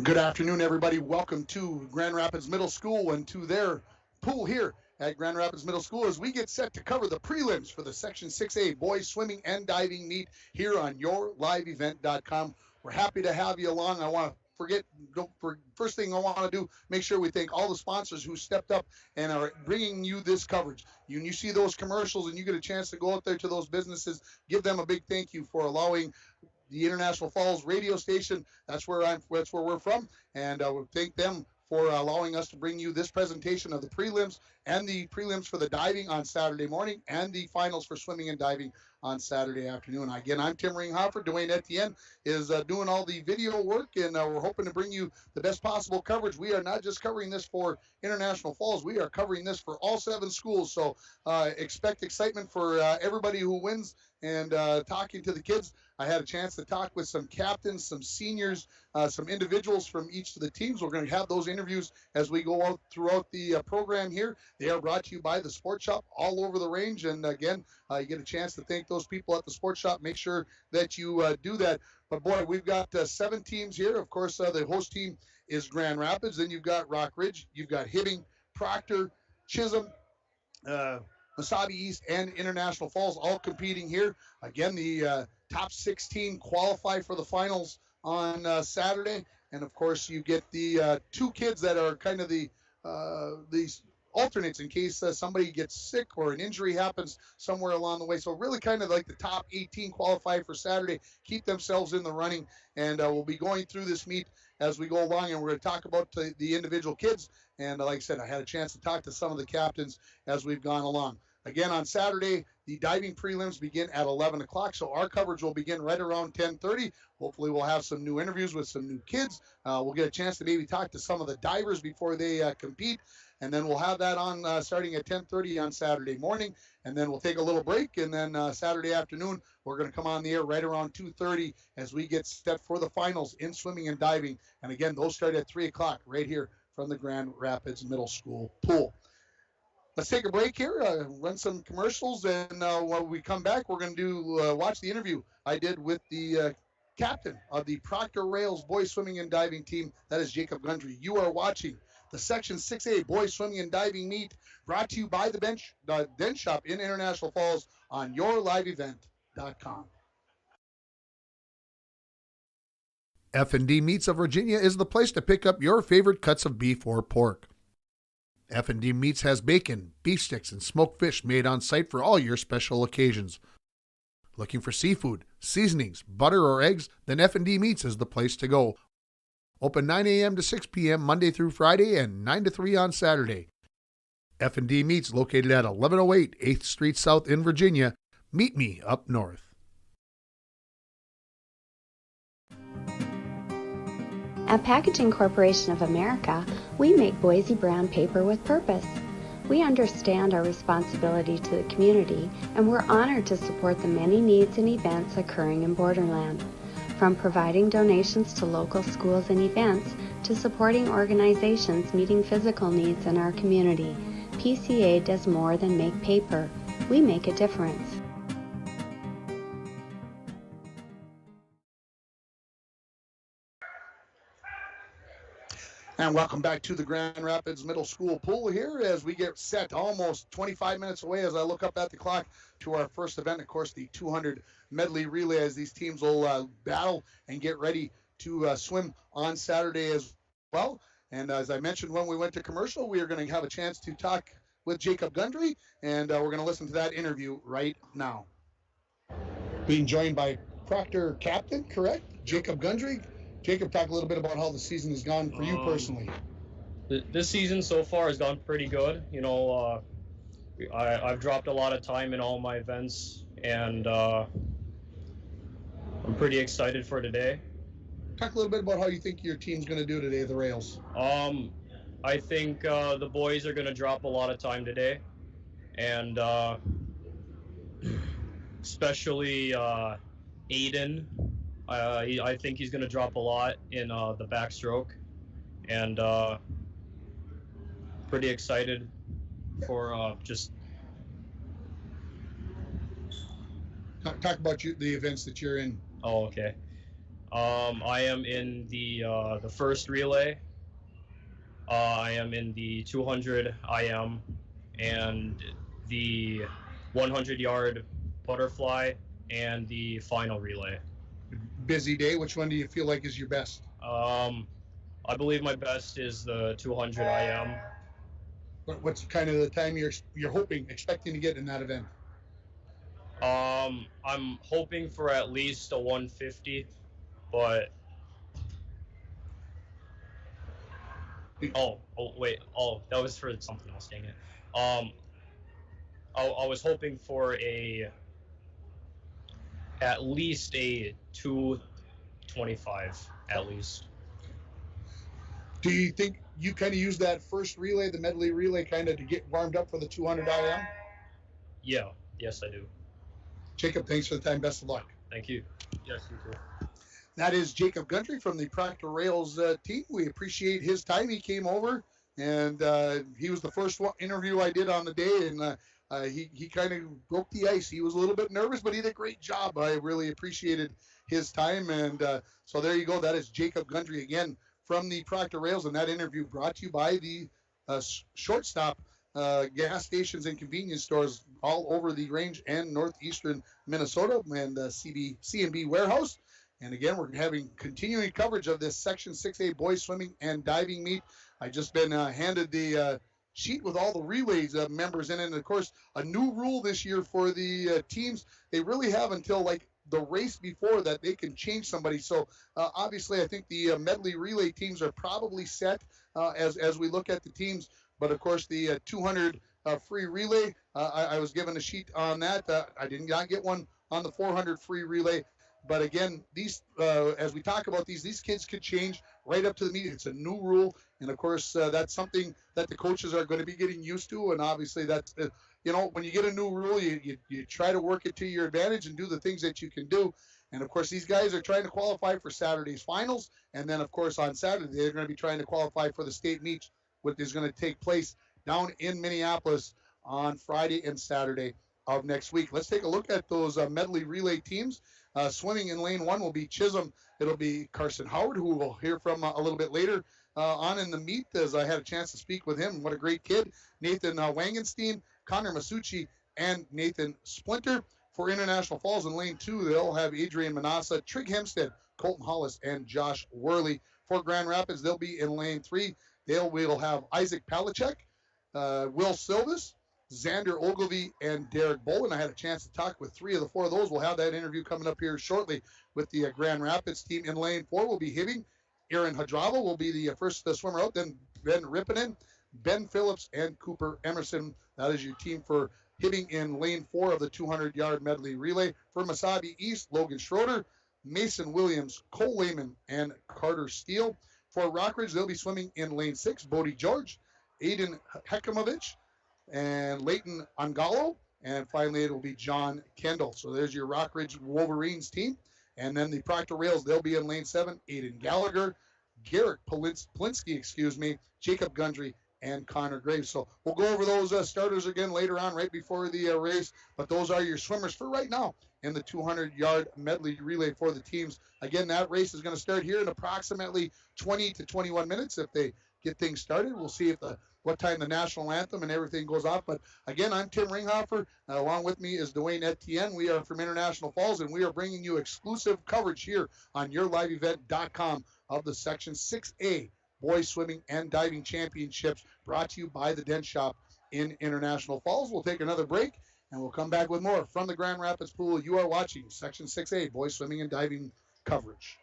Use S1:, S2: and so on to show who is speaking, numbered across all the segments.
S1: Good afternoon, everybody. Welcome to Grand Rapids Middle School and to their pool here at Grand Rapids Middle School as we get set to cover the prelims for the Section 6A boys swimming and diving meet here on yourliveevent.com. We're happy to have you along. I want to first thing I want to do, make sure we thank all the sponsors who stepped up and are bringing you this coverage. You see those commercials and you get a chance to go out there to those businesses, give them a big thank you for allowing the International Falls radio station. That's where we're from, and we thank them for allowing us to bring you this presentation of the prelims and the prelims for the diving on Saturday morning and the finals for swimming and diving on Saturday afternoon. Again, I'm Tim Ringhoffer. Dwayne Etienne is doing all the video work, and we're hoping to bring you the best possible coverage. We are not just covering this for International Falls. We are covering this for all 7 schools, so expect excitement for everybody who wins and talking to the kids. I had a chance to talk with some captains, some seniors, some individuals from each of the teams. We're going to have those interviews as we go out throughout the program here. They are brought to you by the Sports Shop all over the range. And again, you get a chance to thank those people at the Sports Shop. Make sure that you do that. But boy, we've got 7 teams here. Of course, the host team is Grand Rapids. Then you've got Rock Ridge. You've got Hibbing, Proctor, Chisholm, Wasabi East, and International Falls all competing here. Again, the top 16 qualify for the finals on Saturday. And of course, you get the 2 kids that are kind of the alternates in case somebody gets sick or an injury happens somewhere along the way. So really kind of like the top 18 qualify for Saturday, keep themselves in the running. And we'll be going through this meet as we go along, and we're going to talk about the individual kids. And like I said, I had a chance to talk to some of the captains as we've gone along. Again, on Saturday, the diving prelims begin at 11 o'clock, so our coverage will begin right around 10:30. Hopefully, we'll have some new interviews with some new kids. We'll get a chance to maybe talk to some of the divers before they compete, and then we'll have that on starting at 10:30 on Saturday morning, and then we'll take a little break, and then Saturday afternoon, we're going to come on the air right around 2:30 as we get set for the finals in swimming and diving. And again, those start at 3 o'clock right here from the Grand Rapids Middle School pool. Let's take a break here, run some commercials, and when we come back, we're going to do watch the interview I did with the captain of the Proctor Rails boys swimming and diving team. That is Jacob Gundry. You are watching the Section 6A boys swimming and diving meet, brought to you by the Den Shop in International Falls on yourliveevent.com.
S2: F&D Meats of Virginia is the place to pick up your favorite cuts of beef or pork. F&D Meats has bacon, beef sticks, and smoked fish made on site for all your special occasions. Looking for seafood, seasonings, butter, or eggs? Then F&D Meats is the place to go. Open 9 a.m. to 6 p.m. Monday through Friday and 9 to 3 on Saturday. F&D Meats located at 1108 8th Street South in Virginia. Meet me up north.
S3: At Packaging Corporation of America, we make Boise brown paper with purpose. We understand our responsibility to the community, and we're honored to support the many needs and events occurring in Borderland. From providing donations to local schools and events, to supporting organizations meeting physical needs in our community, PCA does more than make paper. We make a difference.
S1: And welcome back to the Grand Rapids Middle School pool here as we get set almost 25 minutes away as I look up at the clock to our first event, of course, the 200 medley relay, as these teams will battle and get ready to swim on Saturday as well. And as I mentioned when we went to commercial, we are going to have a chance to talk with Jacob Gundry, and we're going to listen to that interview right now. Being joined by Proctor captain, correct? Jacob Gundry. Jacob, talk a little bit about how the season has gone for you personally.
S4: This season so far has gone pretty good. You know, I've dropped a lot of time in all my events, and I'm pretty excited for today.
S1: Talk a little bit about how you think your team's going to do today, the Rails.
S4: I think the boys are going to drop a lot of time today, and especially Aiden. I think he's going to drop a lot in the backstroke, and pretty excited for just...
S1: Talk about the events that you're in.
S4: Oh, okay. I am in the first relay. I am in the 200 IM and the 100-yard butterfly and the final relay.
S1: Busy day. Which one do you feel like is your best?
S4: I believe my best is the 200 IM.
S1: What's kind of the time you're expecting to get in that event?
S4: I'm hoping for at least a 150, but wait, that was for something else, dang it. I was hoping for at least a 225 at least.
S1: Do you think you kind of use that first relay, the medley relay, kind of to get warmed up for the 200 IM?
S4: Yeah, yes I do.
S1: Jacob, thanks for the time. Best of luck.
S4: Thank you. Yes, you too.
S1: That is Jacob Gundry from the Proctor Rails team. We appreciate his time. He came over, and he was the first interview I did on the day, and he kind of broke the ice. He was a little bit nervous, but he did a great job. I really appreciated his time, and so there you go. That is Jacob Gundry again from the Proctor Rails, and that interview brought to you by the Shortstop gas stations and convenience stores all over the range and northeastern Minnesota, and C&B warehouse. And again, we're having continuing coverage of this Section 6A boys swimming and diving meet. I just been handed the sheet with all the relays members in it. And of course, a new rule this year for the teams. They really have until like the race before that they can change somebody. So obviously, I think the medley relay teams are probably set as we look at the teams. But of course, the 200 free relay, I was given a sheet on that. I did not get one on the 400 free relay. But again, these as we talk about these kids could change right up to the meet. It's a new rule, and of course that's something that the coaches are going to be getting used to. And obviously that's when you get a new rule, you try to work it to your advantage and do the things that you can do. And of course these guys are trying to qualify for Saturday's finals, and then of course on Saturday they're going to be trying to qualify for the state meet, which is going to take place down in Minneapolis on Friday and Saturday of next week. Let's take a look at those medley relay teams. Swimming in lane 1 will be Chisholm. It'll be Carson Howard, who we'll hear from a little bit later on in the meet, as I had a chance to speak with him. What a great kid. Nathan Wangenstein, Connor Masucci, and Nathan Splinter. For International Falls in lane 2, they'll have Adrian Manassa, Trig Hempstead, Colton Hollis, and Josh Worley. For Grand Rapids, they'll be in lane 3. We'll have Isaac Palachek, Will Silvis, Xander Ogilvy, and Derek Bolin. I had a chance to talk with 3 of the 4 of those. We'll have that interview coming up here shortly with the Grand Rapids team. In lane 4 will be Hibbing. Aaron Hadrava will be the first swimmer out. Then Ben Rippinen, Ben Phillips, and Cooper Emerson. That is your team for Hibbing in lane 4 of the 200-yard medley relay. For Masabi East, Logan Schroeder, Mason Williams, Cole Lehman, and Carter Steele. For Rockridge, they'll be swimming in lane 6, Bodie George, Aiden Hekimovich, and Leighton Angalo, and finally it will be John Kendall. So there's your Rockridge Wolverines team. And then the Proctor Rails, they'll be in lane 7, Aiden Gallagher, Garrett Polinsky, Jacob Gundry, and Connor Graves. So we'll go over those starters again later on, right before the race. But those are your swimmers for right now in the 200-yard medley relay for the teams. Again, that race is going to start here in approximately 20 to 21 minutes. If they get things started, we'll see if what time the national anthem and everything goes off. But again, I'm Tim Ringhofer. Along with me is Dwayne Etienne. We are from International Falls, and we are bringing you exclusive coverage here on YourLiveEvent.com of the Section 6A Boys Swimming and Diving Championships, brought to you by the Dent Shop in International Falls. We'll take another break, and we'll come back with more from the Grand Rapids Pool. You are watching Section 6A Boys Swimming and Diving coverage.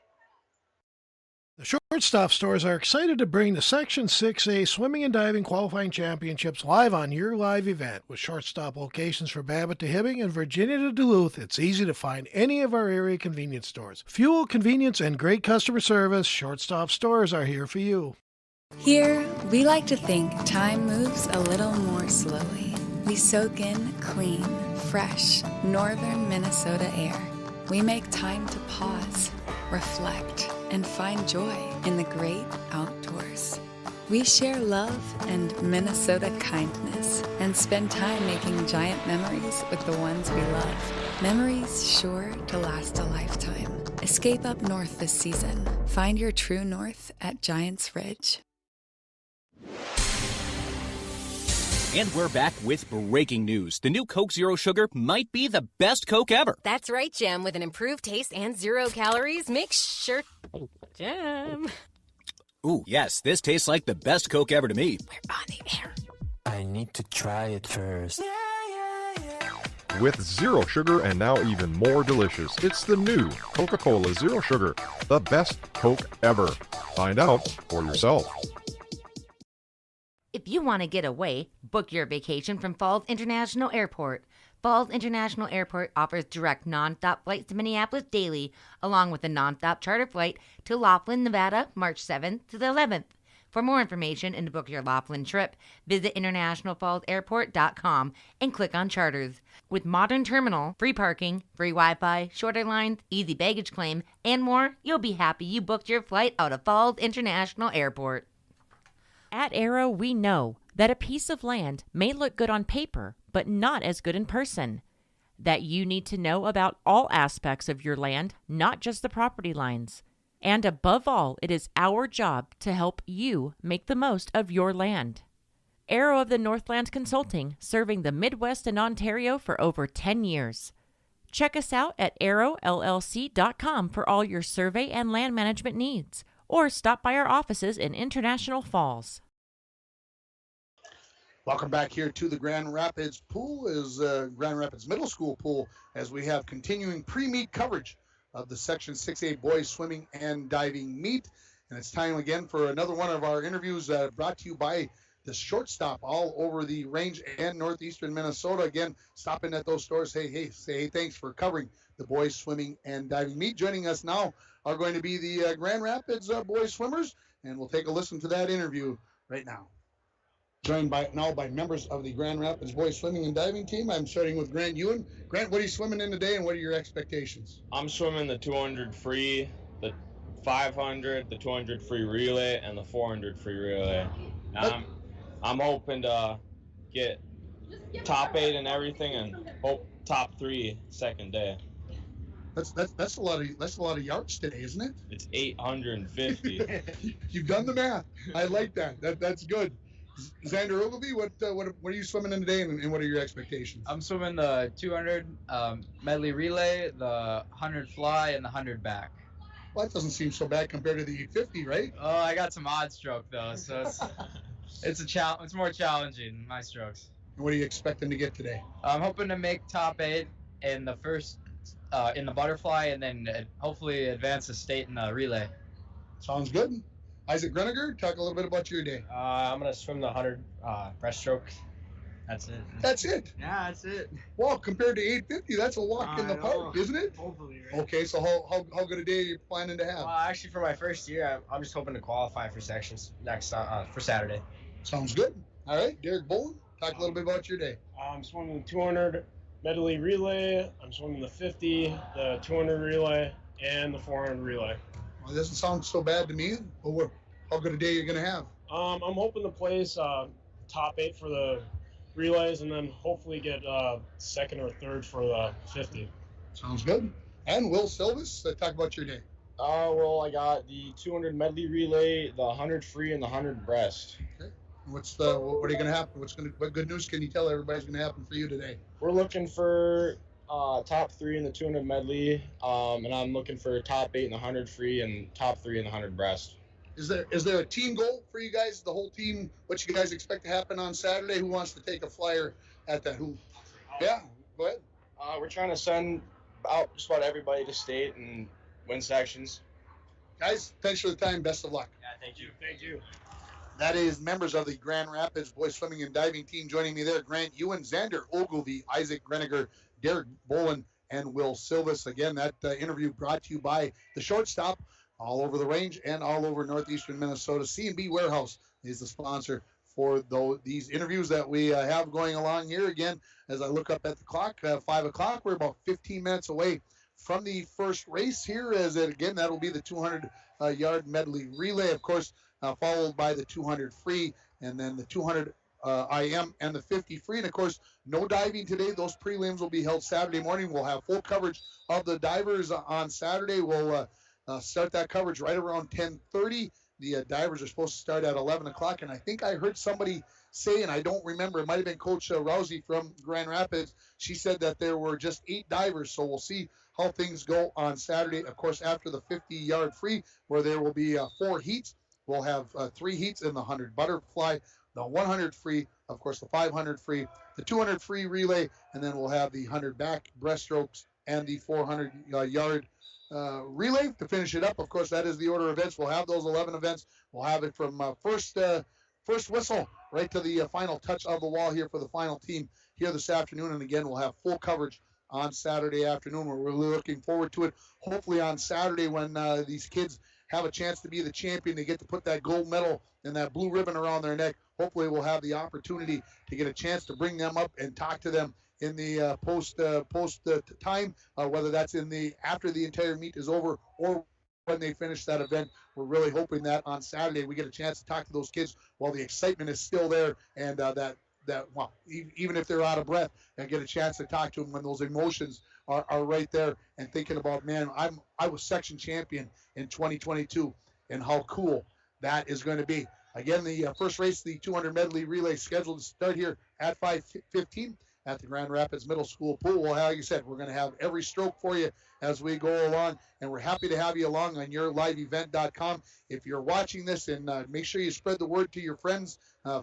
S5: The Shortstop stores are excited to bring the Section 6A Swimming and Diving Qualifying Championships live on your live event. With Shortstop locations for Babbitt to Hibbing and Virginia to Duluth, it's easy to find any of our area convenience stores. Fuel, convenience, and great customer service, Shortstop stores are here for you.
S6: Here, we like to think time moves a little more slowly. We soak in clean, fresh, northern Minnesota air. We make time to pause, reflect, and find joy in the great outdoors. We share love and Minnesota kindness and spend time making giant memories with the ones we love. Memories sure to last a lifetime. Escape up north this season. Find your true north at Giants Ridge.
S7: And we're back with breaking news. The new Coke Zero Sugar might be the best Coke ever.
S8: That's right, Jim. With an improved taste and 0 calories, make sure... Jim.
S7: Ooh, yes, this tastes like the best Coke ever to me.
S8: We're on the air.
S9: I need to try it first.
S10: With zero sugar and now even more delicious, it's the new Coca-Cola Zero Sugar, the best Coke ever. Find out for yourself.
S11: If you want to get away, book your vacation from Falls International Airport. Falls International Airport offers direct non-stop flights to Minneapolis daily, along with a non-stop charter flight to Laughlin, Nevada, March 7th to the 11th. For more information and to book your Laughlin trip, visit internationalfallsairport.com and click on Charters. With modern terminal, free parking, free Wi-Fi, shorter lines, easy baggage claim, and more, you'll be happy you booked your flight out of Falls International Airport.
S12: At Arrow, we know that a piece of land may look good on paper, but not as good in person. That you need to know about all aspects of your land, not just the property lines. And above all, it is our job to help you make the most of your land. Arrow of the Northland Consulting, serving the Midwest and Ontario for over 10 years. Check us out at arrowllc.com for all your survey and land management needs, or stop by our offices in International Falls.
S1: Welcome back here to the Grand Rapids pool, is Grand Rapids Middle School pool, as we have continuing pre-meet coverage of the Section 6A boys swimming and diving meet. And it's time again for another one of our interviews brought to you by the shortstop all over the range and northeastern Minnesota. Again, stopping at those stores, say hey, thanks for covering the boys swimming and diving meet. Joining us now are going to be the Grand Rapids boys swimmers, and we'll take a listen to that interview right now. Joined by members of the Grand Rapids boys swimming and diving team. I'm starting with Grant Ewan. Grant, what are you swimming in today, and what are your expectations?
S13: I'm swimming the 200 free, the 500, the 200 free relay, and the 400 free relay. I'm hoping to get top 8 and everything, and hope top 3 second day.
S1: That's a lot of yards today, isn't it?
S13: It's 850.
S1: You've done the math. I like that. That's good. Xander Ogilvy, what are you swimming in today, and what are your expectations?
S14: I'm swimming the 200 medley relay, the 100 fly, and the 100 back.
S1: Well, that doesn't seem so bad compared to the 850, right?
S14: Oh, I got some odd stroke though, so it's more challenging than my strokes.
S1: And what are you expecting to get today?
S14: I'm hoping to make top 8 in the first in the butterfly, and then hopefully advance the state in the relay.
S1: Sounds good. Isaac Greniger, talk a little bit about your day.
S15: I'm going to swim the 100 breaststroke. That's it.
S1: That's it?
S14: Yeah, that's it.
S1: Well, compared to 850, that's a walk in the park, isn't it?
S14: Hopefully, right?
S1: Okay, so how good a day are you planning to have?
S15: Well, actually, for my first year, I'm just hoping to qualify for sections for Saturday.
S1: Sounds good. All right, Derek Bowen, talk a little bit about your day.
S16: I'm swimming the 200 medley relay. I'm swimming the 50, the 200 relay, and the 400 relay.
S1: Well, it doesn't sound so bad to me. But how good a day you're going to have?
S16: I'm hoping to place top 8 for the relays, and then hopefully get second or third for the 50.
S1: Sounds good. And Will Silvis, talk about your day.
S13: Well, I got the 200 medley relay, the 100 free, and the 100 breast.
S1: Okay. What are you going to happen? What good news can you tell everybody's going to happen for you today?
S13: We're looking for top 3 in the 200 medley, and I'm looking for top 8 in the 100 free and top 3 in the 100 breast.
S1: Is there a team goal for you guys, the whole team? What you guys expect to happen on Saturday? Who wants to take a flyer at that? Yeah, go ahead.
S13: We're trying to send out just about everybody to state and win sections.
S1: Guys, thanks for the time. Best of luck.
S15: Yeah, thank you.
S16: Thank you.
S1: That is members of the Grand Rapids boys swimming and diving team joining me there. Grant Ewan, Xander Ogilvy, Isaac Greniger, Derek Bowen, and Will Silvis. Again, that interview brought to you by the shortstop all over the range and all over northeastern Minnesota. C&B Warehouse is the sponsor for these interviews that we have going along here. Again, as I look up at the clock, 5 o'clock, we're about 15 minutes away from the first race here. Again, that'll be the 200-yard medley relay, of course, followed by the 200 free, and then the 200 IM and the 50 free. And of course, no diving today. Those prelims will be held Saturday morning. We'll have full coverage of the divers on Saturday. We'll start that coverage right around 10:30. The divers are supposed to start at 11 o'clock. And I think I heard somebody say, and I don't remember, it might have been Coach Rousey from Grand Rapids. She said that there were just 8 divers. So we'll see how things go on Saturday. Of course, after the 50-yard free, where there will be 4 heats. We'll have 3 heats in the 100 butterfly, the 100 free, of course, the 500 free, the 200 free relay, and then we'll have the 100 back breaststrokes and the 400-yard relay to finish it up. Of course, that is the order of events. We'll have those 11 events. We'll have it from first whistle right to the final touch of the wall here for the final team here this afternoon. And again, we'll have full coverage on Saturday afternoon. We're really looking forward to it. Hopefully on Saturday, when these kids have a chance to be the champion, they get to put that gold medal and that blue ribbon around their neck. Hopefully we'll have the opportunity to get a chance to bring them up and talk to them in the post time, whether that's after the entire meet is over or when they finish that event. We're really hoping that on Saturday we get a chance to talk to those kids while the excitement is still there, and even if they're out of breath, and get a chance to talk to them when those emotions are right there, and thinking about, man, I was section champion in 2022, and how cool that is going to be. Again, the first race, the 200 medley relay, scheduled to start here at 5:15 at the Grand Rapids Middle School pool. Well, like I said, we're going to have every stroke for you as we go along, and we're happy to have you along on yourliveevent.com. If you're watching this, and make sure you spread the word to your friends,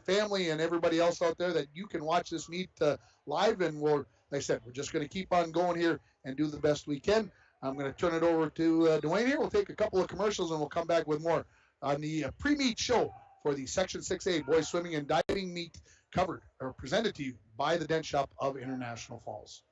S1: family, and everybody else out there that you can watch this meet live. And like I said, we're just going to keep on going here and do the best we can. I'm going to turn it over to Dwayne here. We'll take a couple of commercials, and we'll come back with more on the pre-meet show for the Section 6A Boys Swimming and Diving Meet, covered or presented to you by the Dent Shop of International Falls.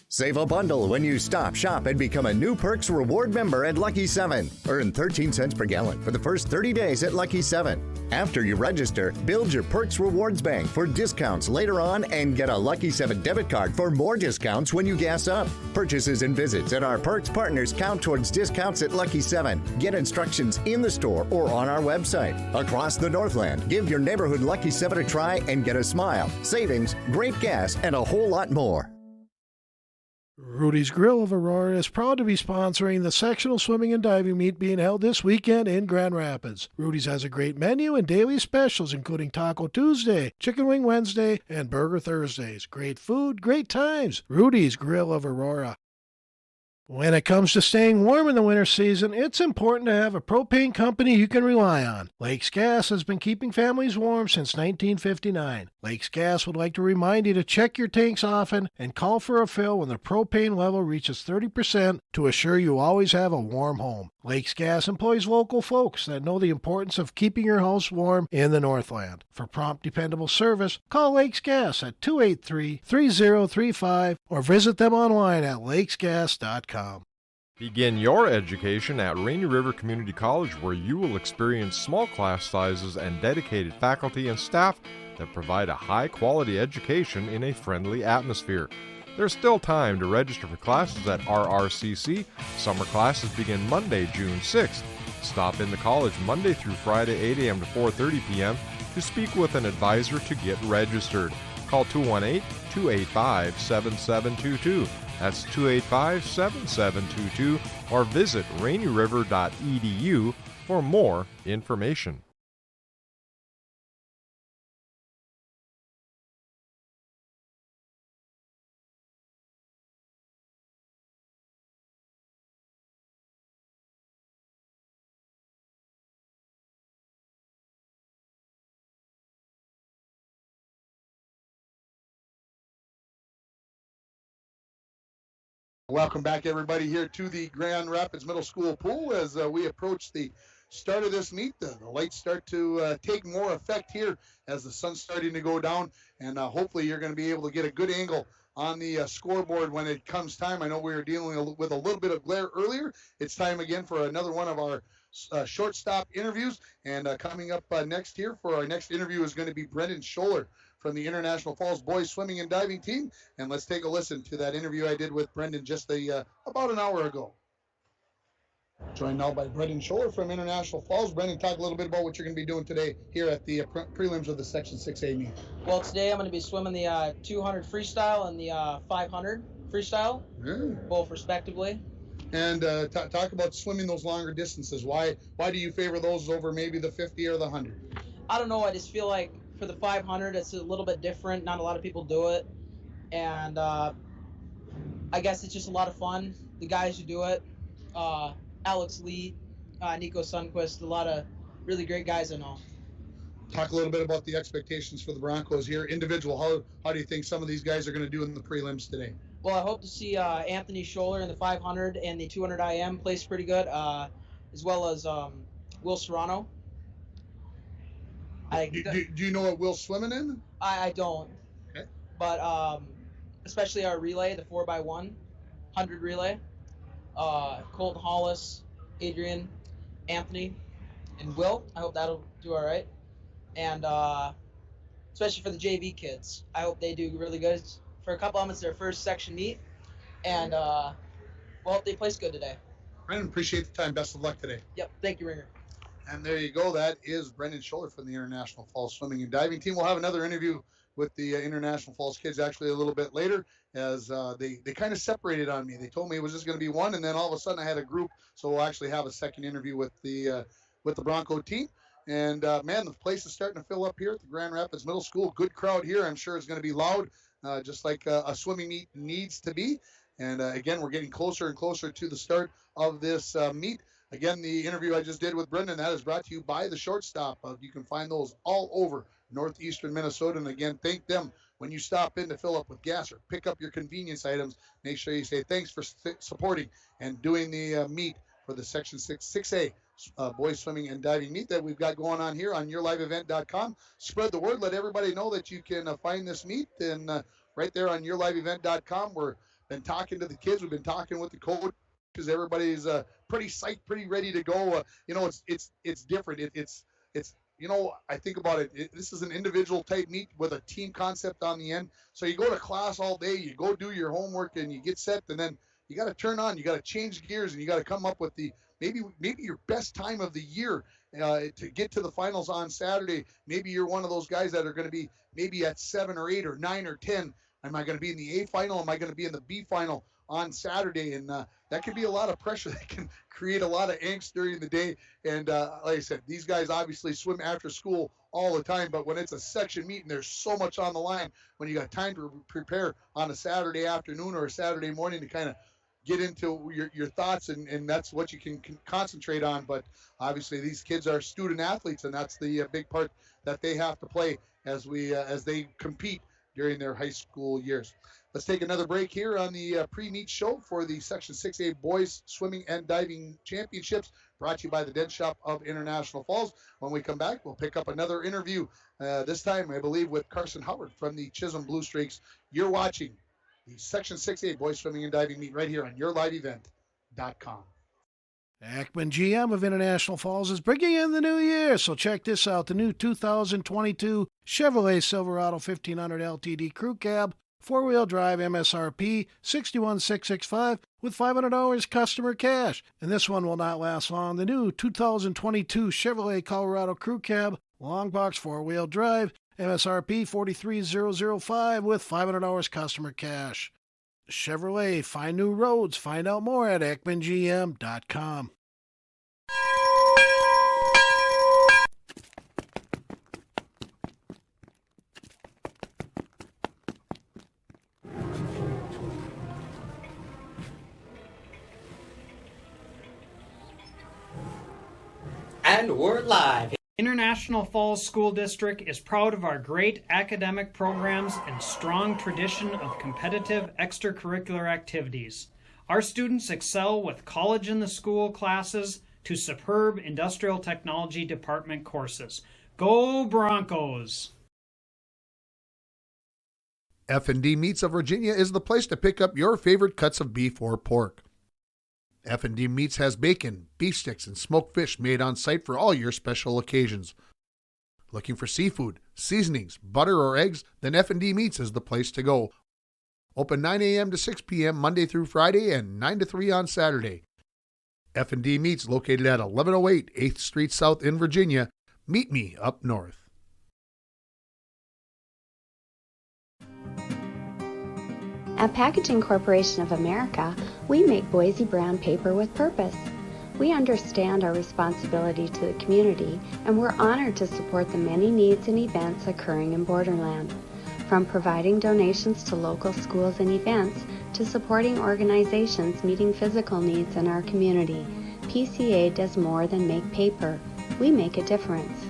S17: Save a bundle when you stop, shop, and become a new Perks Reward member at Lucky 7. Earn 13 cents per gallon for the first 30 days at Lucky 7. After you register, build your Perks Rewards Bank for discounts later on and get a Lucky 7 debit card for more discounts when you gas up. Purchases and visits at our Perks partners count towards discounts at Lucky 7. Get instructions in the store or on our website. Across the Northland, give your neighborhood Lucky 7 a try and get a smile, savings, great gas, and a whole lot more.
S5: Rudy's Grill of Aurora is proud to be sponsoring the sectional swimming and diving meet being held this weekend in Grand Rapids. Rudy's has a great menu and daily specials, including Taco Tuesday, Chicken Wing Wednesday, and Burger Thursdays. Great food, great times. Rudy's Grill of Aurora. When it comes to staying warm in the winter season, it's important to have a propane company you can rely on. Lakes Gas has been keeping families warm since 1959. Lakes Gas would like to remind you to check your tanks often and call for a fill when the propane level reaches 30% to assure you always have a warm home. Lakes Gas employs local folks that know the importance of keeping your house warm in the Northland. For prompt, dependable service, call Lakes Gas at 283-3035 or visit them online at lakesgas.com.
S10: Begin your education at Rainy River Community College, where you will experience small class sizes and dedicated faculty and staff that provide a high-quality education in a friendly atmosphere. There's still time to register for classes at RRCC. Summer classes begin Monday, June 6th. Stop in the college Monday through Friday, 8 a.m. to 4:30 p.m. to speak with an advisor to get registered. Call 218-285-7722. That's 285-7722, or visit rainyriver.edu for more information.
S1: Welcome back, everybody, here to the Grand Rapids Middle School pool. As we approach the start of this meet, the lights start to take more effect here as the sun's starting to go down, and hopefully you're going to be able to get a good angle on the scoreboard when it comes time. I know we were dealing with a little bit of glare earlier. It's time again for another one of our shortstop interviews, and coming up next here for our next interview is going to be Brendan Schuller from the International Falls Boys Swimming and Diving Team. And let's take a listen to that interview I did with Brendan just about an hour ago. Joined now by Brendan Schuller from International Falls. Brendan, talk a little bit about what you're going to be doing today here at the prelims of the Section 6A meet.
S18: Well, today I'm going to be swimming the 200 freestyle and the 500 freestyle, both respectively.
S1: And talk about swimming those longer distances. Why do you favor those over maybe the 50 or the 100?
S18: I don't know. I just feel like for the 500, it's a little bit different. Not a lot of people do it. And I guess it's just a lot of fun. The guys who do it, Alex Lee, Nico Sundquist, a lot of really great guys I know.
S1: Talk a little bit about the expectations for the Broncos here. Individual, how do you think some of these guys are going to do in the prelims today?
S18: Well, I hope to see Anthony Schuller in the 500 and the 200 IM plays pretty good, as well as Will Serrano.
S1: Do you know what Will's swimming in?
S18: I don't.
S1: Okay.
S18: But especially our relay, the 4x1, 100 relay. Colton Hollis, Adrian, Anthony, and Will. I hope that'll do all right. And especially for the JV kids, I hope they do really good. For a couple of them, it's their first section meet. And well, hope they place good today.
S1: Brendan, appreciate the time. Best of luck today.
S18: Yep. Thank you, Ringer.
S1: And there you go. That is Brendan Schuller from the International Falls Swimming and Diving Team. We'll have another interview with the International Falls kids actually a little bit later, as they kind of separated on me. They told me it was just going to be one, and then all of a sudden I had a group, so we'll actually have a second interview with the Bronco team. And man, the place is starting to fill up here at the Grand Rapids Middle School. Good crowd here. I'm sure it's going to be loud, just like a swimming meet needs to be. And again, we're getting closer and closer to the start of this meet. Again, the interview I just did with Brendan, that is brought to you by the Shortstop. You can find those all over northeastern Minnesota. And again, thank them when you stop in to fill up with gas or pick up your convenience items. Make sure you say thanks for supporting and doing the meet for the Section 6A boys swimming and diving meet that we've got going on here on yourliveevent.com. Spread the word. Let everybody know that you can find this meet. And right there on yourliveevent.com, we've been talking to the kids. We've been talking with the coach. Because everybody's pretty psyched, pretty ready to go. It's different. It's I think about it. This is an individual type meet with a team concept on the end. So you go to class all day, you go do your homework, and you get set, and then you got to turn on. You got to change gears, and you got to come up with the maybe your best time of the year to get to the finals on Saturday. Maybe you're one of those guys that are going to be maybe at 7 or 8 or 9 or 10. Am I going to be in the A final? Am I going to be in the B final on Saturday? And that can be a lot of pressure. That can create a lot of angst during the day. And like I said, these guys obviously swim after school all the time, but when it's a section meet and there's so much on the line, when you got time to prepare on a Saturday afternoon or a Saturday morning to kind of get into your thoughts, and that's what you can concentrate on. But obviously these kids are student athletes, and that's the big part that they have to play as they compete during their high school years. Let's take another break here on the pre-meet show for the Section 6A Boys Swimming and Diving Championships, brought to you by the Dent Shop of International Falls. When we come back, we'll pick up another interview, this time, I believe, with Carson Howard from the Chisholm Blue Streaks. You're watching the Section 6A Boys Swimming and Diving meet right here on yourliveevent.com.
S5: Ackman GM of International Falls is bringing in the new year, so check this out. The new 2022 Chevrolet Silverado 1500 LTD Crew Cab, four-wheel drive, MSRP $61,665 with $500 customer cash. And this one will not last long. The new 2022 Chevrolet Colorado Crew Cab, long box, four-wheel drive, MSRP $43,005 with $500 customer cash. Chevrolet, find new roads. Find out more at EckmanGM.com.
S19: And we're live.
S20: International Falls School District is proud of our great academic programs and strong tradition of competitive extracurricular activities. Our students excel with college in the school classes to superb industrial technology department courses. Go Broncos!
S2: F&D Meats of Virginia is the place to pick up your favorite cuts of beef or pork. F&D Meats has bacon, beef sticks, and smoked fish made on site for all your special occasions. Looking for seafood, seasonings, butter, or eggs? Then F&D Meats is the place to go. Open 9 a.m. to 6 p.m. Monday through Friday and 9 to 3 on Saturday. F&D Meats located at 1108 8th Street South in Virginia. Meet me up north.
S3: At Packaging Corporation of America, we make Boise brown paper with purpose. We understand our responsibility to the community, and we're honored to support the many needs and events occurring in Borderland. From providing donations to local schools and events, to supporting organizations meeting physical needs in our community, PCA does more than make paper. We make a difference.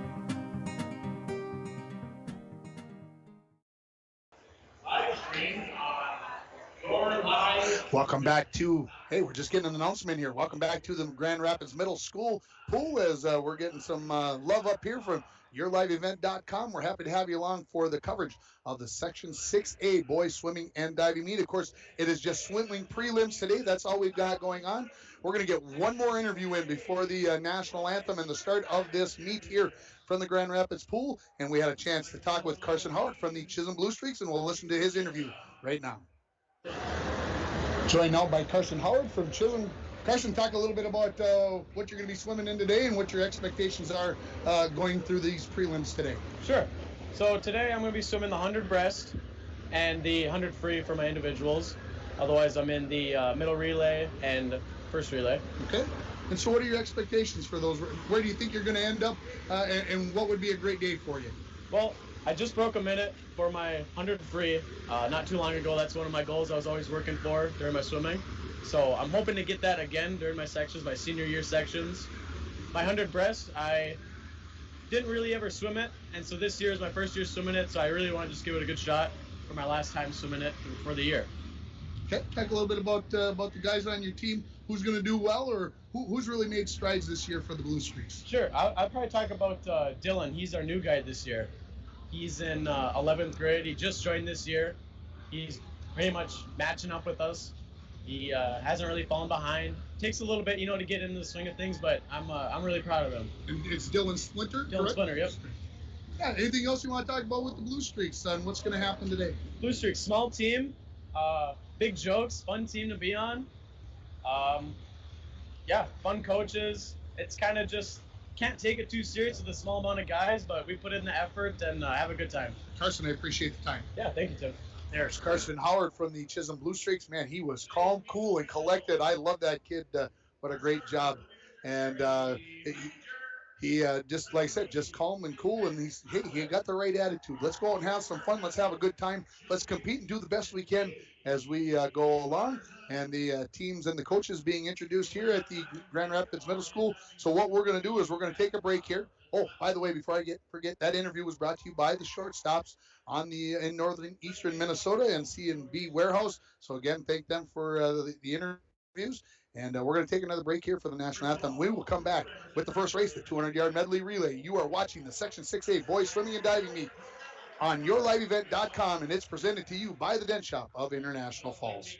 S1: Welcome back to, hey, we're just getting an announcement here. Welcome back to the Grand Rapids Middle School pool as we're getting some love up here from yourliveevent.com. We're happy to have you along for the coverage of the Section 6A boys swimming and diving meet. Of course, it is just swimming prelims today. That's all we've got going on. We're going to get one more interview in before the national anthem and the start of this meet here from the Grand Rapids pool. And we had a chance to talk with Carson Howard from the Chisholm Blue Streaks, and we'll listen to his interview right now. Joined now by Carson Howard from Chisholm. Carson, talk a little bit about what you're going to be swimming in today and what your expectations are going through these prelims today.
S16: Sure. So today I'm going to be swimming the 100 breast and the 100 free for my individuals. Otherwise, I'm in the middle relay and first relay.
S1: Okay. And so what are your expectations for those? Where do you think you're going to end up and what would be a great day for you?
S16: Well, I just broke a minute for my 100 free not too long ago. That's one of my goals I was always working for during my swimming. So I'm hoping to get that again during my sections, my senior year sections. My 100 breast, I didn't really ever swim it, and so this year is my first year swimming it, so I really want to just give it a good shot for my last time swimming it for the year.
S1: Okay, talk a little bit about the guys on your team. Who's going to do well, or who's really made strides this year for the Blue Streaks?
S16: Sure, I'll probably talk about Dylan. He's our new guy this year. He's in 11th grade. He just joined this year. He's pretty much matching up with us. He hasn't really fallen behind. Takes a little bit, to get into the swing of things, but I'm really proud of him.
S1: And it's Dylan Splinter?
S16: Dylan
S1: correct?
S16: Splinter, yep.
S1: Yeah, anything else you want to talk about with the Blue Streaks, son? What's going to happen today?
S16: Blue Streaks, small team, big jokes, fun team to be on. Yeah, fun coaches. It's kind of just can't take it too serious with a small amount of guys, but we put in the effort and have a good time.
S1: Carson, I appreciate the time.
S16: Yeah, thank you, Tim.
S1: There's Carson Howard from the Chisholm Blue Streaks. Man, he was calm, cool, and collected. I love that kid. What a great job. And he just, like I said, just calm and cool. And he got the right attitude. Let's go out and have some fun. Let's have a good time. Let's compete and do the best we can as we go along. And the teams and the coaches being introduced here at the Grand Rapids Middle School. So what we're going to do is we're going to take a break here. Oh, by the way, before I forget, that interview was brought to you by the Shortstops in northern eastern Minnesota and C&B Warehouse. So again, thank them for the interviews. And we're going to take another break here for the national anthem. We will come back with the first race, the 200-yard medley relay. You are watching the Section 6A boys swimming and diving meet on yourliveevent.com, and it's presented to you by the Dent Shop of International Falls.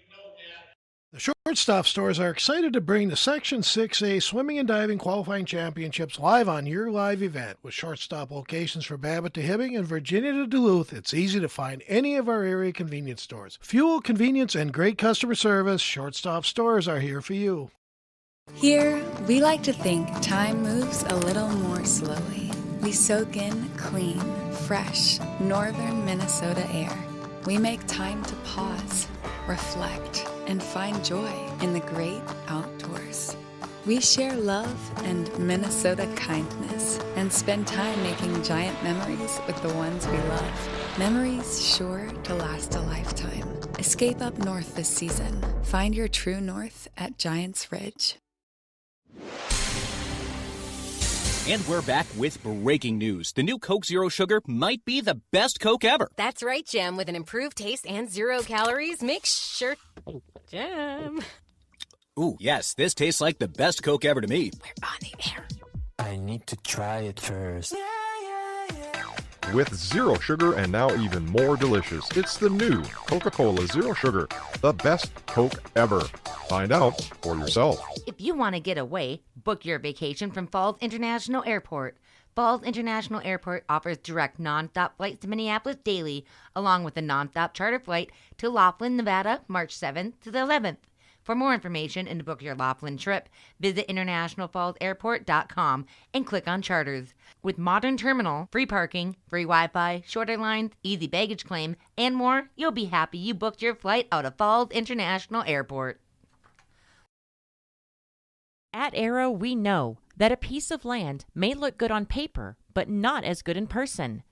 S5: The Shortstop stores are excited to bring the Section 6A Swimming and Diving Qualifying Championships live on your live event. With Shortstop locations for Babbitt to Hibbing and Virginia to Duluth, it's easy to find any of our area convenience stores. Fuel, convenience, and great customer service, Shortstop stores are here for you.
S6: Here, we like to think time moves a little more slowly. We soak in clean, fresh, northern Minnesota air. We make time to pause, reflect, and find joy in the great outdoors. We share love and Minnesota kindness and spend time making giant memories with the ones we love. Memories sure to last a lifetime. Escape up north this season. Find your true north at Giants Ridge.
S7: And we're back with breaking news. The new Coke Zero Sugar might be the best Coke ever.
S8: That's right, Jim. With an improved taste and 0 calories, make sure... Jim.
S7: Ooh, yes, this tastes like the best Coke ever to me.
S8: We're on the air.
S9: I need to try it first.
S10: With zero sugar and now even more delicious, it's the new Coca-Cola Zero Sugar, the best Coke ever. Find out for yourself.
S11: If you want to get away, book your vacation from Falls International Airport. Falls International Airport offers direct non-stop flights to Minneapolis daily, along with a non-stop charter flight to Laughlin, Nevada, March 7th to the 11th. For more information and to book your Laughlin trip, visit internationalfallsairport.com and click on charters. With modern terminal, free parking, free Wi-Fi, shorter lines, easy baggage claim, and more, you'll be happy you booked your flight out of Falls International Airport.
S12: At Arrow, we know that a piece of land may look good on paper, but not as good in person.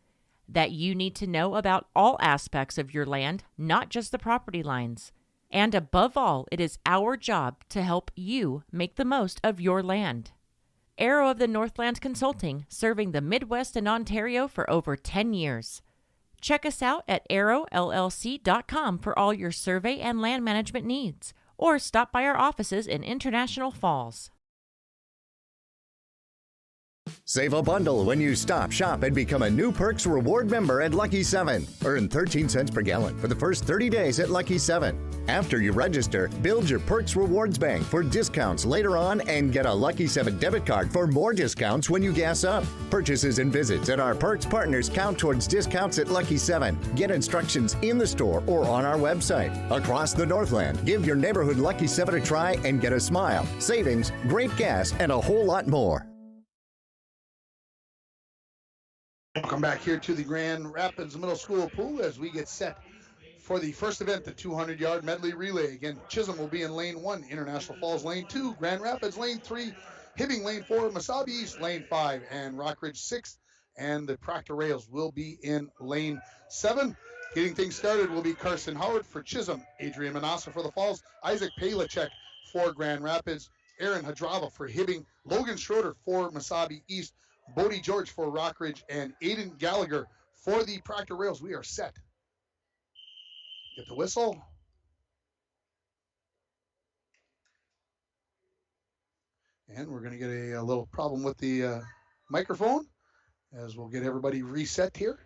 S12: That you need to know about all aspects of your land, not just the property lines. And above all, it is our job to help you make the most of your land. Arrow of the Northland Consulting, serving the Midwest and Ontario for over 10 years. Check us out at arrowllc.com for all your survey and land management needs, or stop by our offices in International Falls.
S17: Save a bundle when you stop, shop, and become a new Perks Reward member at Lucky 7. Earn 13 cents per gallon for the first 30 days at Lucky 7. After you register, build your Perks Rewards bank for discounts later on and get a Lucky 7 debit card for more discounts when you gas up. Purchases and visits at our Perks partners count towards discounts at Lucky 7. Get instructions in the store or on our website. Across the Northland, give your neighborhood Lucky 7 a try and get a smile, savings, great gas, and a whole lot more.
S1: Welcome back here to the Grand Rapids Middle School pool as we get set for the first event, the 200-yard medley relay. Again, Chisholm will be in lane 1, International Falls lane 2, Grand Rapids lane 3, Hibbing lane 4, Mesabi East lane 5, and Rockridge 6, and the Proctor Rails will be in lane 7. Getting things started will be Carson Howard for Chisholm, Adrian Manassa for the Falls, Isaac Palachek for Grand Rapids, Aaron Hadrava for Hibbing, Logan Schroeder for Mesabi East, Bodie George for Rockridge, and Aiden Gallagher for the Proctor Rails. We are set. Get the whistle. And we're going to get a little problem with the microphone as we'll get everybody reset here.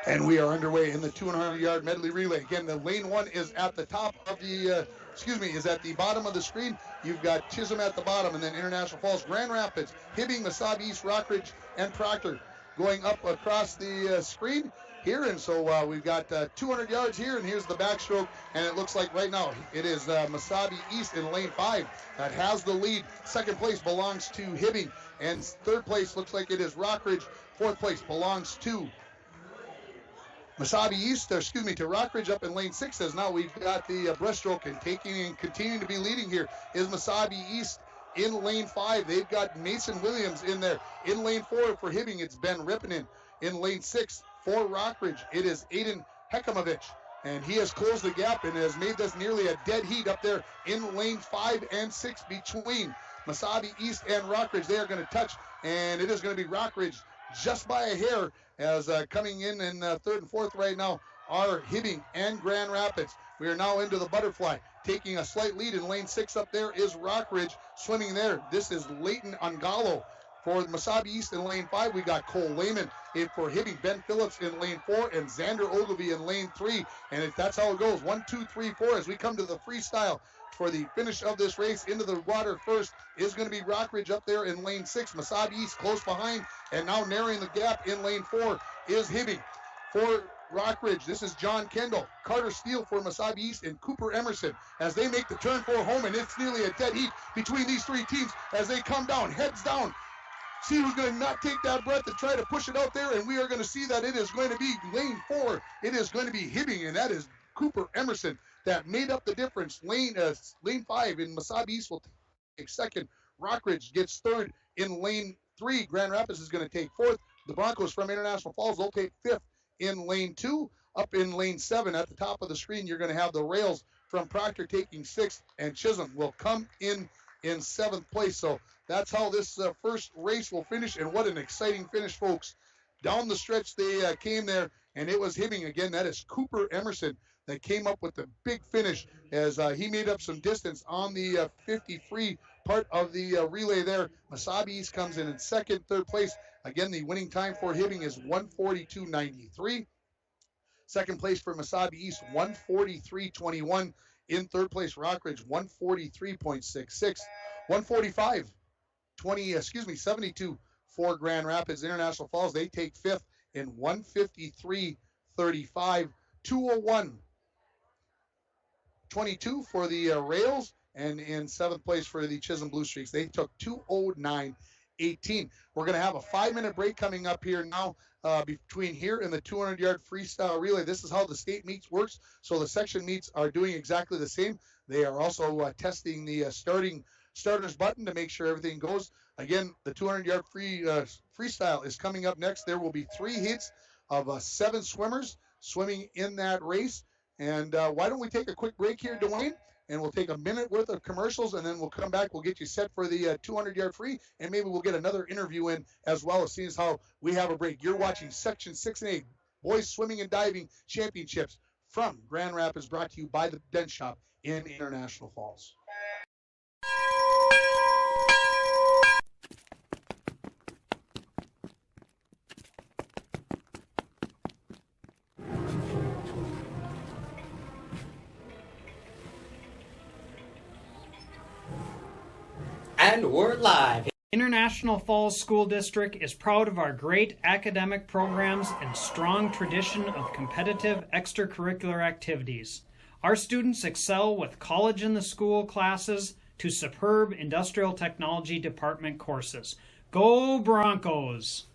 S1: And we are underway in the 200-yard medley relay. Again, the lane 1 is at the top of the, is at the bottom of the screen. You've got Chisholm at the bottom, and then International Falls, Grand Rapids, Hibbing, Mesabi East, Rockridge, and Proctor going up across the screen here. And so we've got 200 yards here, and here's the backstroke. And it looks like right now it is Mesabi East in lane 5 that has the lead. Second place belongs to Hibbing, and third place looks like it is Rockridge. Fourth place belongs to Mesabi East, to Rockridge up in lane 6, as now we've got the breaststroke, and taking and continuing to be leading here is Mesabi East in lane 5. They've got Mason Williams in there. In lane 4 for Hibbing, it's Ben Rippinen. In lane 6 for Rockridge, it is Aiden Hekamovich, and he has closed the gap and has made this nearly a dead heat up there in lane 5 and 6 between Mesabi East and Rockridge. They are going to touch, and it is going to be Rockridge just by a hair, as coming in third and fourth right now are Hibbing and Grand Rapids. We are now into the butterfly. Taking a slight lead in lane 6 up there is Rockridge swimming there. This is Leighton Angalo for Mesabi East in lane 5. We got Cole Lehman in for Hibbing, Ben Phillips in lane 4, and Xander Ogilvy in lane 3. And that's how it goes. 1, 2, 3, 4 as we come to the freestyle. For the finish of this race, into the water first is going to be Rockridge up there in lane 6. Mesabi East close behind, and now narrowing the gap in lane 4 is Hibbing. For Rockridge, this is John Kendall, Carter Steele for Mesabi East, and Cooper Emerson as they make the turn for home, and it's nearly a dead heat between these three teams as they come down, heads down. See who's going to not take that breath and try to push it out there, and we are going to see that it is going to be lane 4. It is going to be Hibbing, and that is Cooper Emerson that made up the difference. Lane 5 in Mesabi East will take second. Rockridge gets third in lane 3. Grand Rapids is going to take fourth. The Broncos from International Falls will take fifth in lane 2. Up in lane 7 at the top of the screen, you're going to have the Rails from Proctor taking 6th, and Chisholm will come in 7th place. So that's how this first race will finish, and what an exciting finish, folks. Down the stretch they came there, and it was Hibbing again. That is Cooper Emerson that came up with the big finish as he made up some distance on the 50 free part of the relay there. Mesabi East comes in second. Third place, again, the winning time for Hibbing is 1:42.93. Second place for Mesabi East, 1:43.21. In third place, Rockridge, 1:43.66. 1:45 72 for Grand Rapids. International Falls, they take fifth in 153.35. 201.22 for the Rails, and in seventh place for the Chisholm Blue Streaks. They took 209.18. We're going to have a 5-minute break coming up here now between here and the 200-yard freestyle relay. This is how the state meets works. So the section meets are doing exactly the same. They are also testing the starters button to make sure everything goes. Again, the 200-yard freestyle is coming up next. There will be 3 heats of 7 swimmers swimming in that race. And why don't we take a quick break here, Dwayne? And we'll take a minute worth of commercials, and then we'll come back. We'll get you set for the 200-yard free, and maybe we'll get another interview in as well, as soon as how we have a break. You're watching Section 6A Boys Swimming and Diving Championships from Grand Rapids, brought to you by the Dent Shop in International Falls.
S19: And we're live.
S20: International Falls School District is proud of our great academic programs and strong tradition of competitive extracurricular activities. Our students excel with college in the school classes to superb industrial technology department courses. Go Broncos!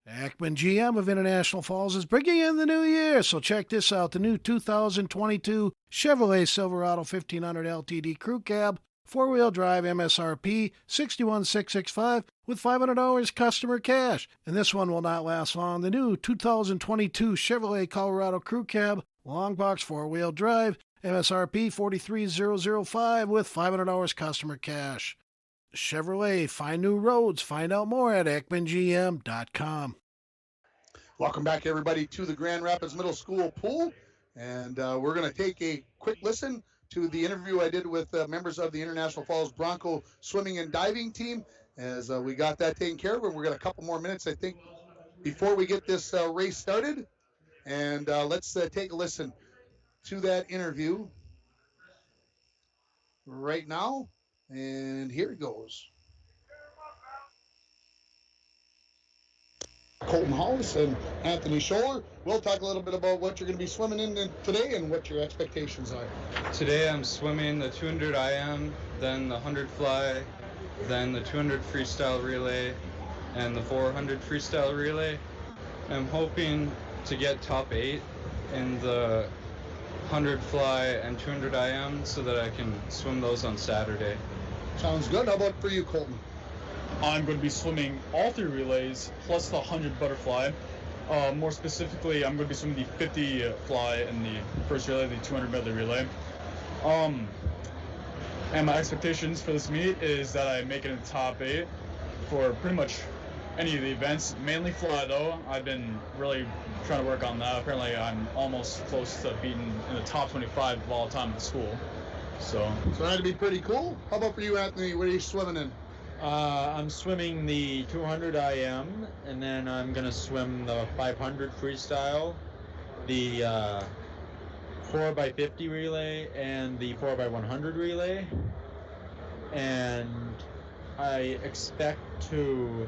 S5: Ackman GM of International Falls is bringing in the new year, so check this out. The new 2022 Chevrolet Silverado 1500 LTD Crew Cab, 4-wheel drive, MSRP $61,665 with $500 customer cash. And this one will not last long. The new 2022 Chevrolet Colorado Crew Cab, long box 4-wheel drive, MSRP $43,005 with $500 customer cash. Chevrolet, find new roads. Find out more at EckmanGM.com.
S1: Welcome back, everybody, to the Grand Rapids Middle School pool. And we're going to take a quick listen to the interview I did with members of the International Falls Bronco swimming and diving team, as we got that taken care of. And we've got a couple more minutes, I think, before we get this race started. And let's take a listen to that interview right now. And here it goes. Colton Hollis and Anthony Schuller. We'll talk a little bit about what you're going to be swimming in today and what your expectations are.
S21: Today I'm swimming the 200 IM, then the 100 fly, then the 200 freestyle relay, and the 400 freestyle relay. I'm hoping to get top 8 in the 100 fly and 200 IM so that I can swim those on Saturday.
S1: Sounds good. How about for you, Colton?
S22: I'm going to be swimming all 3 relays plus the 100 butterfly. More specifically, I'm going to be swimming the 50 fly in the first relay, the 200 medley relay. And my expectations for this meet is that I make it in the top 8 for pretty much any of the events. Mainly fly, though. I've been really trying to work on that. Apparently, I'm almost close to being in the top 25 of all time in school. So
S1: that'd be pretty cool. How about for you, Anthony? What are you swimming in?
S23: I'm swimming the 200 IM, and then I'm going to swim the 500 freestyle, the 4x50 relay, and the 4x100 relay. And I expect to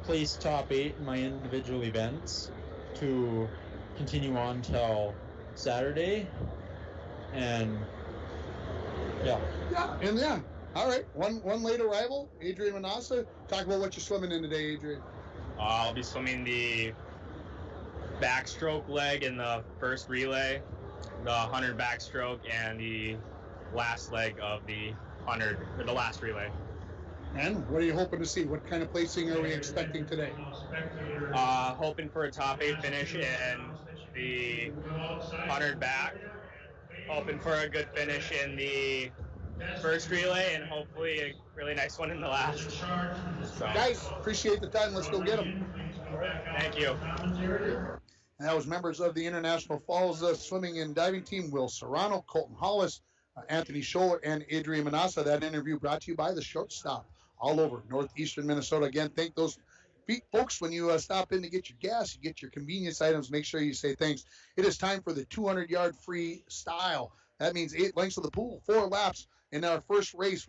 S23: place top 8 in my individual events to continue on till Saturday. And yeah.
S1: All right, one late arrival, Adrian Manassa. Talk about what you're swimming in today, Adrian.
S4: I'll be swimming the backstroke leg in the first relay, the 100 backstroke, and the last leg of the 100, or the last relay.
S1: And what are you hoping to see? What kind of placing are we expecting today?
S4: Hoping for a top 8 finish in the 100 back. Hoping for a good finish in the first relay, and hopefully a really nice one in the last. So.
S1: Guys, appreciate the time. Let's go get them.
S4: Thank you.
S1: And that was members of the International Falls swimming and diving team, Will Serrano, Colton Hollis, Anthony Schuller, and Adrian Manassa. That interview brought to you by the Shortstop all over northeastern Minnesota. Again, thank those folks when you stop in to get your gas, you get your convenience items, make sure you say thanks. It is time for the 200-yard freestyle. That means 8 lengths of the pool, 4 laps. in our first race,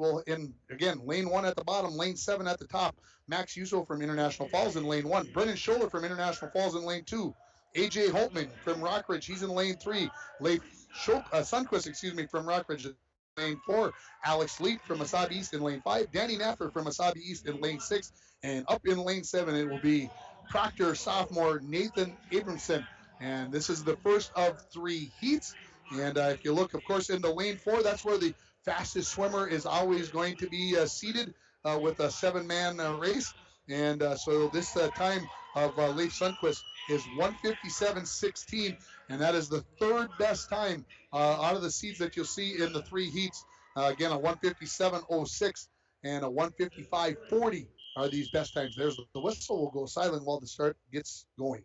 S1: again, lane 1 at the bottom, lane 7 at the top. Max Yuso from International Falls in lane 1. Brendan Schuller from International Falls in lane 2. AJ Holtman from Rockridge, he's in lane 3. Sunquist, from Rockridge, lane 4. Alex Leet from Wasabi East in lane 5. Danny Napper from Wasabi East in lane 6. And up in lane 7, it will be Proctor sophomore Nathan Abramson. And this is the first of 3 heats. And if you look, of course, into lane 4, that's where the fastest swimmer is always going to be seated with a 7-man race. And so this time of Leif Sundquist is 1:57.16, and that is the 3rd best time out of the seeds that you'll see in the 3 heats. Again, a 1:57.06 and a 1:55.40 are these best times. There's the whistle. Will go silent while the start gets going.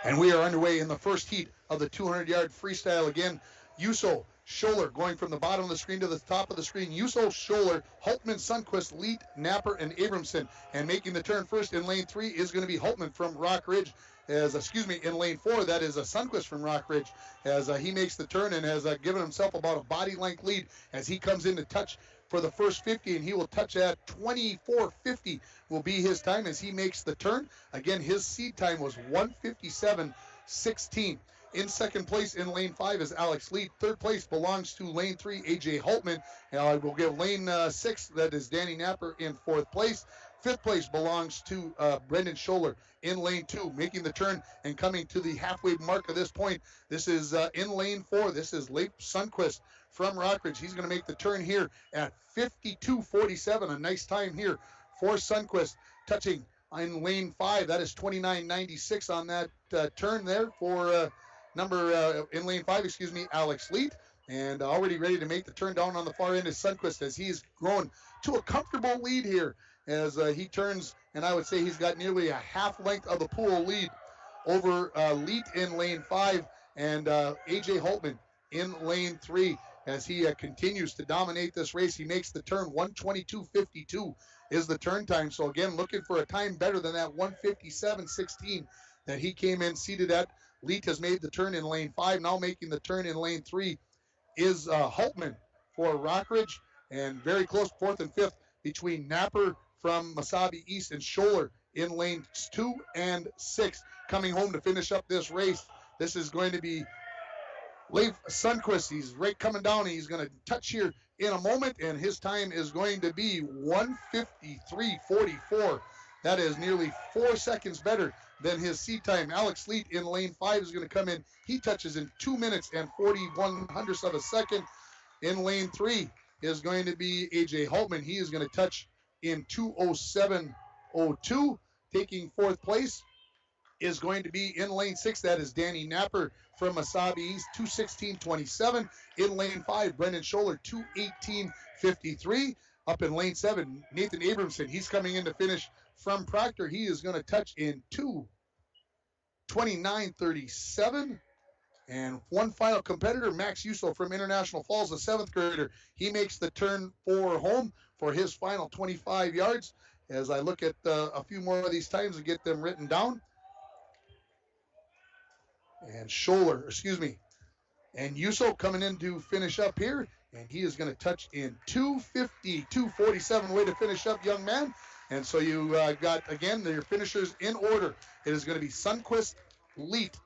S1: And we are underway in the first heat of the 200-yard freestyle. Again, Yuso, Scholler going from the bottom of the screen to the top of the screen. Yuso, Scholler, Holtman, Sundquist, Leet, Napper, and Abramson. And making the turn first in lane 3 is going to be Holtman from Rock Ridge. In lane 4, that is a Sundquist from Rock Ridge, as he makes the turn and has given himself about a body length lead as he comes in to touch for the first 50, and he will touch at 24:50 will be his time as he makes the turn. Again, his seed time was 1:57.16. In second place in lane 5 is Alex Leet. Third place belongs to lane 3, AJ Holtman. I will give lane 6, that is Danny Napper, in 4th place. 5th place belongs to Brendan Scholler in lane 2, making the turn and coming to the halfway mark of this point. This is in lane 4. This is Leif Sundquist from Rockridge. He's going to make the turn here at 52:47. A nice time here for Sundquist, touching in lane 5. That is 29.96 on that turn there for in lane 5, Alex Leet. And already ready to make the turn down on the far end is Sundquist, as he's grown to a comfortable lead here as he turns, and I would say he's got nearly a half length of the pool lead over Leet in lane 5 and AJ Holtman in lane 3 as he continues to dominate this race. He makes the turn. 1:22.52 is the turn time. So again, looking for a time better than that 1:57.16 that he came in seated at. Leet has made the turn in lane 5. Now making the turn in lane 3 is Holtman for Rockridge, and very close 4th and 5th between Napper from Wasabi East and Scholler in lanes 2 and 6. Coming home to finish up this race, this is going to be Leif Sundquist. He's right coming down. He's going to touch here in a moment, and his time is going to be 1:53.44. That is nearly 4 seconds better than his seat time. Alex Leet in lane 5 is going to come in. He touches in 2 minutes and 41 hundredths of a second. In lane 3 is going to be AJ Holtman. He is going to touch in 2:07.02. Taking 4th place is going to be in lane 6. That is Danny Napper from Wasabi East, 2:16.27. In lane 5, Brendan Scholler, 2:18.53. Up in lane 7, Nathan Abramson. He's coming in to finish from Proctor. He is going to touch in 2:29.37. And one final competitor, Max Yuso from International Falls, a 7th grader. He makes the turn for home for his final 25 yards. As I look at a few more of these times and get them written down. And and Yuso coming in to finish up here. And he is going to touch in 2:50.247. Way to finish up, young man. And so you got, again, your finishers in order. It is going to be Sundquist, Leet,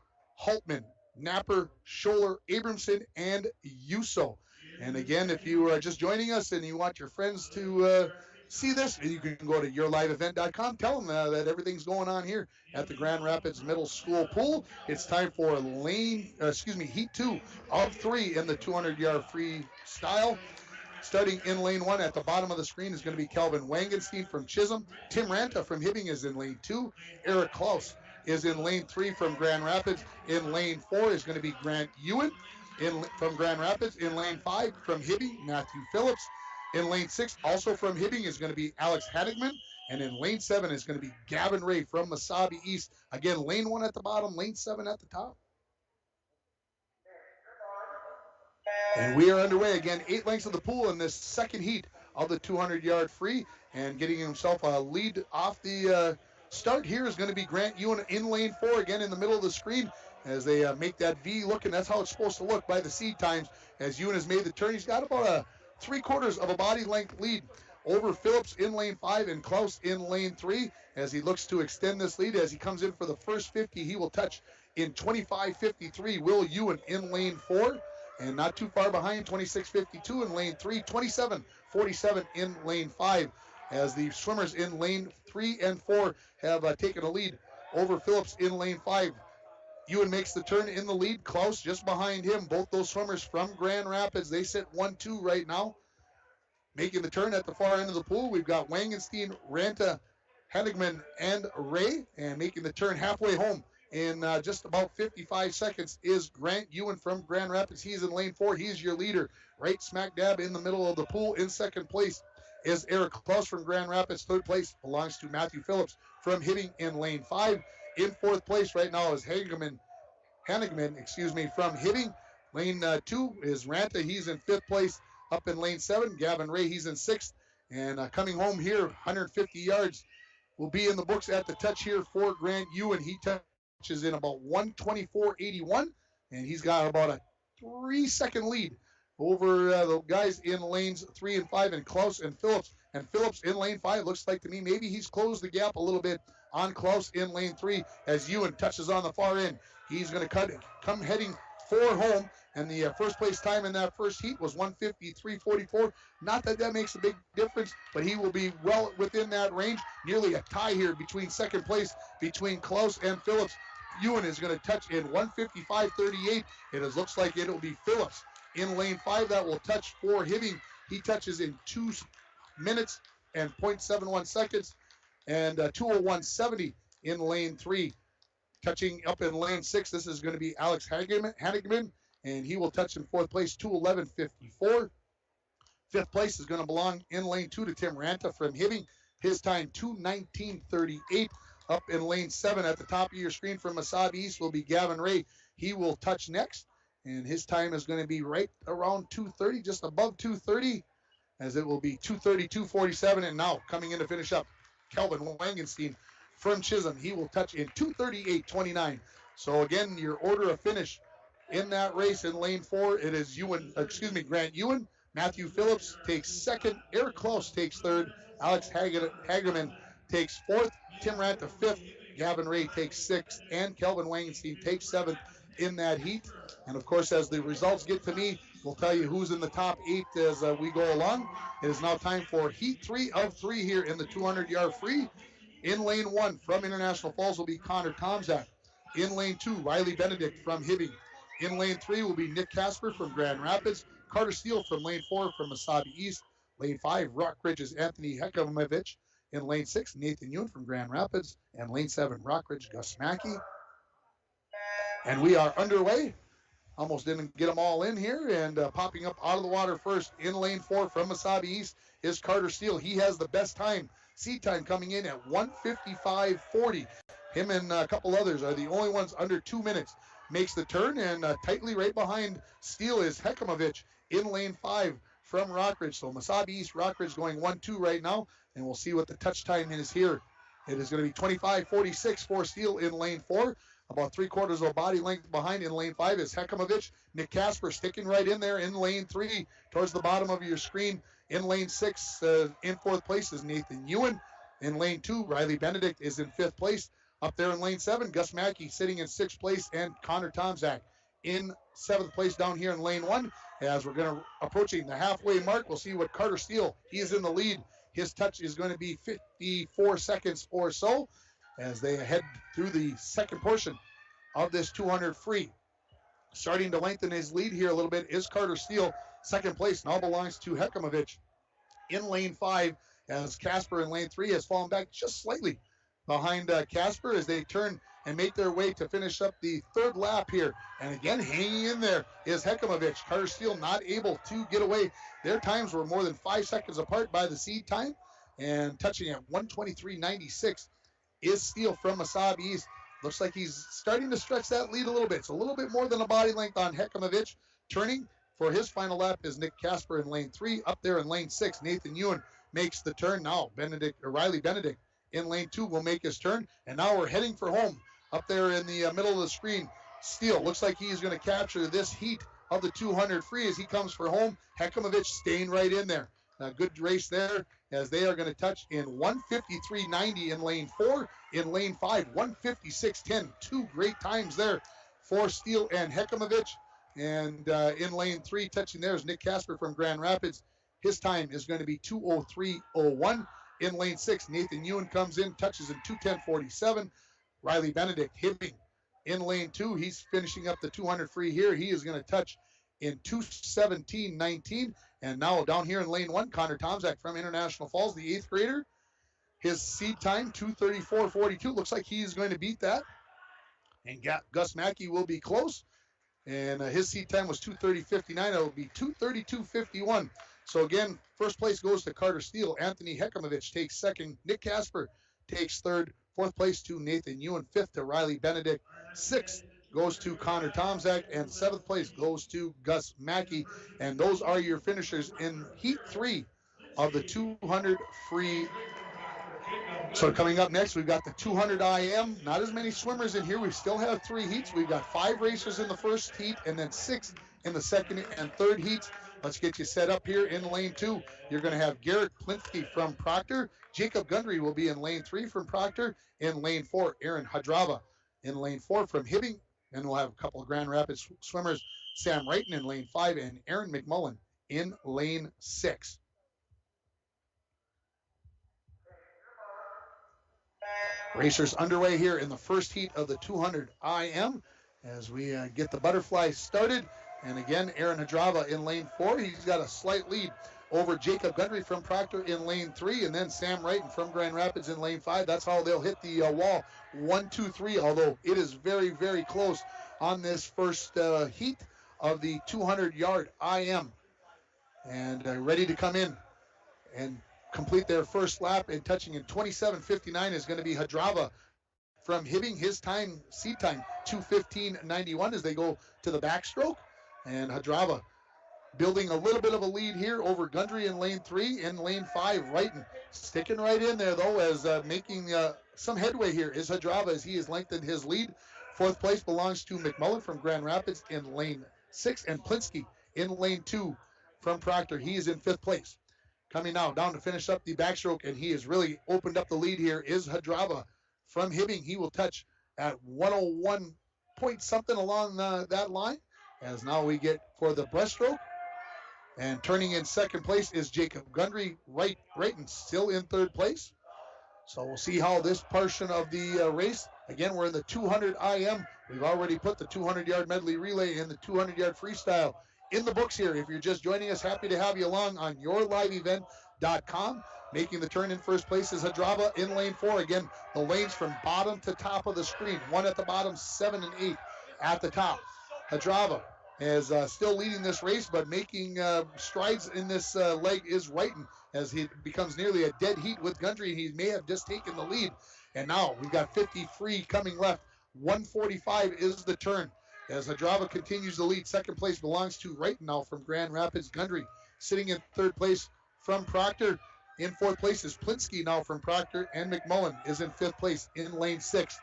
S1: Holtman, Napper, Scholler, Abramson, and Yuso. And again, if you are just joining us and you want your friends to see this, you can go to yourliveevent.com. Tell them that everything's going on here at the Grand Rapids Middle School pool. It's time for heat 2 of 3 in the 200-yard freestyle. Starting in lane 1 at the bottom of the screen is going to be Calvin Wangenstein from Chisholm. Tim Ranta from Hibbing is in lane 2. Eric Klaus is in lane 3 from Grand Rapids. In lane 4 is going to be Grant Ewan from Grand Rapids. In lane 5 from Hibbing, Matthew Phillips. In lane 6, also from Hibbing, is going to be Alex Hadigman. And in lane 7 is going to be Gavin Ray from Wasabi East. Again, lane 1 at the bottom, lane 7 at the top. And we are underway again, 8 lengths of the pool in this second heat of the 200-yard free. And getting himself a lead off the start here is going to be Grant Ewan in lane 4, again in the middle of the screen. as they make that V look, and that's how it's supposed to look by the seed times. As Ewan has made the turn, he's got about a 3/4 of a body length lead over Phillips in lane 5 and Klaus in lane 3 as he looks to extend this lead. As he comes in for the first 50, he will touch in 25:53. Will Ewan in lane 4, and not too far behind, 26:52 in lane 3, 27:47 in lane 5, as the swimmers in lane 3 and 4 have taken a lead over Phillips in lane 5. Ewan makes the turn in the lead. Klaus just behind him. Both those swimmers from Grand Rapids. They sit 1-2 right now. Making the turn at the far end of the pool, we've got Wangenstein, Ranta, Henigman, and Ray. And making the turn halfway home in just about 55 seconds is Grant Ewan from Grand Rapids. He's in lane 4. He's your leader. Right smack dab in the middle of the pool. In second place is Eric Klaus from Grand Rapids. Third place belongs to Matthew Phillips from Hibbing in lane 5. In fourth place right now is Henigman, from Hibbing. Lane 2 is Ranta. He's in fifth place. Up in lane 7, Gavin Ray, he's in 6th. And coming home here, 150 yards will be in the books at the touch here for Grant Ewan. He touches in about 1:24.81, and he's got about a 3-second lead over the guys in lanes 3 and 5, and Klaus and Phillips. And Phillips in lane 5, looks like to me maybe he's closed the gap a little bit on Klaus in lane 3 as Ewan touches on the far end. He's going to come heading for home. And the first place time in that first heat was 1:53.44. Not that that makes a big difference, but he will be well within that range. Nearly a tie here between second place between Klaus and Phillips. Ewan is going to touch in 1:55.38. It looks like it will be Phillips in lane 5 that will touch for Hibbing. He touches in 2 minutes and 0.71 seconds, and 2:01.70 in lane 3. Touching up in lane 6, this is going to be Alex Hanigman, and he will touch in fourth place, 2:11.54. Fifth place is going to belong in lane 2 to Tim Ranta from Hibbing. His time, 2:19.38. Up in lane 7 at the top of your screen from Masabi East will be Gavin Ray. He will touch next, and his time is going to be right around 2:30, just above 2:30, as it will be 2:32.47. And now coming in to finish up, Kelvin Wangenstein from Chisholm. He will touch in 2:38.29. So again, your order of finish in that race in lane 4, it is Grant Ewan. Matthew Phillips takes second. Eric Klaus takes third. Alex Hagerman takes fourth. Tim Ranta fifth. Gavin Ray takes sixth. And Kelvin Wangenstein takes seventh in that heat. And of course, as the results get to me, we'll tell you who's in the top 8 as we go along. It is now time for heat 3 of 3 here in the 200-yard free. In lane 1 from International Falls will be Connor Tomzak. In lane 2, Riley Benedict from Hibbing. In lane 3 will be Nick Casper from Grand Rapids. Carter Steele from lane 4 from Masabi East. Lane 5, Rockridge is Anthony Hekamovich. In lane 6, Nathan Ewan from Grand Rapids. And lane 7, Rockridge, Gus Mackey. And we are underway. Almost didn't get them all in here. And popping up out of the water first in lane 4 from Masabi East is Carter Steele. He has the best time. Seed time coming in at 1:55.40. Him and a couple others are the only ones under 2 minutes. Makes the turn, and tightly right behind Steele is Hekamovich in lane 5 from Rockridge. So Masabi East, Rockridge going 1-2 right now, and we'll see what the touch time is here. It is going to be 25.46 for Steele in lane 4. About 3/4 of a body length behind in lane 5 is Hekamovich. Nick Casper sticking right in there in lane 3 towards the bottom of your screen. In lane 6, in 4th place is Nathan Ewan. In lane 2, Riley Benedict is in 5th place. Up there in lane 7, Gus Mackey sitting in 6th place, and Connor Tomzak in 7th place down here in lane 1. As we're going to approaching the halfway mark, we'll see what Carter Steele, he is in the lead. His touch is going to be 54 seconds or so as they head through the second portion of this 200 free. Starting to lengthen his lead here a little bit is Carter Steele. Second place now belongs to Hekamovich. In lane 5, as Casper in lane 3 has fallen back just slightly behind Casper as they turn and make their way to finish up the third lap here. And again, hanging in there is Hekamovich. Carter Steele not able to get away. Their times were more than 5 seconds apart by the seed time, and touching at 1:23.96 is Steele from Masabi East. Looks like he's starting to stretch that lead a little bit. It's a little bit more than a body length on Hekamovich. Turning for his final lap is Nick Casper in lane 3. Up there in lane 6, Nathan Ewan makes the turn. Now Riley Benedict in lane 2 will make his turn. And now we're heading for home. Up there in the middle of the screen Steele looks like he's going to capture this heat of the 200 free as he comes for home. Hekimovich staying right in there. A good race there as they are going to touch in 153.90 in lane 4. In lane 5, 156.10. Two great times there for Steele and Hekimovich. And in lane 3, touching there is Nick Casper from Grand Rapids. His time is going to be 2:03.01. In lane 6, Nathan Ewan comes in, touches in 2:10.47. Riley Benedict Hibbing in lane 2. He's finishing up the 200 free here. He is going to touch in 2:17.19. And now down here in lane 1, Connor Tomczak from International Falls, the 8th grader. His seed time, 2:34.42. Looks like he's going to beat that. And Gus Mackey will be close. And his seed time was 2:30.59. It will be 2:32.51. So again, first place goes to Carter Steele. Anthony Hekimovich takes second. Nick Casper takes third. Fourth place to Nathan Ewan. Fifth to Riley Benedict. Sixth goes to Connor Tomczak. And seventh place goes to Gus Mackey. And those are your finishers in Heat 3 of the 200 free. So coming up next, we've got the 200 IM. Not as many swimmers in here. We still have 3 heats. We've got 5 racers in the first heat and then 6 in the second and third heats. Let's get you set up here in lane 2. You're going to have Garrett Plinsky from Proctor. Jacob Gundry will be in lane 3 from Proctor. In lane 4, Aaron Hadrava. In lane 4 from Hibbing. And we'll have a couple of Grand Rapids swimmers, Sam Wrighton in lane 5 and Aaron McMullen in lane 6. Racers underway here in the first heat of the 200 IM as we get the butterflies started. And again, Aaron Hadrava in lane 4. He's got a slight lead over Jacob Gundry from Proctor in lane 3, and then Sam Wrighton from Grand Rapids in lane 5. That's how they'll hit the wall, 1, 2, 3, although it is very, very close on this first heat of the 200-yard IM. And ready to come in and complete their first lap, and touching in 27.59 is going to be Hadrava from Hibbing. His time, seat time, 2:15.91 as they go to the backstroke. And Hadrava building a little bit of a lead here over Gundry in lane 3. In lane 5, Wrighton sticking right in there, though, as making some headway here is Hadrava as he has lengthened his lead. Fourth place belongs to McMullen from Grand Rapids in lane 6, and Plinsky in lane 2 from Proctor. He is in 5th place. Coming now down to finish up the backstroke, and he has really opened up the lead here, is Hadrava from Hibbing. He will touch at 101 point something along that line, as now we get for the breaststroke. And turning in 2nd place is Jacob Gundry. Wrighton still in 3rd place. So we'll see how this portion of the race, again, we're in the 200 IM. We've already put the 200-yard medley relay and the 200-yard freestyle in the books here. If you're just joining us, happy to have you along on yourliveevent.com. Making the turn in first place is Hadrava in lane 4. Again, the lanes from bottom to top of the screen. 1 at the bottom, 7 and 8 at the top. Hadrava is still leading this race, but making strides in this leg is Wrighton as he becomes nearly a dead heat with Gundry. He may have just taken the lead. And now we've got 50 free coming left. 145 is the turn. As Hadrava continues the lead, 2nd place belongs to Wrighton now from Grand Rapids. Gundry sitting in 3rd place from Proctor. In 4th place is Plinsky now from Proctor, and McMullen is in 5th place in lane 6.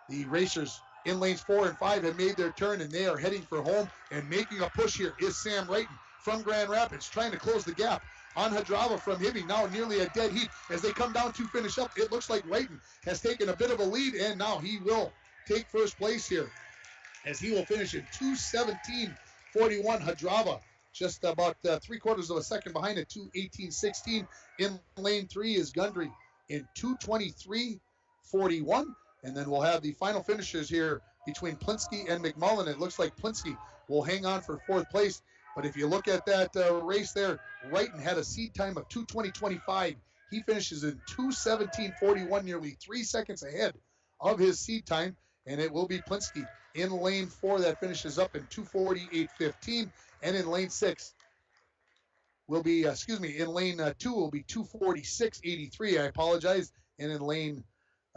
S1: The racers in lanes 4 and 5 have made their turn, and they are heading for home. And making a push here is Sam Wrighton from Grand Rapids, trying to close the gap on Hadrava from Hibbing. Now nearly a dead heat as they come down to finish up. It looks like Wrighton has taken a bit of a lead, and now he will take first place here, as he will finish in 2:17.41. Hadrava just about 3/4 of a second behind it, 2:18.16. In lane 3 is Gundry in 2:23.41. And then we'll have the final finishers here between Plinsky and McMullen. It looks like Plinsky will hang on for 4th place. But if you look at that race there, Wrighton had a seed time of 2:20.25. He finishes in 2:17.41, nearly 3 seconds ahead of his seed time. And it will be Plinsky in lane 4 that finishes up in 2:48.15. And in lane 6 will be, in lane 2 will be 2:46.83. I apologize. And in lane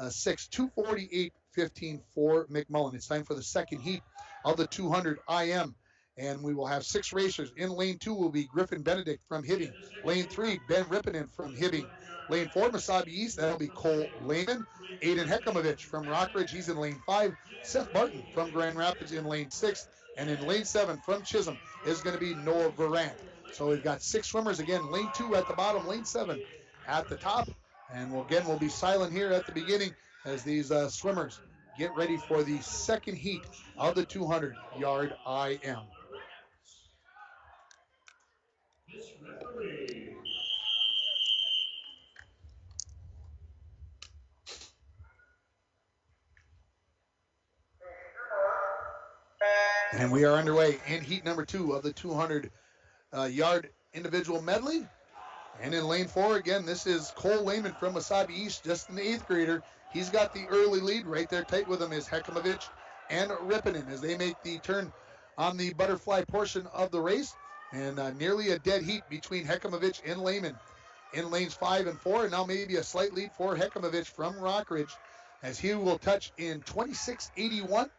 S1: 6, 2:48.15 for McMullen. It's time for the 2nd heat of the 200 IM. And we will have 6 racers. In lane 2 will be Griffin Benedict from Hibbing. Lane 3, Ben Rippinen from Hibbing. Lane 4, Masabi East, that'll be Cole Lehman. Aiden Hekimovich from Rockridge, he's in lane 5. Seth Barton from Grand Rapids in lane 6. And in lane 7 from Chisholm is going to be Noah Verant. So we've got 6 swimmers again, lane 2 at the bottom, lane 7 at the top. And we'll be silent here at the beginning as these swimmers get ready for the second heat of the 200-yard IM. And we are underway in heat number 2 of the 200-yard individual medley. And in lane 4, again, this is Cole Lehman from Wasabi East, just an 8th grader. He's got the early lead. Right there tight with him is Hekimovich and Rippinen as they make the turn on the butterfly portion of the race. And nearly a dead heat between Hekimovich and Lehman in lanes 5 and 4. And now maybe a slight lead for Hekimovich from Rockridge as he will touch in 26.81.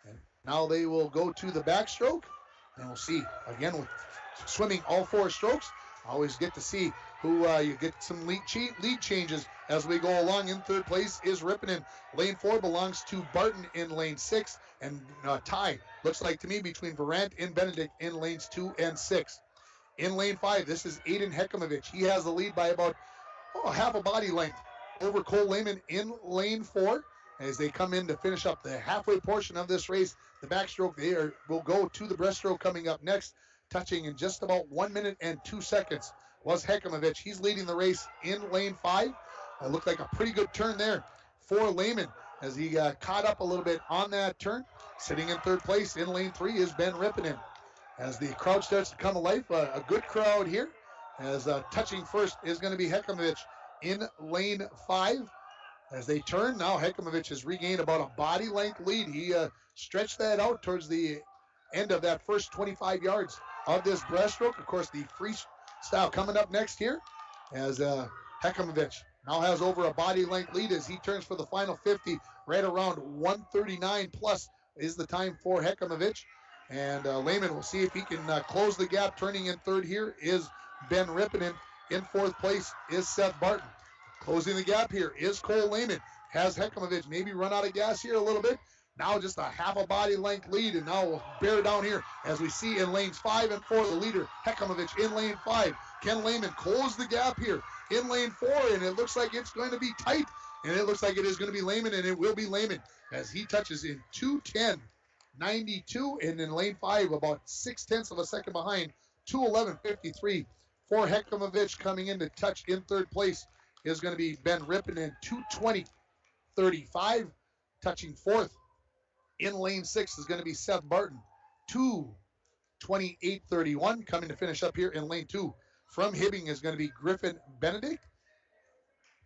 S1: And now they will go to the backstroke. And we'll see, again, with swimming all 4 strokes. Always get to see who you get some lead changes as we go along. In 3rd place is Rippinen. Lane 4 belongs to Barton in lane 6. And tie, looks like to me, between Verant and Benedict in lanes 2 and 6. In lane 5, this is Aiden Hekimovich. He has the lead by about half a body length over Cole Lehman in lane 4. As they come in to finish up the halfway portion of this race, the backstroke will go to the breaststroke coming up next. Touching in just about 1 minute and 2 seconds was Hekimovich. He's leading the race in lane 5. It looked like a pretty good turn there for Lehman as he caught up a little bit on that turn. Sitting in 3rd place in lane 3 is Ben Rippinen. As the crowd starts to come to life, a good crowd here. As touching first is going to be Hekimovich in lane 5. As they turn, now Hekimovich has regained about a body length lead. He stretched that out towards the end of that first 25 yards of this breaststroke. Of course, the freestyle coming up next here as Hekimovich now has over a body length lead as he turns for the final 50. Right around 139 plus is the time for Hekimovich. And Lehman will see if he can close the gap. Turning in 3rd here is Ben Rippinen. In 4th place is Seth Barton. Closing the gap here is Cole Lehman. Has Hekimovich maybe run out of gas here a little bit? Now just a half a body length lead, and now we'll bear down here as we see in lanes 5 and 4, the leader, Hekimovich, in lane 5. Can Lehman close the gap here in lane 4? And it looks like it's going to be tight, and it looks like it is going to be Lehman, and it will be Lehman as he touches in 2:10.92, and in lane 5, about 0.6 of a second behind, 2:11.53 for Hekimovich. Coming in to touch in 3rd place is going to be Ben Rippinen, 2:20.35. Touching 4th in lane 6 is going to be Seth Barton, 2:28.31. Coming to finish up here in lane 2 from Hibbing is going to be Griffin Benedict,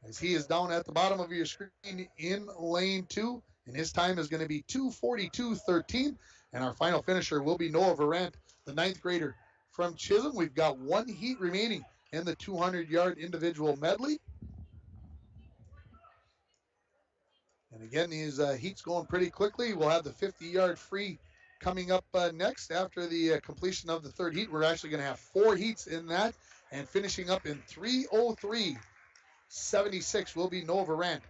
S1: as he is down at the bottom of your screen in lane 2, and his time is going to be 2:42.13. And our final finisher will be Noah Verant, the 9th grader from Chisholm. We've got 1 heat remaining in the 200-yard individual medley. And again, these heats going pretty quickly. We'll have the 50-yard free coming up next after the completion of the 3rd heat. We're actually going to have 4 heats in that, and finishing up in 3:03.76 will be Noah Verant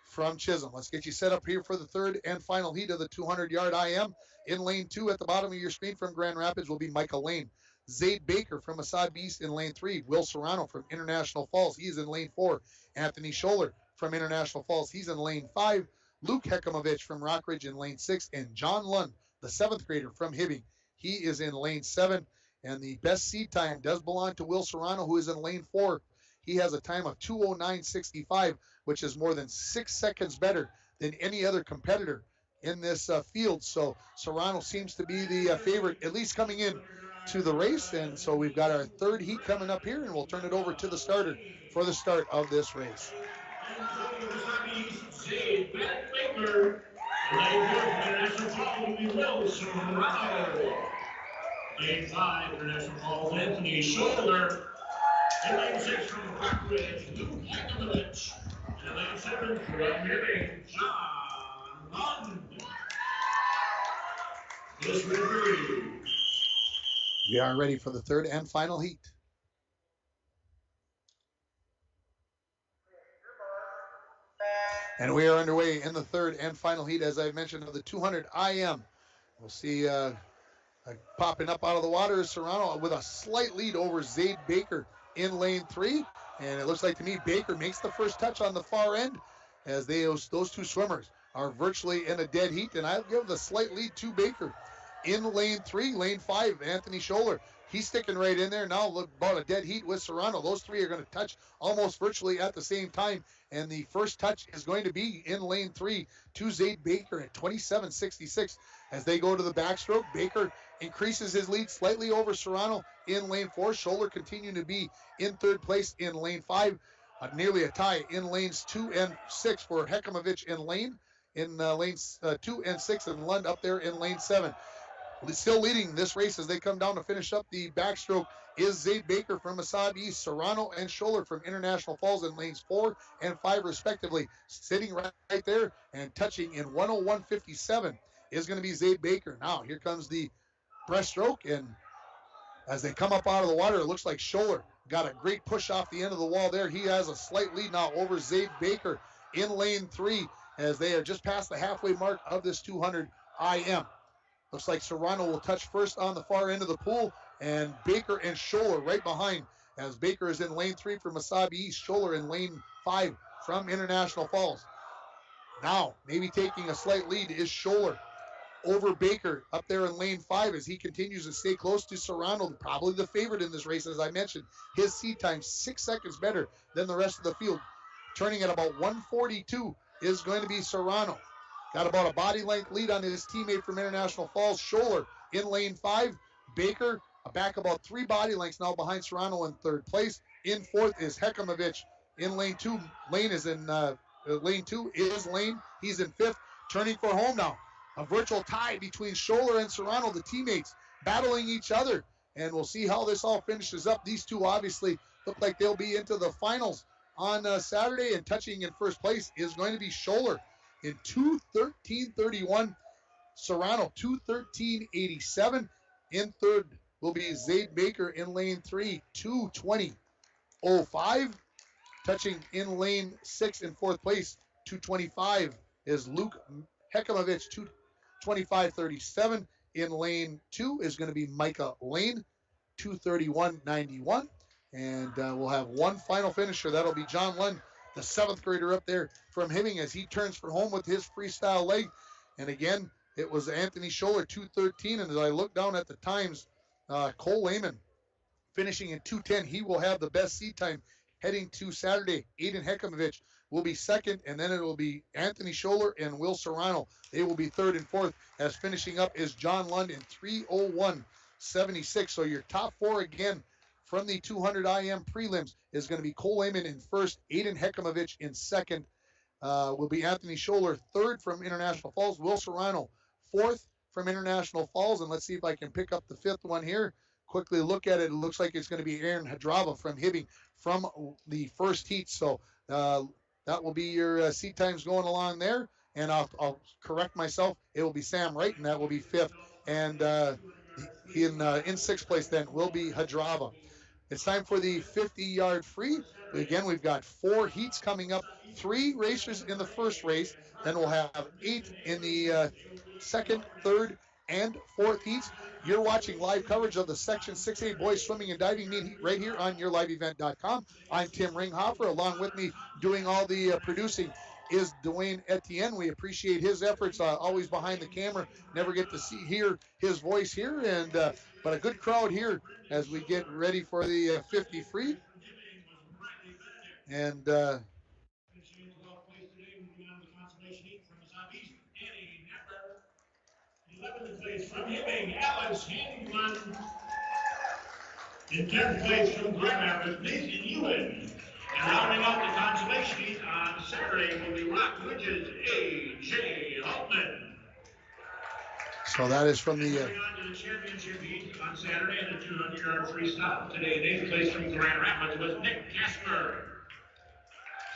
S1: from Chisholm. Let's get you set up here for the 3rd and final heat of the 200-yard IM. In lane 2 at the bottom of your screen from Grand Rapids will be Michael Lane. Zaid Baker from Wasabi East in lane 3. Will Serrano from International Falls. He's in lane 4. Anthony Schuller from International Falls. He's in lane 5. Luke Hekimovich from Rockridge in lane 6. And John Lund, the 7th grader from Hibbing. He is in lane 7. And the best seed time does belong to Will Serrano, who is in lane 4. He has a time of 2:09.65, which is more than 6 seconds better than any other competitor in this field. So Serrano seems to be the favorite, at least coming in to the race. And so we've got our 3rd heat coming up here, and we'll turn it over to the starter for the start of this race.
S13: Lane 5, International Falls, Anthony Schuller. In lane 6 from Rockridge, Luke Hekimovich. And in lane 7 from Hibbing, John Lund. This referee.
S1: We are ready for the 3rd and final heat. And we are underway in the third and final heat, as I mentioned, of the 200 IM. We'll see popping up out of the water is Serrano with a slight lead over Zaid Baker in lane 3. And it looks like to me Baker makes the first touch on the far end, as those two swimmers are virtually in a dead heat. And I'll give the slight lead to Baker in lane 3. Lane 5, Anthony Schuller. He's sticking right in there now, about a dead heat with Serrano. Those three are going to touch almost virtually at the same time. And the first touch is going to be in lane 3 to Zaid Baker at 27.66. As they go to the backstroke, Baker increases his lead slightly over Serrano in lane 4. Scholler continuing to be in third place in lane 5. Nearly a tie in lanes 2 and 6 for Hekimovich in lanes 2 and 6, and Lund up there in lane 7. Still leading this race as they come down to finish up the backstroke is Zaid Baker from Massab East, Serrano and Scholler from International Falls in lanes 4 and 5 respectively. Sitting right there and touching in 101.57 is going to be Zaid Baker. Now here comes the breaststroke, and as they come up out of the water, it looks like Scholler got a great push off the end of the wall there. He has a slight lead now over Zaid Baker in lane 3 as they are just past the halfway mark of this 200 IM. Looks like Serrano will touch first on the far end of the pool, and Baker and Scholler right behind, as Baker is in lane 3 from Masabi East, Scholler in lane 5 from International Falls. Now, maybe taking a slight lead is Scholler over Baker up there in lane 5 as he continues to stay close to Serrano, probably the favorite in this race, as I mentioned. His seat time 6 seconds better than the rest of the field. Turning at about 1:42 is going to be Serrano. Got about a body length lead on his teammate from International Falls, Scholler in lane 5. Baker back about 3 body lengths now behind Serrano in third place. In fourth is Hekimovich in lane 2. Lane is in lane 2 is Lane. He's in fifth. Turning for home now. A virtual tie between Scholler and Serrano, the teammates battling each other. And we'll see how this all finishes up. These two obviously look like they'll be into the finals on Saturday, and touching in first place is going to be Scholler in 2:13.31. Serrano 2:13.87. In third will be Zaid Baker in lane 3, 2:20.05. Touching in lane 6 in fourth place, 2:25 is Luke Hekimovich, 2:25.37. In lane 2 is going to be Micah Lane, 2:31.91. And we'll have one final finisher. That'll be John Lund, the 7th grader up there from Hibbing, as he turns for home with his freestyle leg. And again, it was Anthony Scholler, 2:13. And as I look down at the times, Cole Lehman finishing in 2:10. He will have the best seat time heading to Saturday. Aiden Hekimovich will be second, and then it will be Anthony Scholler and Will Serrano. They will be third and fourth, as finishing up is John Lund in 3:01.76. So your top 4 again from the 200 IM prelims is going to be Cole Lehman in first, Aiden Hekimovich in second, will be Anthony Scholler third from International Falls, Will Serrano fourth from International Falls, and let's see if I can pick up the 5th one here. Quickly look at it. It looks like it's going to be Aaron Hadrava from Hibbing from the first heat. So that will be your seat times going along there. And I'll correct myself. It will be Sam Wright, and that will be 5th. And in 6th place then will be Hadrava. It's time for the 50-yard free. Again, we've got 4 heats coming up, 3 racers in the first race. Then we'll have 8 in the second, third, and 4th heats. You're watching live coverage of the Section 6A Boys Swimming and Diving Meet right here on yourliveevent.com. I'm Tim Ringhofer. Along with me doing all the producing is Dwayne Etienne. We appreciate his efforts, always behind the camera. Never get to hear his voice here, and but a good crowd here as we get ready for the 50 free. And
S13: 11th place from Hibbing, Alex Hangman. In 10th place from Grand Rapids, Nathan Ewan. And rounding out the consolation heat on Saturday will be Rock Ridge's A.J. Altman.
S1: So that is from the...
S13: Moving on to the championship heat on Saturday in the 200-yard freestyle. Today, in 8th place from Grand Rapids was Nick Casper.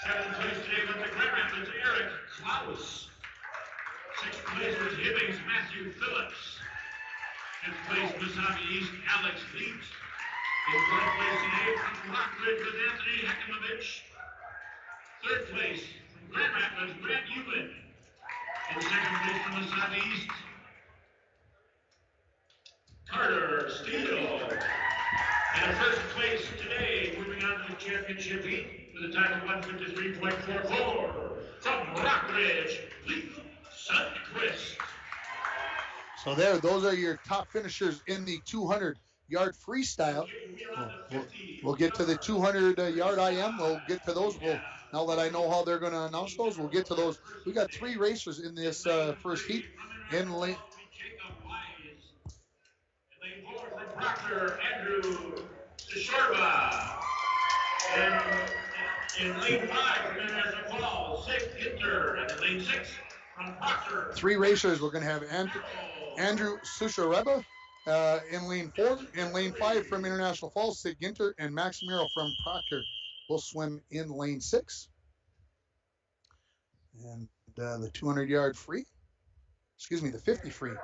S13: 7th place today with the Grand Rapids, Eric Klaus. 6th place was Hibbing's Matthew Phillips. 5th place, Masabi East, Alex Leet. In 4th place today from Rockridge was Anthony Hekimovich. 3rd place from Grand Rapids, Brett Euclid. In second place from the southeast, Carter Steele. And first place today, moving on to the championship heat with a time of 1:53.44 from Rockridge, Leith Sundquist.
S1: So those are your top finishers in the 200-yard freestyle. We'll get to the 200-yard IM. We'll get to those. Now that I know how they're going to announce those, we'll get to those. We got 3 racers in this first heat. In lane.
S13: Lane 4 from Proctor, Andrew Schuller. And in lane 5 from International Falls, Sig Ginter. And in lane 6 from Proctor.
S1: 3 racers. We're going to have Andrew Sushareba in lane 4. In lane 5 from International Falls, Sig Ginter and Max Miro from Proctor will swim in lane 6. And the 200-yard free. Excuse me, the 50 free.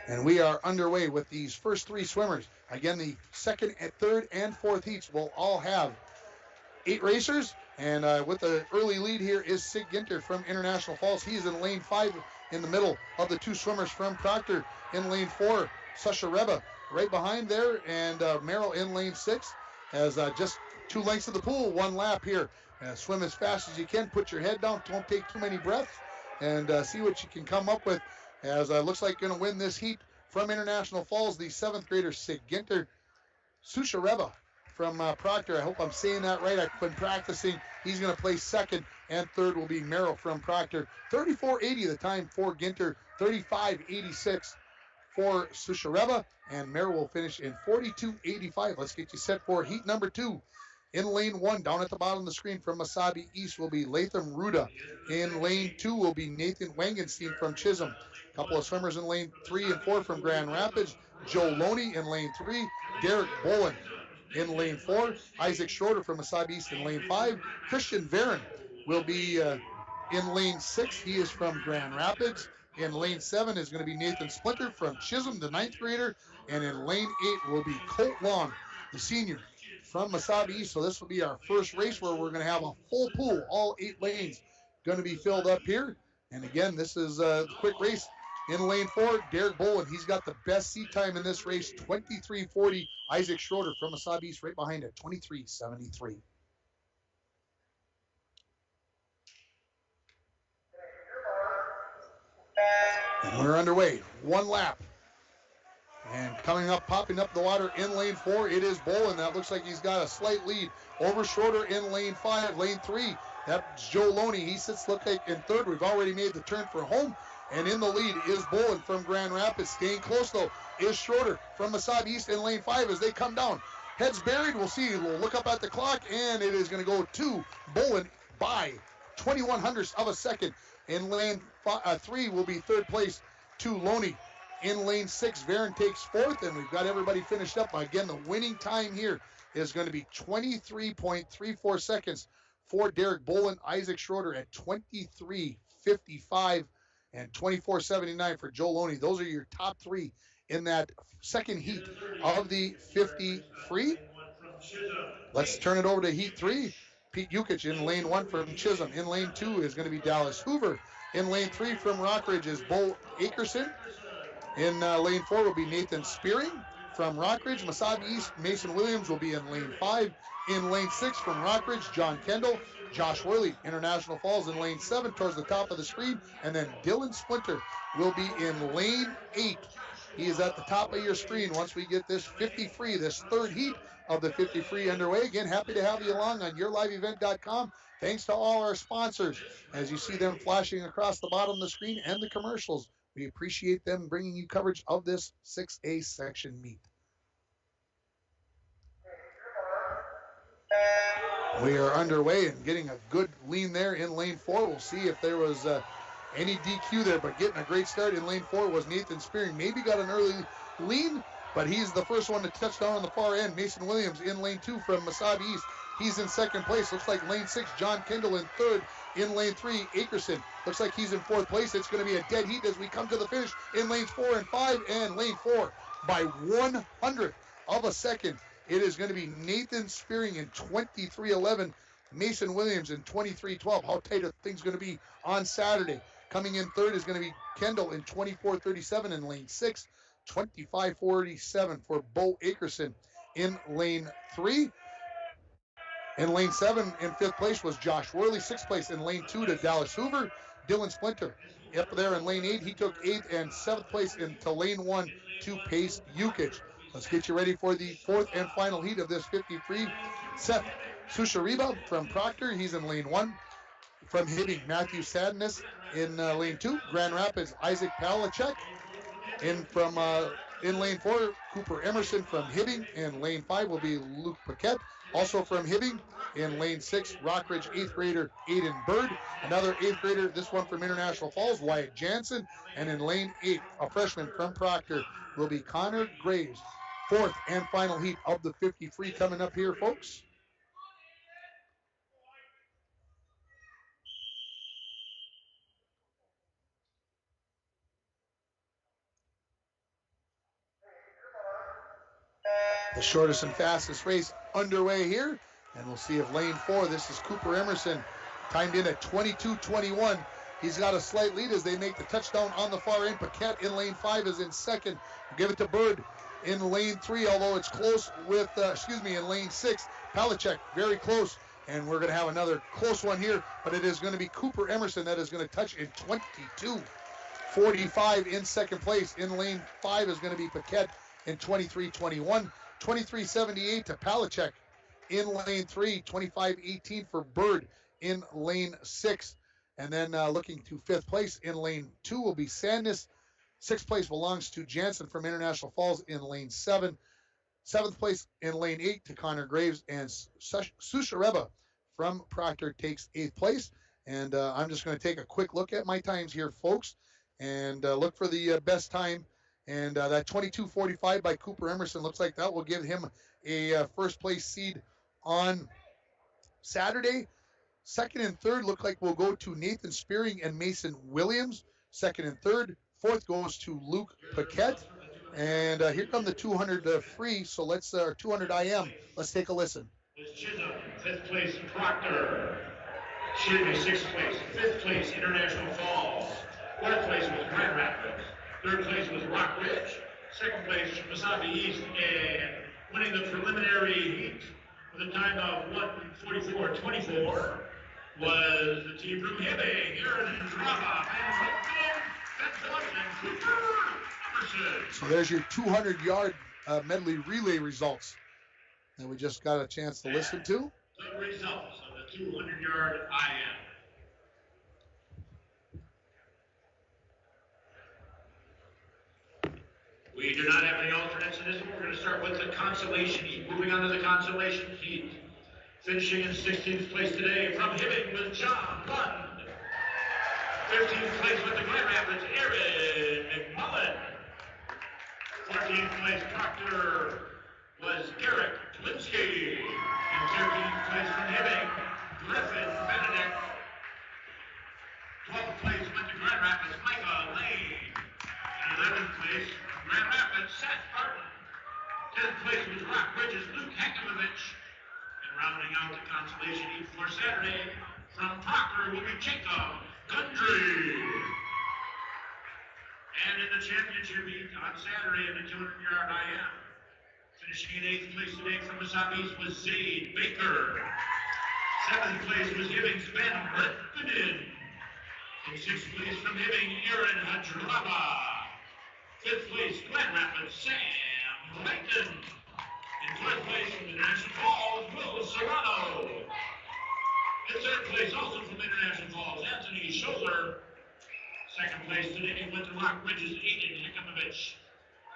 S1: And we are underway with these first 3 swimmers. Again, the second, third, and fourth heats will all have 8 racers. And with the early lead here is Sig Ginter from International Falls. He's in lane 5 in the middle of the 2 swimmers from Proctor. In lane 4, Sushareba right behind there. And Merrill in lane 6 has just 2 lengths of the pool, 1 lap here. Swim as fast as you can. Put your head down. Don't take too many breaths. And see what you can come up with. As looks like going to win this heat from International Falls, the 7th grader, Sig Ginter. Sushareba from Proctor. I hope I'm saying that right. I've been practicing. He's going to place 2nd, and 3rd will be Merrill from Proctor. 34.80 the time for Ginter, 35.86 for Sushareba, and Merrill will finish in 42.85. Let's get you set for heat number 2. In lane 1, down at the bottom of the screen from Masabi East will be Latham Ruda. In lane 2 will be Nathan Wangenstein from Chisholm. A couple of swimmers in lane 3 and 4 from Grand Rapids. Joe Loney in lane 3. Derek Bolin in lane 4. Isaac Schroeder from Masabi East in lane 5. Christian Varon will be in lane 6. He is from Grand Rapids. In lane 7 is going to be Nathan Splinter from Chisholm, the 9th grader. And in lane 8 will be Colt Long, the senior from Masabi East. So this will be our first race where we're going to have a full pool. All 8 lanes going to be filled up here. And again, this is a quick race. In lane 4, Derek Bolin. He's got the best seat time in this race, 23:40. Isaac Schroeder from Masabi East right behind it, 23:73. And we're underway. 1 lap. And coming up, popping up the water in lane 4, it is Bolin. That looks like he's got a slight lead over Schroeder in lane 5. Lane 3, that's Joe Loney. He sits, look like, in 3rd. We've already made the turn for home. And in the lead is Bolin from Grand Rapids. Staying close, though, is Schroeder from Masabi East in lane 5 as they come down. Heads buried. We'll see. We'll look up at the clock, and it is going to go to Bolin by 21 hundredths of a second. In lane 3 will be 3rd place to Loney. In lane 6, Varon takes 4th, and we've got everybody finished up. Again, the winning time here is going to be 23.34 seconds for Derek Bolin. Isaac Schroeder at 23:55 and 24:79 for Joe Loney. Those are your top 3 in that second heat of the 50 free. Let's turn it over to heat 3. Pete Yukich in lane 1 from Chisholm. In lane 2 is going to be Dallas Hoover. In lane 3 from Rockridge is Bo Akerson. In lane 4 will be Nathan Spearing from Rockridge. Masabi East, Mason Williams will be in lane 5. In lane 6 from Rockridge, John Kendall. Josh Worley, International Falls in lane 7 towards the top of the screen. And then Dylan Splinter will be in lane 8. He is at the top of your screen once we get this 50 free, this 3rd heat of the 50 free underway. Again, happy to have you along on yourliveevent.com. Thanks to all our sponsors as you see them flashing across the bottom of the screen and the commercials. We appreciate them bringing you coverage of this 6A section meet. We are underway and getting a good lean there in lane 4. We'll see if there was any DQ there, but getting a great start in lane 4 was Nathan Spearing. Maybe got an early lean, but he's the first one to touch down on the far end. Mason Williams in lane 2 from Masabi East. He's in 2nd place. Looks like lane 6, John Kendall in 3rd. In lane 3, Akerson. Looks like he's in 4th place. It's going to be a dead heat as we come to the finish in lanes 4 and 5. And lane 4 by 100th of a second. It is going to be Nathan Spearing in 23:11 Mason Williams in 23:12. How tight are things going to be on Saturday? Coming in third is going to be Kendall in 24:37 in lane 6. 25:47 for Bo Akerson in lane 3. In lane 7, in 5th place was Josh Worley. 6th place in lane 2 to Dallas Hoover. Dylan Splinter up there in lane 8. He took 8th, and 7th place into lane 1 to Pace Yukich. Let's get you ready for the 4th and final heat of this 53. Seth Sushariba from Proctor. He's in lane 1. From Hibbing, Matthew Sadness in lane 2. Grand Rapids, Isaac Palachek. In lane 4, Cooper Emerson from Hibbing. In lane 5 will be Luke Paquette. Also from Hibbing. In lane 6, Rockridge 8th grader Aiden Bird. Another 8th grader, this one from International Falls, Wyatt Jansen. And in lane 8, a freshman from Proctor will be Connor Graves. 4th and final heat of the 53 coming up here, folks. The shortest and fastest race underway here. And we'll see if lane 4, this is Cooper Emerson, timed in at 22:21. He's got a slight lead as they make the touchdown on the far end. Paquette in lane 5 is in 2nd. We'll give it to Bird in lane 3, although it's close with, in lane 6. Palachek, very close. And we're going to have another close one here, but it is going to be Cooper Emerson that is going to touch in 22:45 in 2nd place. In lane 5 is going to be Paquette in 23:21. 23:78 to Palachek in lane 3. 25:18 for Bird in lane 6. And then looking to 5th place in lane 2 will be Sandness. 6th place belongs to Jansen from International Falls in lane 7. 7th place in lane 8 to Connor Graves. And Sushareba from Proctor takes 8th place. And I'm just going to take a quick look at my times here, folks, and look for the best time. And that 22:45 by Cooper Emerson looks like that will give him a first place seed on Saturday. 2nd and 3rd look like we'll go to Nathan Spearing and Mason Williams. 2nd and 3rd. 4th goes to Luke Paquette. And here come the 200 free. So let's 200 IM. Let's take a listen.
S13: Chisholm, 5th place Proctor. 6th place. 5th place International Falls. 4th place was Grand Rapids. 3rd place was Rockridge. 2nd place Wasabi East. And winning the preliminary heat with a time of 1:44.24 was the team from Hibbing, Aaron and Drama, and Cooper Emerson.
S1: So there's your 200-yard medley relay results that we just got a chance to listen to.
S13: The results of the 200-yard IM. We do not have any alternates in this one. We're going to start with the consolation heat. Moving on to the consolation heat. Finishing in 16th place today from Hibbing was John Lund. 15th place with the Grand Rapids, Aaron McMullen. 14th place Proctor was Garrett Klinsky. And 13th place from Hibbing, Griffin Benedict. 12th place went to Grand Rapids, Micah Lane. And 11th place, Grand Rapids, Seth Barton. 10th place was Rockridge's Luke Hakimovich. And rounding out the consolation heat for Saturday, from Proctor will be Jacob Gundry. And in the championship heat on Saturday in the 200-yard IM, finishing in 8th place today from Wasabi East was Zaid Baker. 7th place was Hibbing's Ben Redford. In 6th place from Hibbing, Aaron Hadraba. 5th place, Grand Rapids, Sam Layton. In 4th place from International Falls, Will Serrano. In 3rd place, also from International Falls, Anthony Schuller. 2nd place today went to Rockridge's Aiden Hikimovich.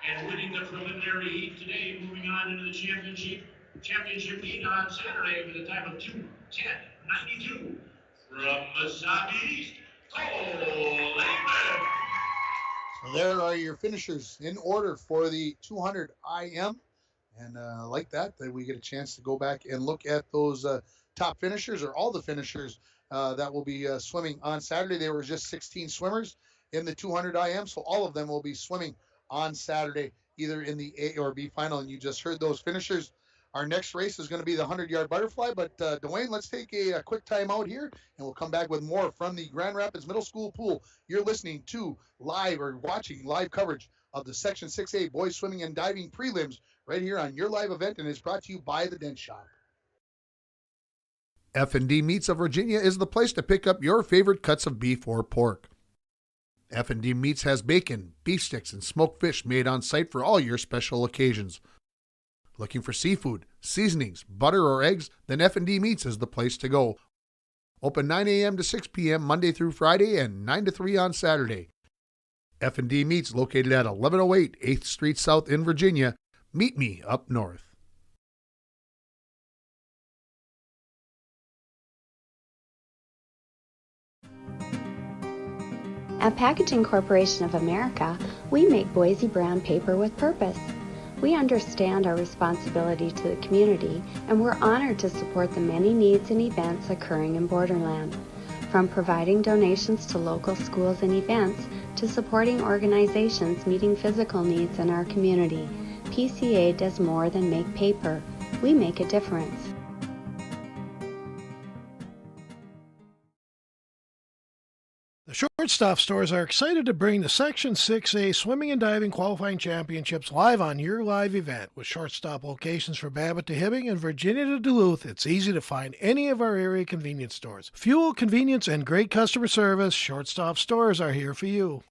S13: And winning the preliminary heat today, moving on into the championship heat on Saturday with a time of 2:10.92 from Wasabi East, Cole Lehman.
S1: So there are your finishers in order for the 200 IM. And like that we get a chance to go back and look at those top finishers, or all the finishers that will be swimming on Saturday. There were just 16 swimmers in the 200 IM, so all of them will be swimming on Saturday, either in the A or B final. And you just heard those finishers. Our next race is going to be the 100-yard butterfly, but Dwayne, let's take a quick time out here, and we'll come back with more from the Grand Rapids Middle School pool. You're listening to live or watching live coverage of the Section 6A Boys Swimming and Diving Prelims right here on your live event, and it's brought to you by the Dent Shop.
S2: F&D Meats of Virginia is the place to pick up your favorite cuts of beef or pork. F&D Meats has bacon, beef sticks, and smoked fish made on site for all your special occasions. Looking for seafood, seasonings, butter, or eggs? Then F&D Meats is the place to go. Open 9 a.m. to 6 p.m. Monday through Friday and 9 to 3 on Saturday. F&D Meats located at 1108 8th Street South in Virginia. Meet me up north.
S3: At Packaging Corporation of America, we make Boise brown paper with purpose. We understand our responsibility to the community, and we're honored to support the many needs and events occurring in Borderland. From providing donations to local schools and events, to supporting organizations meeting physical needs in our community, PCA does more than make paper. We make a difference.
S5: The Shortstop stores are excited to bring the Section 6A Swimming and Diving Qualifying Championships live on your live event. With Shortstop locations for Babbitt to Hibbing and Virginia to Duluth, it's easy to find any of our area convenience stores. Fuel, convenience, and great customer service, Shortstop stores are here for you.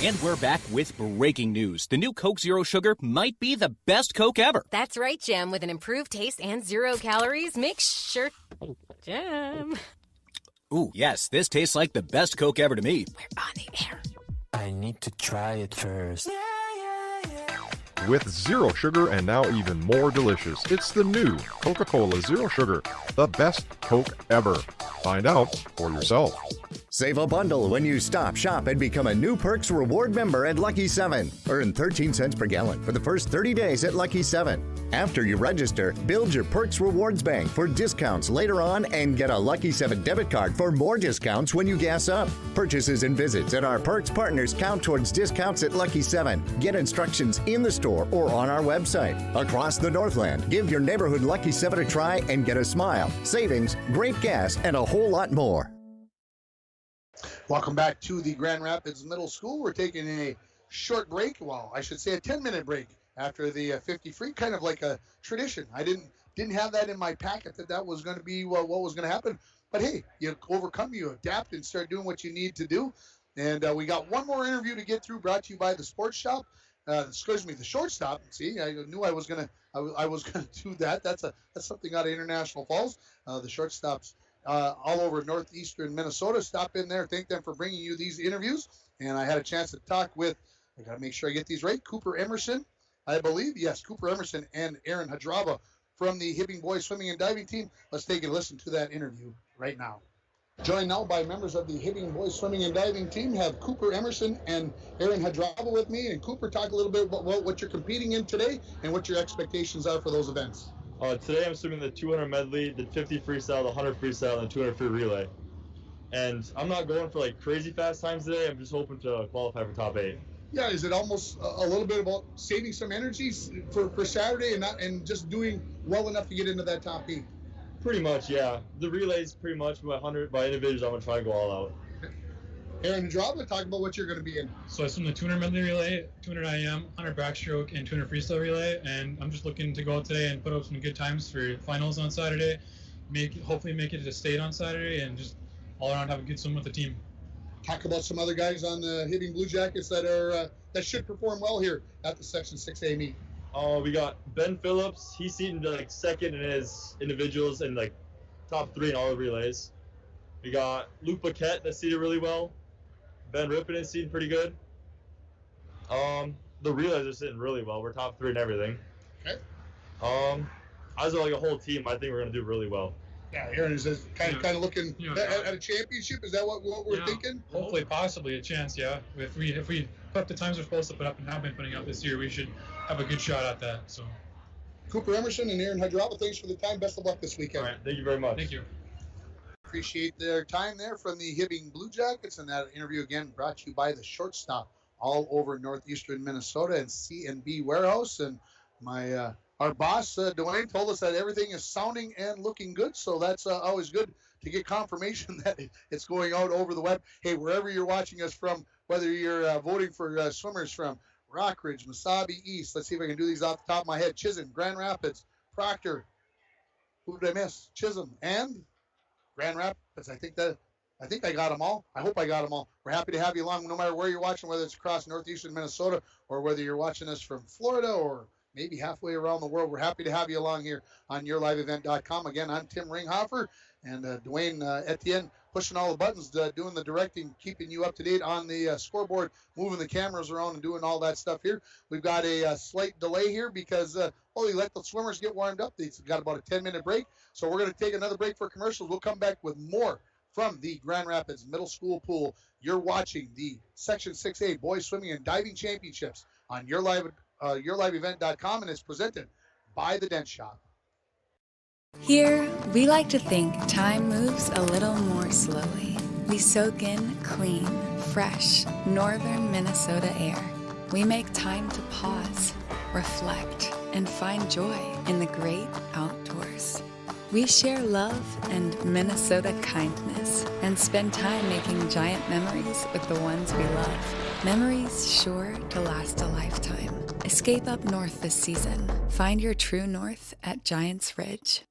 S7: And we're back with breaking news. The new Coke Zero Sugar might be the best Coke ever.
S8: That's right, Jim. With an improved taste and 0 calories, make sure... Jim.
S7: Ooh, yes, this tastes like the best Coke ever to me.
S8: We're on the air.
S9: I need to try it first.
S10: With zero sugar and now even more delicious, it's the new Coca-Cola Zero Sugar, the best Coke ever. Find out for yourself.
S17: Save a bundle when you stop, shop, and become a new Perks Reward member at Lucky 7. Earn 13 cents per gallon for the first 30 days at Lucky 7. After you register, build your Perks Rewards Bank for discounts later on and get a Lucky 7 debit card for more discounts when you gas up. Purchases and visits at our Perks partners count towards discounts at Lucky 7. Get instructions in the store or on our website. Across the Northland, give your neighborhood Lucky 7 a try and get a smile, savings, great gas, and a whole lot more.
S1: Welcome back to the Grand Rapids Middle School. We're taking a short break. Well, I should say a 10-minute break after the 50 free, kind of like a tradition. I didn't have that in my packet that was going to be what was going to happen. But hey, you overcome, you adapt, and start doing what you need to do. And we got one more interview to get through, brought to you by the Sports Shop. The Shortstop. See, I knew I was gonna do that. That's something out of International Falls. The Shortstops all over northeastern Minnesota. Stop in there. Thank them for bringing you these interviews. And I had a chance to talk with, I got to make sure I get these right, Cooper Emerson, I believe. Yes, Cooper Emerson and Aaron Hadrava from the Hibbing Boys Swimming and Diving team. Let's take a listen to that interview right now. Joined now by members of the Hibbing Boys Swimming and Diving team, have Cooper Emerson and Aaron Hadrava with me. And Cooper, talk a little bit about what you're competing in today and what your expectations are for those events.
S14: Today I'm swimming the 200 medley, the 50 freestyle, the 100 freestyle, and the 200 free relay. And I'm not going for like crazy fast times today. I'm just hoping to qualify for top 8.
S1: Yeah, is it almost a little bit about saving some energy for Saturday and just doing well enough to get into that top 8?
S14: Pretty much, yeah. The relays pretty much by individuals. I'm gonna try to go all out.
S1: Aaron Hadrava, talk about what you're going to be in.
S15: So I swim the 200 medley relay, 200 IM, 100 backstroke, and 200 freestyle relay, and I'm just looking to go out today and put up some good times for finals on Saturday, hopefully make it to state on Saturday, and just all around have a good swim with the team.
S1: Talk about some other guys on the Hibbing Blue Jackets that should perform well here at the Section 6A meet.
S14: We got Ben Phillips. He's seen like second in his individuals and like top 3 in all the relays. We got Luke Paquette that seeded really well. Ben Rippin is seeding pretty good. The relays are sitting really well. We're top 3 in everything.
S1: Okay.
S14: As like a whole team, I think we're gonna do really well.
S1: Yeah, Aaron is kind of looking at a championship. Is that what we're thinking?
S15: Hopefully, possibly a chance. Yeah, if we put up the times we're supposed to put up and have been putting up this year, we should have a good shot at that. So.
S1: Cooper Emerson and Aaron Hadrava, thanks for the time. Best of luck this weekend.
S14: All right, thank you very much.
S15: Thank you.
S1: Appreciate their time there from the Hibbing Blue Jackets, and that interview again brought to you by the Shortstop all over northeastern Minnesota and C&B Warehouse. And our boss, Dwayne, told us that everything is sounding and looking good. So that's always good to get confirmation that it's going out over the web. Hey, wherever you're watching us from, whether you're voting for swimmers from Rockridge, Mesabi East, let's see if I can do these off the top of my head, Chisholm, Grand Rapids, Proctor, who did I miss? Chisholm and Grand Rapids. I think I got them all. I hope I got them all. We're happy to have you along no matter where you're watching, whether it's across northeastern Minnesota or whether you're watching us from Florida or maybe halfway around the world. We're happy to have you along here on yourliveevent.com. Again, I'm Tim Ringhofer, and Dwayne Etienne pushing all the buttons, doing the directing, keeping you up to date on the scoreboard, moving the cameras around and doing all that stuff here. We've got a slight delay here because we let the swimmers get warmed up. They've got about a 10-minute break, so we're going to take another break for commercials. We'll come back with more from the Grand Rapids Middle School pool. You're watching the Section 6A Boys Swimming and Diving Championships on yourliveevent.com, and it's presented by the Dent Shop.
S6: Here, we like to think time moves a little more slowly. We soak in clean, fresh, northern Minnesota air. We make time to pause, reflect, and find joy in the great outdoors. We share love and Minnesota kindness and spend time making giant memories with the ones we love. Memories sure to last a lifetime. Escape up north this season. Find your true north at Giants Ridge.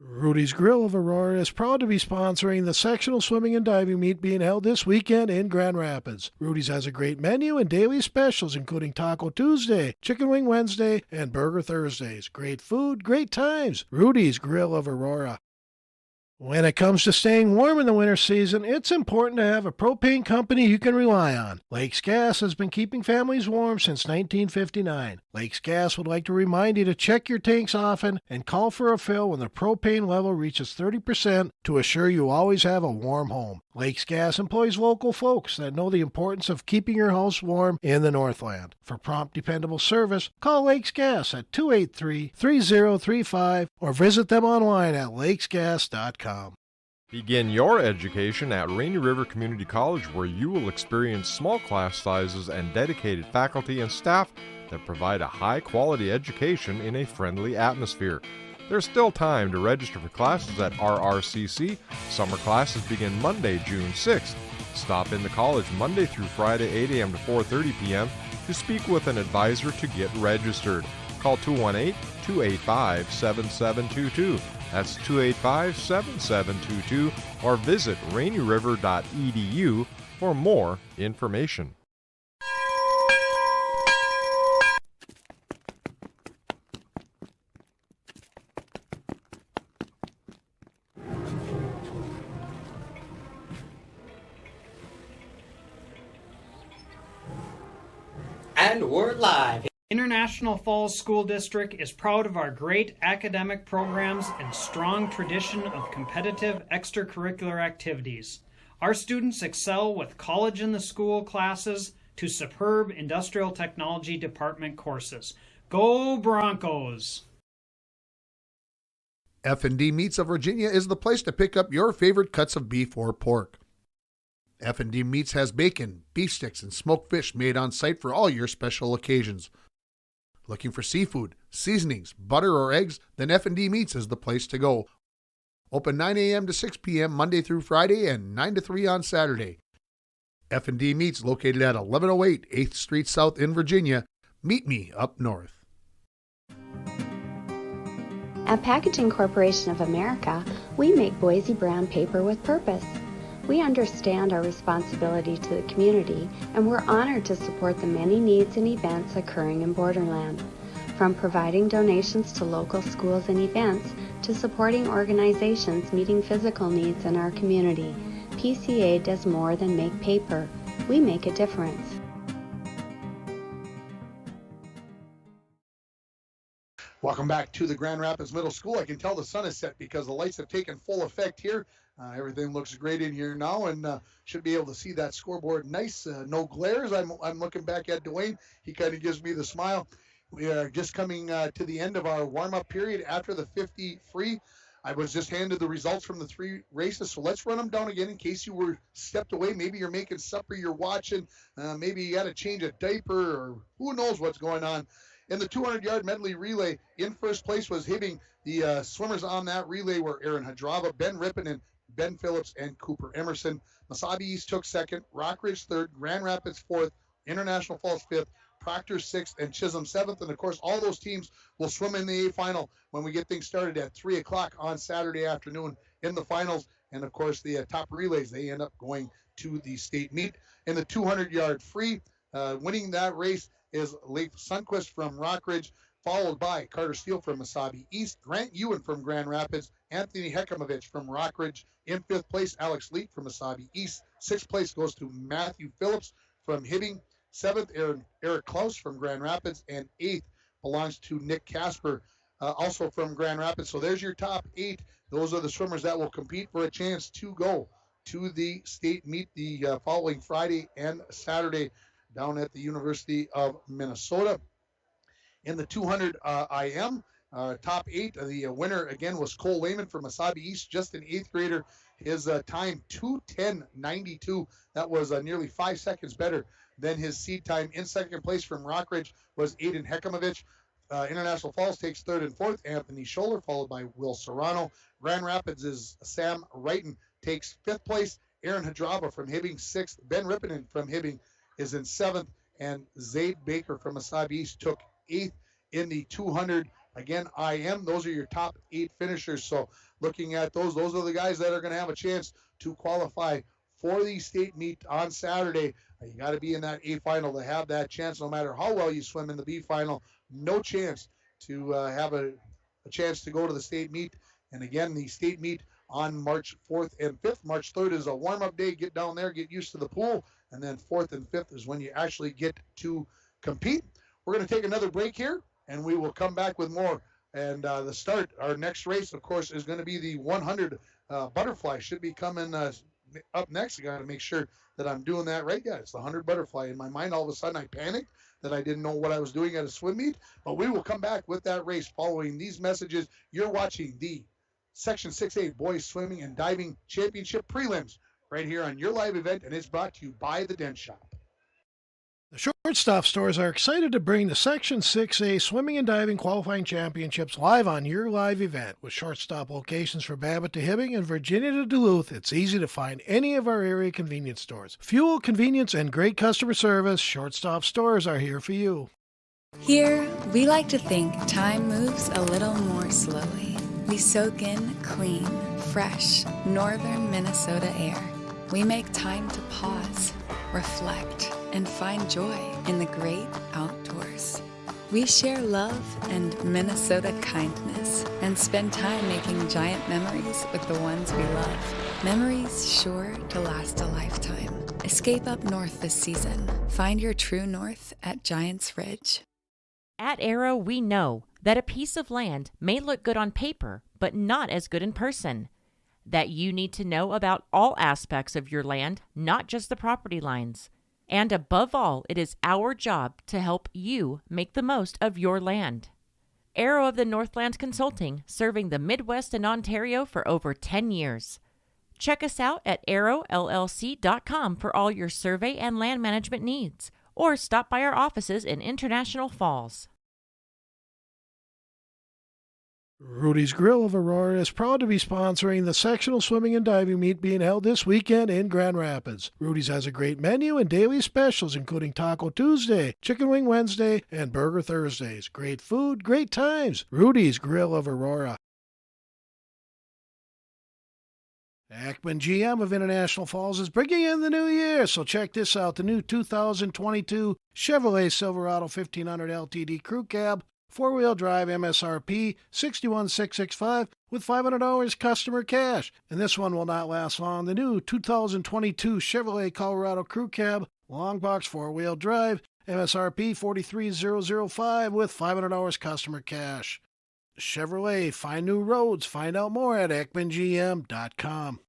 S5: Rudy's Grill of Aurora is proud to be sponsoring the sectional swimming and diving meet being held this weekend in Grand Rapids. Rudy's has a great menu and daily specials including Taco Tuesday, Chicken Wing Wednesday, and Burger Thursdays. Great food, great times. Rudy's Grill of Aurora. When it comes to staying warm in the winter season, it's important to have a propane company you can rely on. Lakes Gas has been keeping families warm since 1959. Lakes Gas would like to remind you to check your tanks often and call for a fill when the propane level reaches 30% to assure you always have a warm home. Lakes Gas employs local folks that know the importance of keeping your house warm in the Northland. For prompt, dependable service, call Lakes Gas at 283-3035 or visit them online at lakesgas.com.
S10: Begin your education at Rainy River Community College, where you will experience small class sizes and dedicated faculty and staff that provide a high-quality education in a friendly atmosphere. There's still time to register for classes at RRCC. Summer classes begin Monday, June 6th. Stop in the college Monday through Friday, 8 a.m. to 4:30 p.m. to speak with an advisor to get registered. Call 218-285-7722. That's 285-7722, or visit rainieriver.edu for more information.
S19: And we're live.
S20: International Falls School District is proud of our great academic programs and strong tradition of competitive extracurricular activities. Our students excel with college in the school classes to superb industrial technology department courses. Go Broncos!
S2: F&D Meats of Virginia is the place to pick up your favorite cuts of beef or pork. F&D Meats has bacon, beef sticks, and smoked fish made on site for all your special occasions. Looking for seafood, seasonings, butter, or eggs? Then F&D Meats is the place to go. Open 9 a.m. to 6 p.m. Monday through Friday and 9 to 3 on Saturday. F&D Meats located at 1108 8th Street South in Virginia. Meet me up north.
S3: At Packaging Corporation of America, we make Boise brown paper with purpose. We understand our responsibility to the community, and we're honored to support the many needs and events occurring in Borderland. From providing donations to local schools and events, to supporting organizations meeting physical needs in our community, PCA does more than make paper. We make a difference.
S1: Welcome back to the Grand Rapids Middle School. I can tell the sun is set because the lights have taken full effect here. Everything looks great in here now, and should be able to see that scoreboard nice. No glares. I'm looking back at Dwayne. He kind of gives me the smile. We are just coming to the end of our warm-up period after the 50 free. I was just handed the results from the 3 races, so let's run them down again in case you were stepped away. Maybe you're making supper, you're watching, maybe you got to change a diaper, or who knows what's going on. In the 200-yard medley relay, in first place was Hibbing. The swimmers on that relay were Aaron Hadrava, Ben Rippinen, Ben Phillips, and Cooper Emerson. Mesabi East took second, Rockridge third, Grand Rapids fourth, International Falls fifth, Proctor 6th, and Chisholm 7th. And, of course, all those teams will swim in the A final when we get things started at 3 o'clock on Saturday afternoon in the finals. And, of course, the top relays, they end up going to the state meet. In the 200-yard free, winning that race is Leif Sundquist from Rockridge, followed by Carter Steele from Mesabi East, Grant Ewan from Grand Rapids, Anthony Hekimovich from Rockridge. In 5th place, Alex Leet from Mesabi East. 6th place goes to Matthew Phillips from Hibbing. 7th, Eric Klaus from Grand Rapids, and 8th belongs to Nick Casper, also from Grand Rapids. So there's your top 8. Those are the swimmers that will compete for a chance to go to the state meet the following Friday and Saturday down at the University of Minnesota. In the 200 IM, top 8, the winner again was Cole Lehman from Mesabi East, just an 8th grader. His time, 2:10.92. That was nearly 5 seconds better than his seed time. In second place from Rockridge was Aiden Hekimovich. International Falls takes 3rd and 4th. Anthony Schuller, followed by Will Serrano. Grand Rapids is Sam Wrighton, takes 5th place. Aaron Hadrava from Hibbing, 6th. Ben Rippinen from Hibbing is in 7th. And Zaid Baker from Mesabi East took 8th in the 200. Again, IM, those are your top 8 finishers. So looking at those are the guys that are going to have a chance to qualify for the state meet on Saturday. You got to be in that A final to have that chance. No matter how well you swim in the B final, no chance to have a chance to go to the state meet. And again, the state meet on March 4th and 5th. March 3rd is a warm-up day. Get down there, get used to the pool. And then 4th and 5th is when you actually get to compete. We're going to take another break here, and we will come back with more. And our next race, of course, is going to be the 100 butterfly. Should be coming up next. I got to make sure that I'm doing that right. Yeah, it's the 100 butterfly. In my mind, all of a sudden, I panicked that I didn't know what I was doing at a swim meet. But we will come back with that race following these messages. You're watching the Section 6A Boys Swimming and Diving Championship Prelims right here on your live event, and it's brought to you by the Dent Shop.
S5: The Shortstop stores are excited to bring the Section 6A Swimming and Diving Qualifying Championships live on your live event. With Shortstop locations for Babbitt to Hibbing and Virginia to Duluth, it's easy to find any of our area convenience stores. Fuel, convenience, and great customer service, Shortstop stores are here for you.
S6: Here, we like to think time moves a little more slowly. We soak in clean, fresh, northern Minnesota air. We make time to pause, reflect, and find joy in the great outdoors. We share love and Minnesota kindness and spend time making giant memories with the ones we love. Memories sure to last a lifetime. Escape up north this season. Find your true north at Giants Ridge.
S12: At Arrow, we know that a piece of land may look good on paper, but not as good in person. That you need to know about all aspects of your land, not just the property lines. And above all, it is our job to help you make the most of your land. Arrow of the Northlands Consulting, serving the Midwest and Ontario for over 10 years. Check us out at arrowllc.com for all your survey and land management needs, or stop by our offices in International Falls.
S5: Rudy's Grill of Aurora is proud to be sponsoring the sectional swimming and diving meet being held this weekend in Grand Rapids. Rudy's has a great menu and daily specials, including Taco Tuesday, Chicken Wing Wednesday, and Burger Thursdays. Great food, great times. Rudy's Grill of Aurora. Ackman GM of International Falls is bringing in the new year, so check this out. The new 2022 Chevrolet Silverado 1500 LTD Crew Cab, 4-wheel drive, MSRP $61,665 with $500 customer cash. And this one will not last long. The new 2022 Chevrolet Colorado Crew Cab, long box 4-wheel drive, MSRP $43,005 with $500 customer cash. Chevrolet, find new roads. Find out more at EckmanGM.com.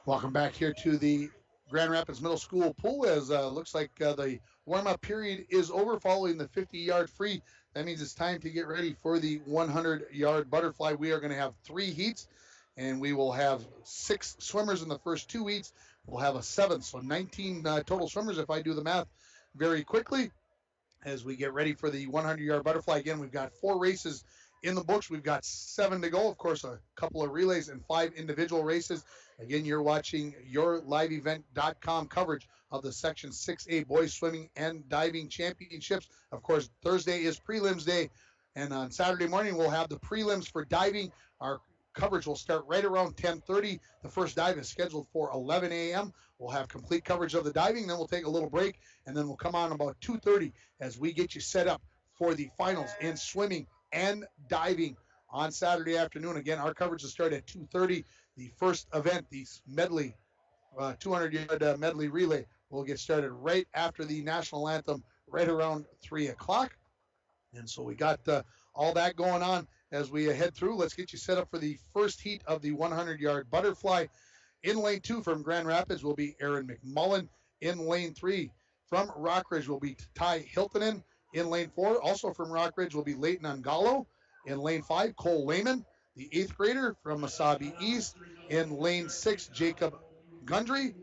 S1: Welcome back here to the Grand Rapids Middle School pool, as looks like the warm-up period is over following the 50-yard free. That means it's time to get ready for the 100-yard butterfly. We are going to have 3 heats, and we will have 6 swimmers in the first 2 heats. We'll have a 7th, so 19 total swimmers if I do the math very quickly as we get ready for the 100-yard butterfly. Again, we've got 4 races in the books. We've got 7 to go. Of course, a couple of relays and 5 individual races. Again, you're watching yourliveevent.com coverage of the Section 6A Boys Swimming and Diving Championships. Of course, Thursday is prelims day, and on Saturday morning, we'll have the prelims for diving. Our coverage will start right around 10:30. The first dive is scheduled for 11 a.m. We'll have complete coverage of the diving, then we'll take a little break, and then we'll come on about 2:30 as we get you set up for the finals in swimming and diving on Saturday afternoon. Again, our coverage will start at 2:30. The first event, the Medley 200-yard medley relay, will get started right after the national anthem, right around 3 o'clock. And so we got all that going on as we head through. Let's get you set up for the first heat of the 100-yard butterfly. In lane 2 from Grand Rapids will be Aaron McMullen. In lane 3 from Rockridge will be Ty Hiltonen. In lane 4, also from Rockridge, will be Leighton Angalo. In lane 5, Cole Lehman, the 8th grader from Mesabi East. In lane 6, Jacob Gundry,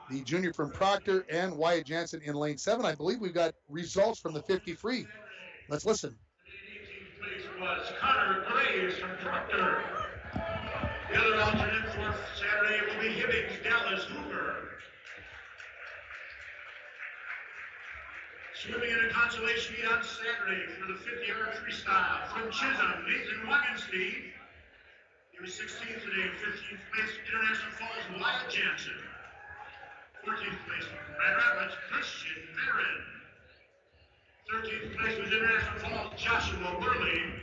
S1: the junior from Proctor, and Wyatt Jansen in lane 7. I believe we've got results from the 50 free. Let's listen.
S13: Place was Connor Graves from Proctor. The other alternate for Saturday will be Hibbings Dallas Hoover. Swimming in a consolation meet on Saturday for the 50-yard freestyle from Chisholm, Nathan Wagenstein. He was 16th today, 15th place International Falls, Wyatt Jansen. 14th place from Grand Rapids, Christian Barron. 13th place was International Falls, Joshua Worley.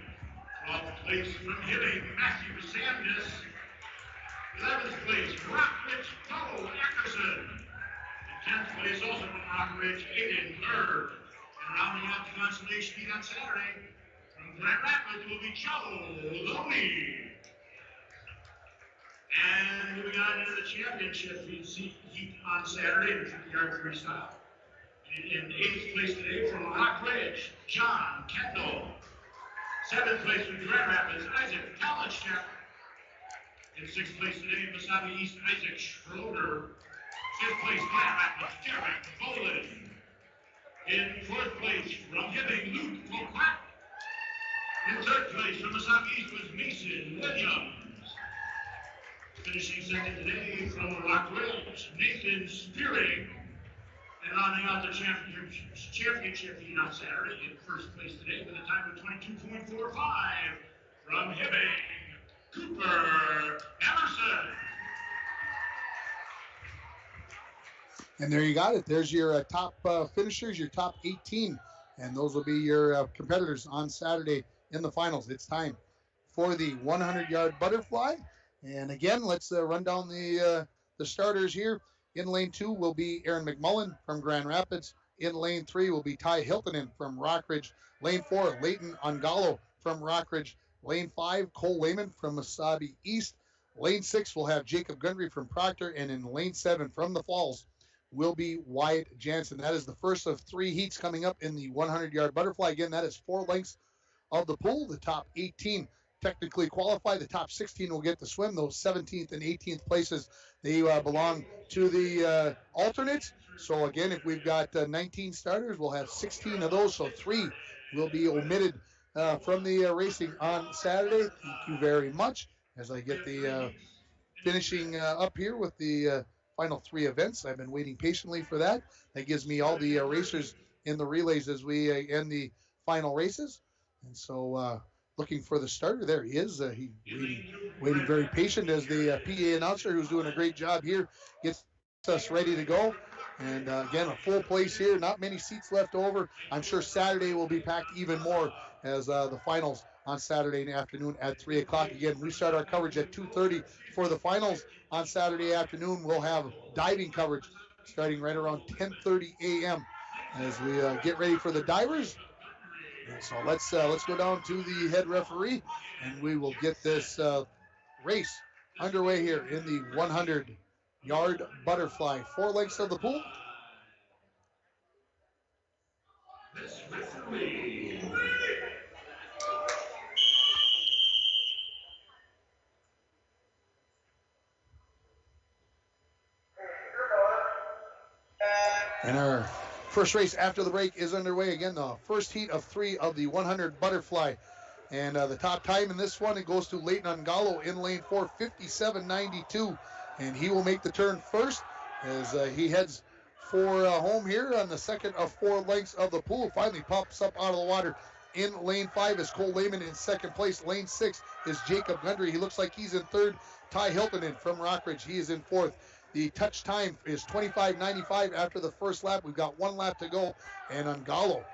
S13: 12th place from Hibbing, Matthew Sandus. 11th place, Rockridge, Bo Ackerson. 10th place also from Rockridge, Aiden Bird. And rounding out the consolation meet on Saturday from Grand Rapids will be Joe Loney. And moving on into the championship heat on Saturday in 50-yard freestyle. In 8th place today from Rockridge, John Kendall. 7th place from Grand Rapids, Isaac Kalachek. In 6th place today in Mesabi East, Isaac Schroeder. 5th place, Grand Rapids, Derek Bolin. In 4th place from Hibbing, Luke Poquat. In 3rd place from Mesabi East was Mason Williams. Finishing second today from Rockridge, Nathan Spearing. And rounding out the championship heat on Saturday in 1st place today with a time of 22.45 from Hibbing, Cooper Emerson.
S1: And there you got it. There's your top finishers, your top 18. And those will be your competitors on Saturday in the finals. It's time for the 100-yard butterfly. And again, let's run down the starters here. In lane 2 will be Aaron McMullen from Grand Rapids. In lane 3 will be Ty Hiltonen from Rockridge. Lane 4, Leighton Angalo from Rockridge. Lane 5, Cole Lehman from Mesabi East. Lane 6 will have Jacob Gundry from Proctor. And in lane 7 from the Falls will be Wyatt Jansen. That is the first of 3 heats coming up in the 100-yard butterfly. Again, that is 4 lengths of the pool. The top 18 technically qualify. The top 16 will get to swim. Those 17th and 18th places, they belong to the alternates. So again, if we've got 19 starters, we'll have 16 of those. So 3 will be omitted from the racing on Saturday. Thank you very much. As I get the finishing up here with the final 3 events. I've been waiting patiently for that. That gives me all the racers in the relays as we end the final races. And so looking for the starter. There he is. He waiting very patient as the PA announcer, who's doing a great job here, gets us ready to go. And again, a full place here. Not many seats left over. I'm sure Saturday will be packed even more as the finals on Saturday afternoon at 3 o'clock. Again, we start our coverage at 2:30 for the finals on Saturday afternoon. We'll have diving coverage starting right around 10:30 a.m. as we get ready for the divers. And so let's go down to the head referee, and we will get this race underway here in the 100 yard butterfly. 4 lengths of the pool. And our first race after the break is underway. Again, the first heat of 3 of the 100 butterfly. And the top time in this one, it goes to Leighton Ungalo in lane 4, 57.92. And he will make the turn first as he heads for home here on the second of 4 lengths of the pool. Finally pops up out of the water. In lane 5 is Cole Lehman in second place. Lane 6 is Jacob Gundry. He looks like he's in third. Ty Hiltonen from Rockridge, he is in fourth. The touch time is 25.95 after the first lap. We've got 1 lap to go. And Ungalo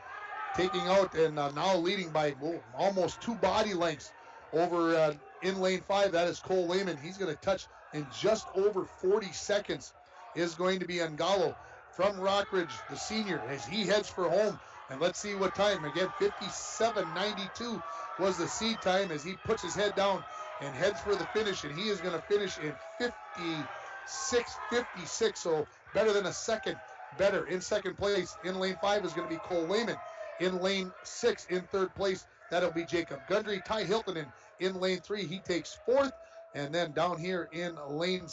S1: taking out and now leading by almost 2 body lengths over in lane 5. That is Cole Lehman. He's going to touch in just over 40 seconds is going to be Ungalo from Rockridge, the senior, as he heads for home. And let's see what time. Again, 57.92 was the seed time as he puts his head down and heads for the finish. And he is going to finish in 56.56, so better than a second better. In second place in lane 5 is going to be Cole Lehman. In lane 6 in third place, that'll be Jacob Gundry. Ty Hiltonen in lane 3, he takes fourth. And then down here in lane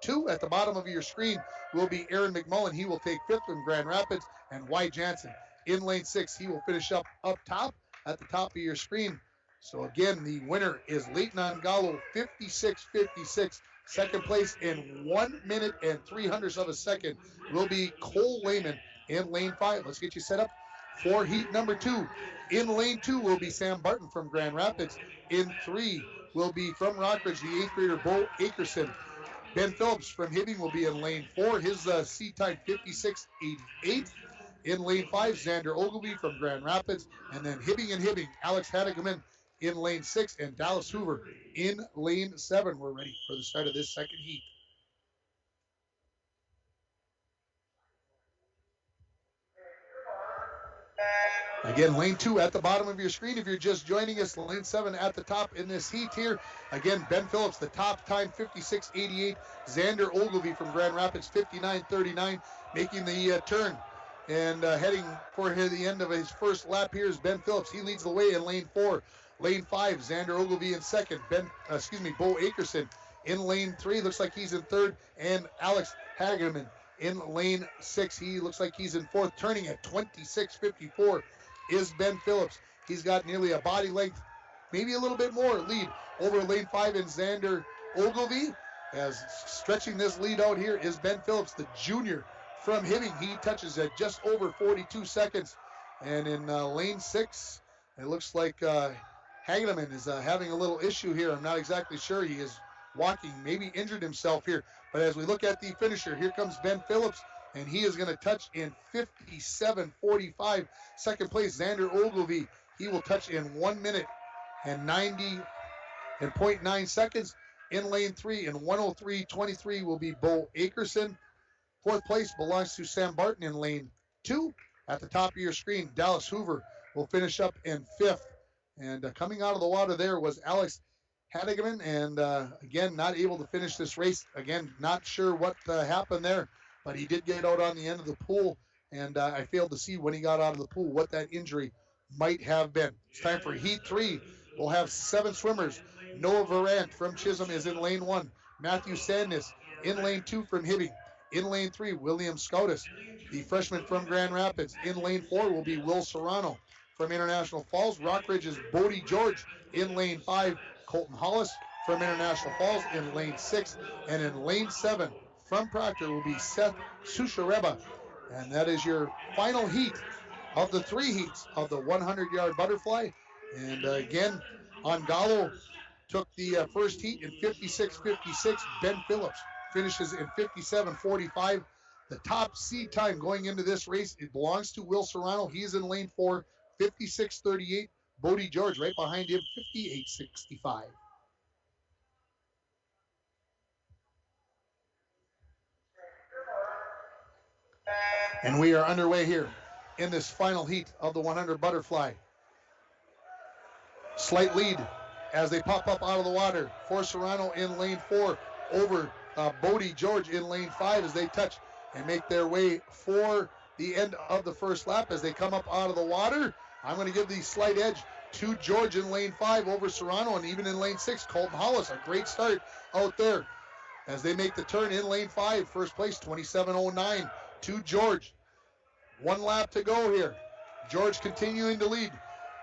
S1: 2 at the bottom of your screen will be Aaron McMullen. He will take fifth from Grand Rapids. And Wyatt Jansen in lane 6, he will finish up top at the top of your screen. So again, the winner is Leighton Ungalo, 56.56. Second place in 1 minute and 300ths of a second will be Cole Lehman in lane 5. Let's get you set up for heat number 2. In lane 2 will be Sam Barton from Grand Rapids. In 3 will be from Rockridge, the 8th grader Bo Akerson. Ben Phillips from Hibbing will be in lane 4. His seat time 56.88. In lane 5, Xander Ogilvie from Grand Rapids. And then Hibbing, Alex Haddigeman in lane 6, and Dallas Hoover in lane 7. We're ready for the start of this second heat. Again, lane 2 at the bottom of your screen. If you're just joining us, lane 7 at the top in this heat here. Again, Ben Phillips, the top time, 56.88. Xander Ogilvie from Grand Rapids, 59.39, making the turn. And heading for the end of his first lap here is Ben Phillips. He leads the way in lane 4. Lane 5, Xander Ogilvie in second. Bo Akerson in lane 3. Looks like he's in third. And Alex Hageman in lane 6. He looks like he's in fourth. Turning at 26.54 is Ben Phillips. He's got nearly a body length, maybe a little bit more lead over lane 5 and Xander Ogilvie. As stretching this lead out here is Ben Phillips, the junior from Hibbing. He touches at just over 42 seconds. And in lane 6, it looks like Hageman is having a little issue here. I'm not exactly sure. He is walking, maybe injured himself here. But as we look at the finisher, here comes Ben Phillips, and he is going to touch in 57.45. Second place, Xander Ogilvie. He will touch in 1 minute and 0.9 seconds. In lane 3, in 1:03.23 will be Bo Akerson. Fourth place belongs to Sam Barton in lane 2. At the top of your screen, Dallas Hoover will finish up in 5th. And coming out of the water there was Alex Haddigeman, and again, not able to finish this race. Again, not sure what happened there, but he did get out on the end of the pool, and I failed to see when he got out of the pool what that injury might have been. It's time for Heat 3. We'll have 7 swimmers. Noah Varant from Chisholm is in lane 1. Matthew Sandness in lane 2 from Hibbing. In lane 3, William Scoutis, the freshman from Grand Rapids. In lane 4 will be Will Serrano from International Falls. Rockridge's Bodie George in lane 5. Colton Hollis from International Falls in lane 6. And in lane 7 from Proctor will be Seth Sushareba. And that is your final heat of the 3 heats of the 100-yard butterfly. And again, Ungalo took the first heat in 56.56. Ben Phillips finishes in 57.45. The top seed time going into this race, it belongs to Will Serrano. He is in lane 4, 56.38. Bodie George right behind him, 58.65. And we are underway here in this final heat of the 100 butterfly. Slight lead as they pop up out of the water for Serrano in lane 4 over Bodie George in lane 5 as they touch and make their way for the end of the first lap as they come up out of the water. I'm going to give the slight edge to George in lane 5 over Serrano, and even in lane 6, Colton Hollis. A great start out there as they make the turn in lane 5. First place, 27.09 to George. 1 lap to go here. George continuing to lead.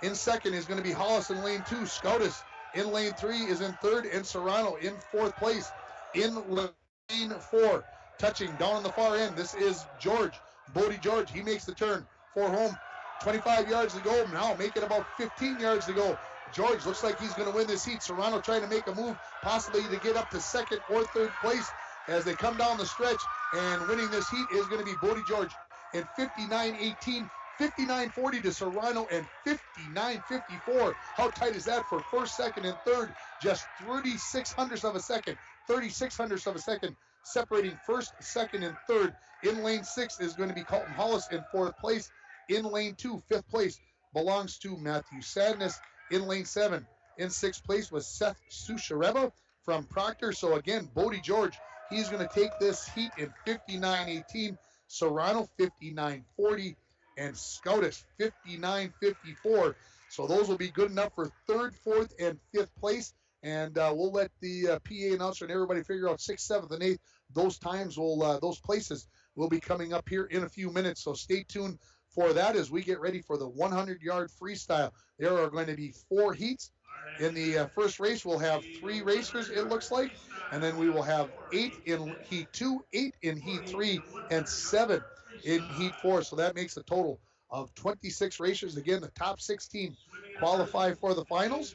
S1: In second is going to be Hollis in lane 2. Scotus in lane 3 is in third, and Serrano in 4th place in lane 4. Touching down on the far end, this is George. Bodie George, he makes the turn for home. 25 yards to go, now making about 15 yards to go. George looks like he's going to win this heat. Serrano trying to make a move, possibly to get up to second or third place as they come down the stretch. And winning this heat is going to be Bodie George in 59.18, 59.40 to Serrano, and 59.54. How tight is that for first, second, and third? Just 36 hundredths of a second. 36 hundredths of a second separating first, second, and third. In lane 6 is going to be Colton Hollis in 4th place. In lane 2, 5th place belongs to Matthew Sadness. In lane 7, in 6th place was Seth Sushareva from Proctor. So again, Bodie George, he's going to take this heat in 59.18. Serrano 59.40, and Scotus 59.54. So those will be good enough for 3rd, 4th, and 5th place. And we'll let the PA announcer and everybody figure out 6th, 7th, and 8th. Those times will, those places will be coming up here in a few minutes. So stay tuned for that as we get ready for the 100-yard freestyle. There are going to be 4 heats. In the first race, we'll have 3 racers, it looks like. And then we will have 8 in Heat 2, 8 in Heat 3, and 7 in Heat 4. So that makes a total of 26 racers. Again, the top 16 qualify for the finals.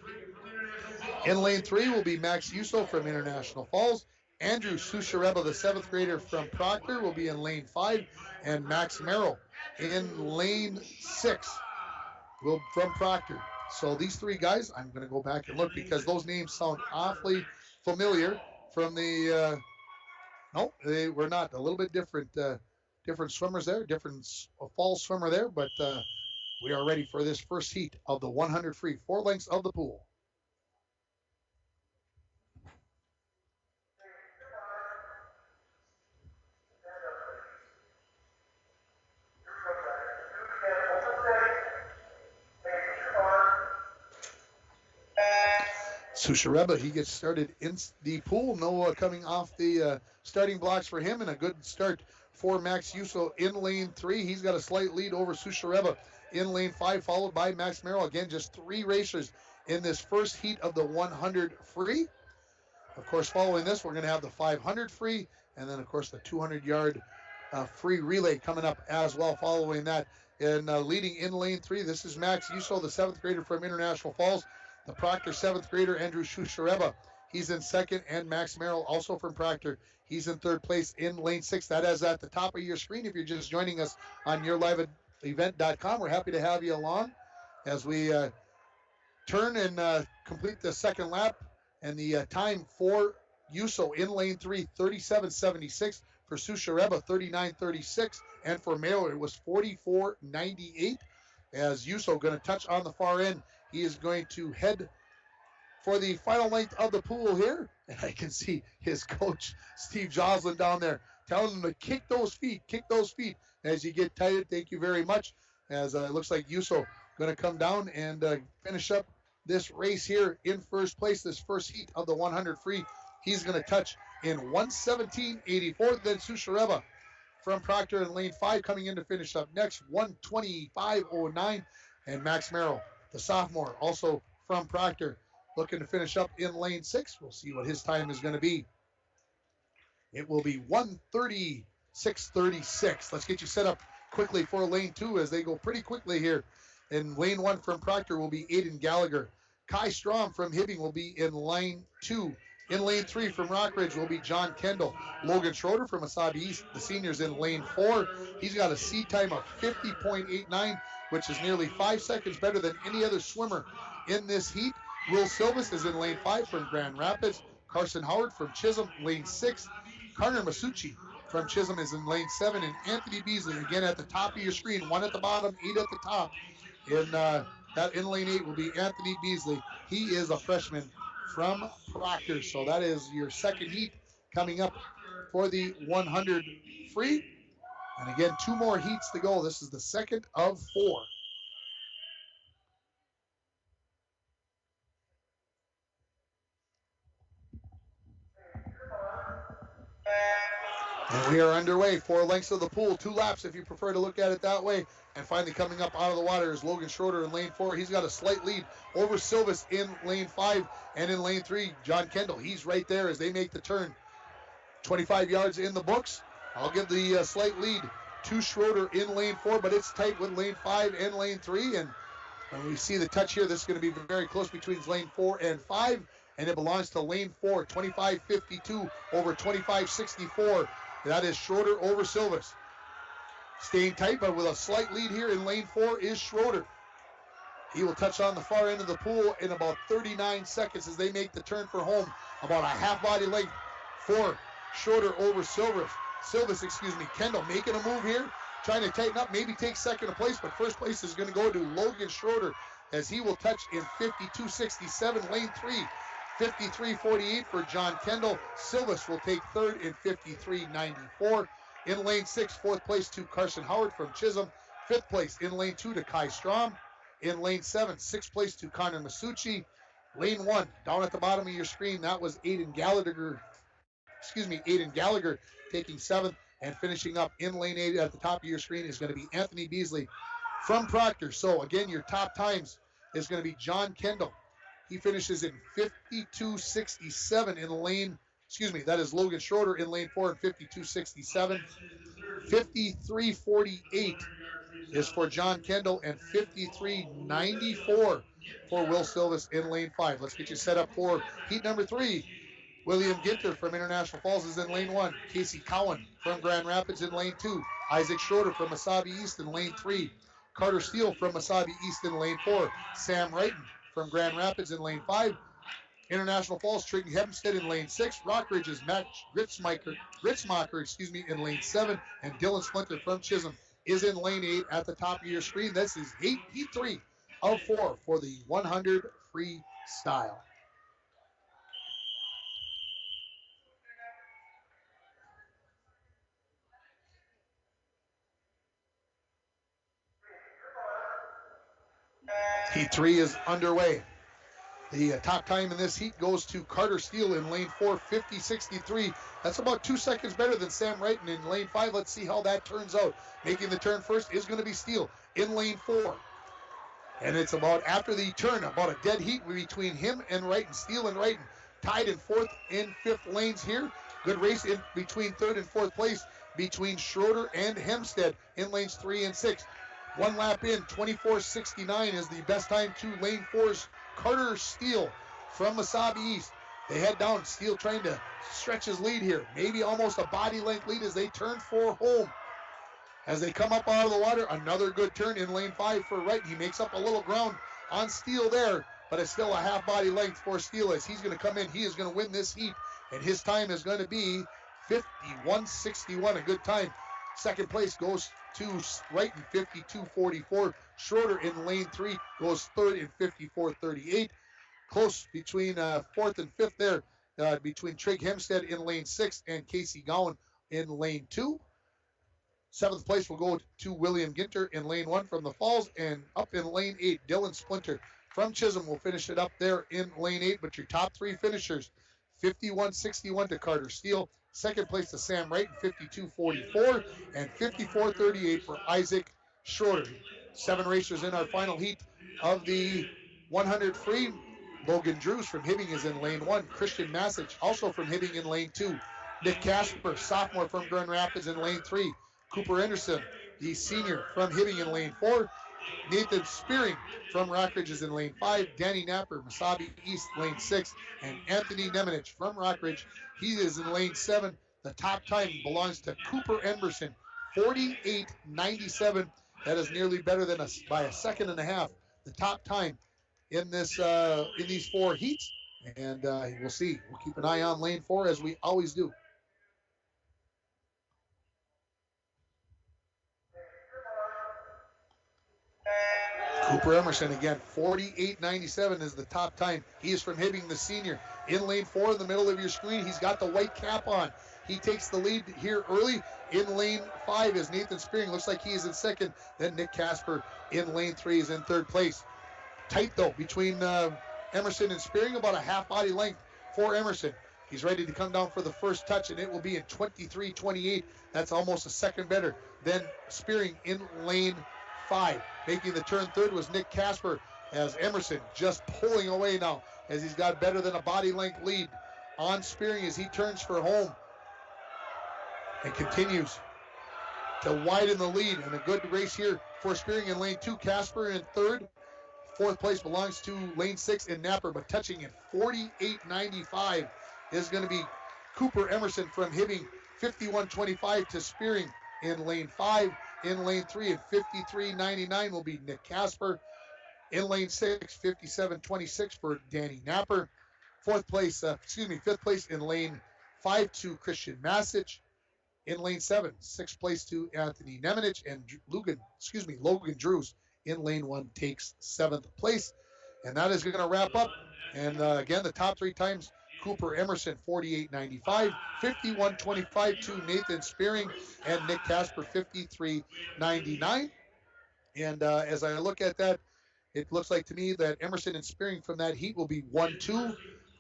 S1: In lane 3 will be Max Yuso from International Falls. Andrew Sushareba, the 7th grader from Proctor, will be in lane 5. And Max Merrill in lane 6 from Proctor. So these 3 guys, I'm going to go back and look because those names sound awfully familiar from the, no, they were not. A little bit different, different swimmers there, different fall swimmer there, but we are ready for this first heat of the 100 free, 4 lengths of the pool. Sushareba, he gets started in the pool. Noah coming off the starting blocks for him, and a good start for Max Yuso in lane 3. He's got a slight lead over Sushareba in lane 5, followed by Max Merrill. Again, just 3 racers in this first heat of the 100 free. Of course, following this, we're going to have the 500 free, and then, of course, the 200-yard free relay coming up as well following that. And leading in lane 3, this is Max Yuso, the 7th grader from International Falls. The Proctor 7th grader, Andrew Sushareba, he's in 2nd, and Max Merrill, also from Proctor, he's in 3rd place in lane 6. That is at the top of your screen if you're just joining us on yourliveevent.com. We're happy to have you along as we turn and complete the 2nd lap. And the time for Yuso in lane 3, 37.76. For Sushareba, 39.36. And for Merrill, it was 44.98. As Yuso going to touch on the far end. He is going to head for the final length of the pool here. And I can see his coach, Steve Joslin, down there telling him to kick those feet as you get tighter. Thank you very much. As it looks like Yuso going to come down and finish up this race here in first place, this first heat of the 100 free. He's going to touch in 1:17.84. Then Sushareba from Proctor in lane 5 coming in to finish up next, 1:25.09. And Max Merrill, the sophomore, also from Proctor, looking to finish up in lane 6. We'll see what his time is going to be. It will be 1:36.36. Let's get you set up quickly for lane 2 as they go pretty quickly here. In lane 1 from Proctor will be Aiden Gallagher. Kai Strom from Hibbing will be in lane 2. In lane 3 from Rockridge will be John Kendall. Logan Schroeder from Asabi East, the seniors, in lane 4. He's got a seed time of 50.89, which is nearly 5 seconds better than any other swimmer in this heat. Will Silvas is in lane 5 from Grand Rapids. Carson Howard from Chisholm, lane 6. Karner Masucci from Chisholm is in lane 7. And Anthony Beasley, again at the top of your screen, 1 at the bottom, 8 at the top. In lane 8 will be Anthony Beasley. He is a freshman from Proctor. So that is your second heat coming up for the 100 free. And again, 2 more heats to go. This is the second of 4. And we are underway. 4 lengths of the pool, 2 laps if you prefer to look at it that way. And finally coming up out of the water is Logan Schroeder in lane 4. He's got a slight lead over Silvis in lane 5. And in lane 3, John Kendall. He's right there as they make the turn. 25 yards in the books. I'll give the slight lead to Schroeder in lane 4, but it's tight with lane 5 and lane 3. And when we see the touch here, this is going to be very close between lane 4 and 5. And it belongs to lane 4, 25.52 over 25.64. That is Schroeder over Silvis. Staying tight, but with a slight lead here in lane 4 is Schroeder. He will touch on the far end of the pool in about 39 seconds as they make the turn for home. About a half body length for Schroeder over Silvis. Kendall making a move here, trying to tighten up, maybe take second place, but first place is going to go to Logan Schroeder as he will touch in 52.67. Lane 3, 53.48 for John Kendall. Silvis will take third in 53.94. In lane 6, fourth place to Carson Howard from Chisholm. Fifth place in lane 2 to Kai Strom. In lane 7, sixth place to Connor Masucci. Lane 1, down at the bottom of your screen, that was Aiden Gallagher taking 7th. And finishing up in lane 8 at the top of your screen is going to be Anthony Beasley from Proctor. So again, your top times is going to be John Kendall. He finishes in 52.67 in lane, that is Logan Schroeder in lane 4 and 52.67. 53.48 is for John Kendall and 53.94 for Will Silvis in lane 5. Let's get you set up for heat number 3. William Ginter from International Falls is in lane 1. Casey Cowan from Grand Rapids in lane 2. Isaac Schroeder from Mesabi East in lane 3. Carter Steele from Mesabi East in lane 4. Sam Wrighton from Grand Rapids in lane 5. International Falls, Trig Hempstead in lane 6. Rockridge is Matt Gritzmacher in lane 7. And Dylan Splinter from Chisholm is in lane 8 at the top of your screen. This is heat 3 of 4 for the 100 freestyle. Heat 3 is underway. The top time in this heat goes to Carter Steele in lane 4, 50.63. That's about 2 seconds better than Sam Wrighton in lane 5. Let's see how that turns out. Making the turn first is going to be Steele in lane 4. And it's about, after the turn, about a dead heat between him and Wrighton. Steele and Wrighton tied in 4th and 5th lanes here. Good race in between 3rd and 4th place between Schroeder and Hempstead in lanes 3 and 6. 1 lap in, 24.69 is the best time to lane 4's Carter Steele from Mesabi East. They head down, Steele trying to stretch his lead here. Maybe almost a body length lead as they turn for home. As they come up out of the water, another good turn in lane 5 for Wright. He makes up a little ground on Steele there, but it's still a half body length for Steele as he's going to come in. He is going to win this heat, and his time is going to be 51.61, a good time. Second place goes to Wrighton, 52.44. Schroeder in lane 3 goes third in 54.38. Close between 4th and 5th there, between Trig Hempstead in lane 6 and Casey Gowan in lane 2. 7th place will go to William Ginter in lane 1 from the Falls, and up in lane 8, Dylan Splinter from Chisholm will finish it up there in lane 8. But your top 3 finishers, 51.61 to Carter Steele. Second place to Sam Wright, 52.44, and 54.38 for Isaac Schroeder. 7 racers in our final heat of the 100 free. Logan Drews from Hibbing is in lane 1. Christian Massich, also from Hibbing, in lane 2. Nick Casper, sophomore from Grand Rapids, in lane 3. Cooper Anderson, the senior from Hibbing, in lane 4. Nathan Spearing from Rockridge is in lane 5. Danny Napper, Mesabi East, lane 6. And Anthony Nemenich from Rockridge, he is in lane 7. The top time belongs to Cooper Emberson, 48.97. That is nearly better than by a second and a half. The top time in this in these 4 heats, and we'll see. We'll keep an eye on lane 4 as we always do. Cooper Emerson again, 48.97 is the top time. He is from Hibbing, the senior. In lane 4 in the middle of your screen, he's got the white cap on. He takes the lead here early. In lane 5 is Nathan Spearing. Looks like he is in second. Then Nick Casper in lane 3 is in third place. Tight though between Emerson and Spearing, about a half body length for Emerson. He's ready to come down for the first touch, and it will be in 23.28. That's almost a second better than Spearing in lane 5. Making the turn third was Nick Casper, as Emerson just pulling away now, as he's got better than a body length lead on Spearing as he turns for home and continues to widen the lead. And a good race here for Spearing in lane 2. Casper in third. Fourth place belongs to lane 6 in Napper, but touching in 48.95 is going to be Cooper Emerson from Hibbing. 51.25 to Spearing in lane 5. In lane 3 and 53.99 will be Nick Casper. In lane 6, 57.26 for Danny Napper. Fifth place in lane 5 to Christian Masic. In lane 7, 6th place to Anthony Nemenich, and Logan Drews in lane 1 takes 7th place. And that is going to wrap up. And again, the top 3 times, Cooper Emerson, 48.95, 51.25 to Nathan Spearing, and Nick Casper, 53.99. And as I look at that, it looks like to me that Emerson and Spearing from that heat will be 1-2.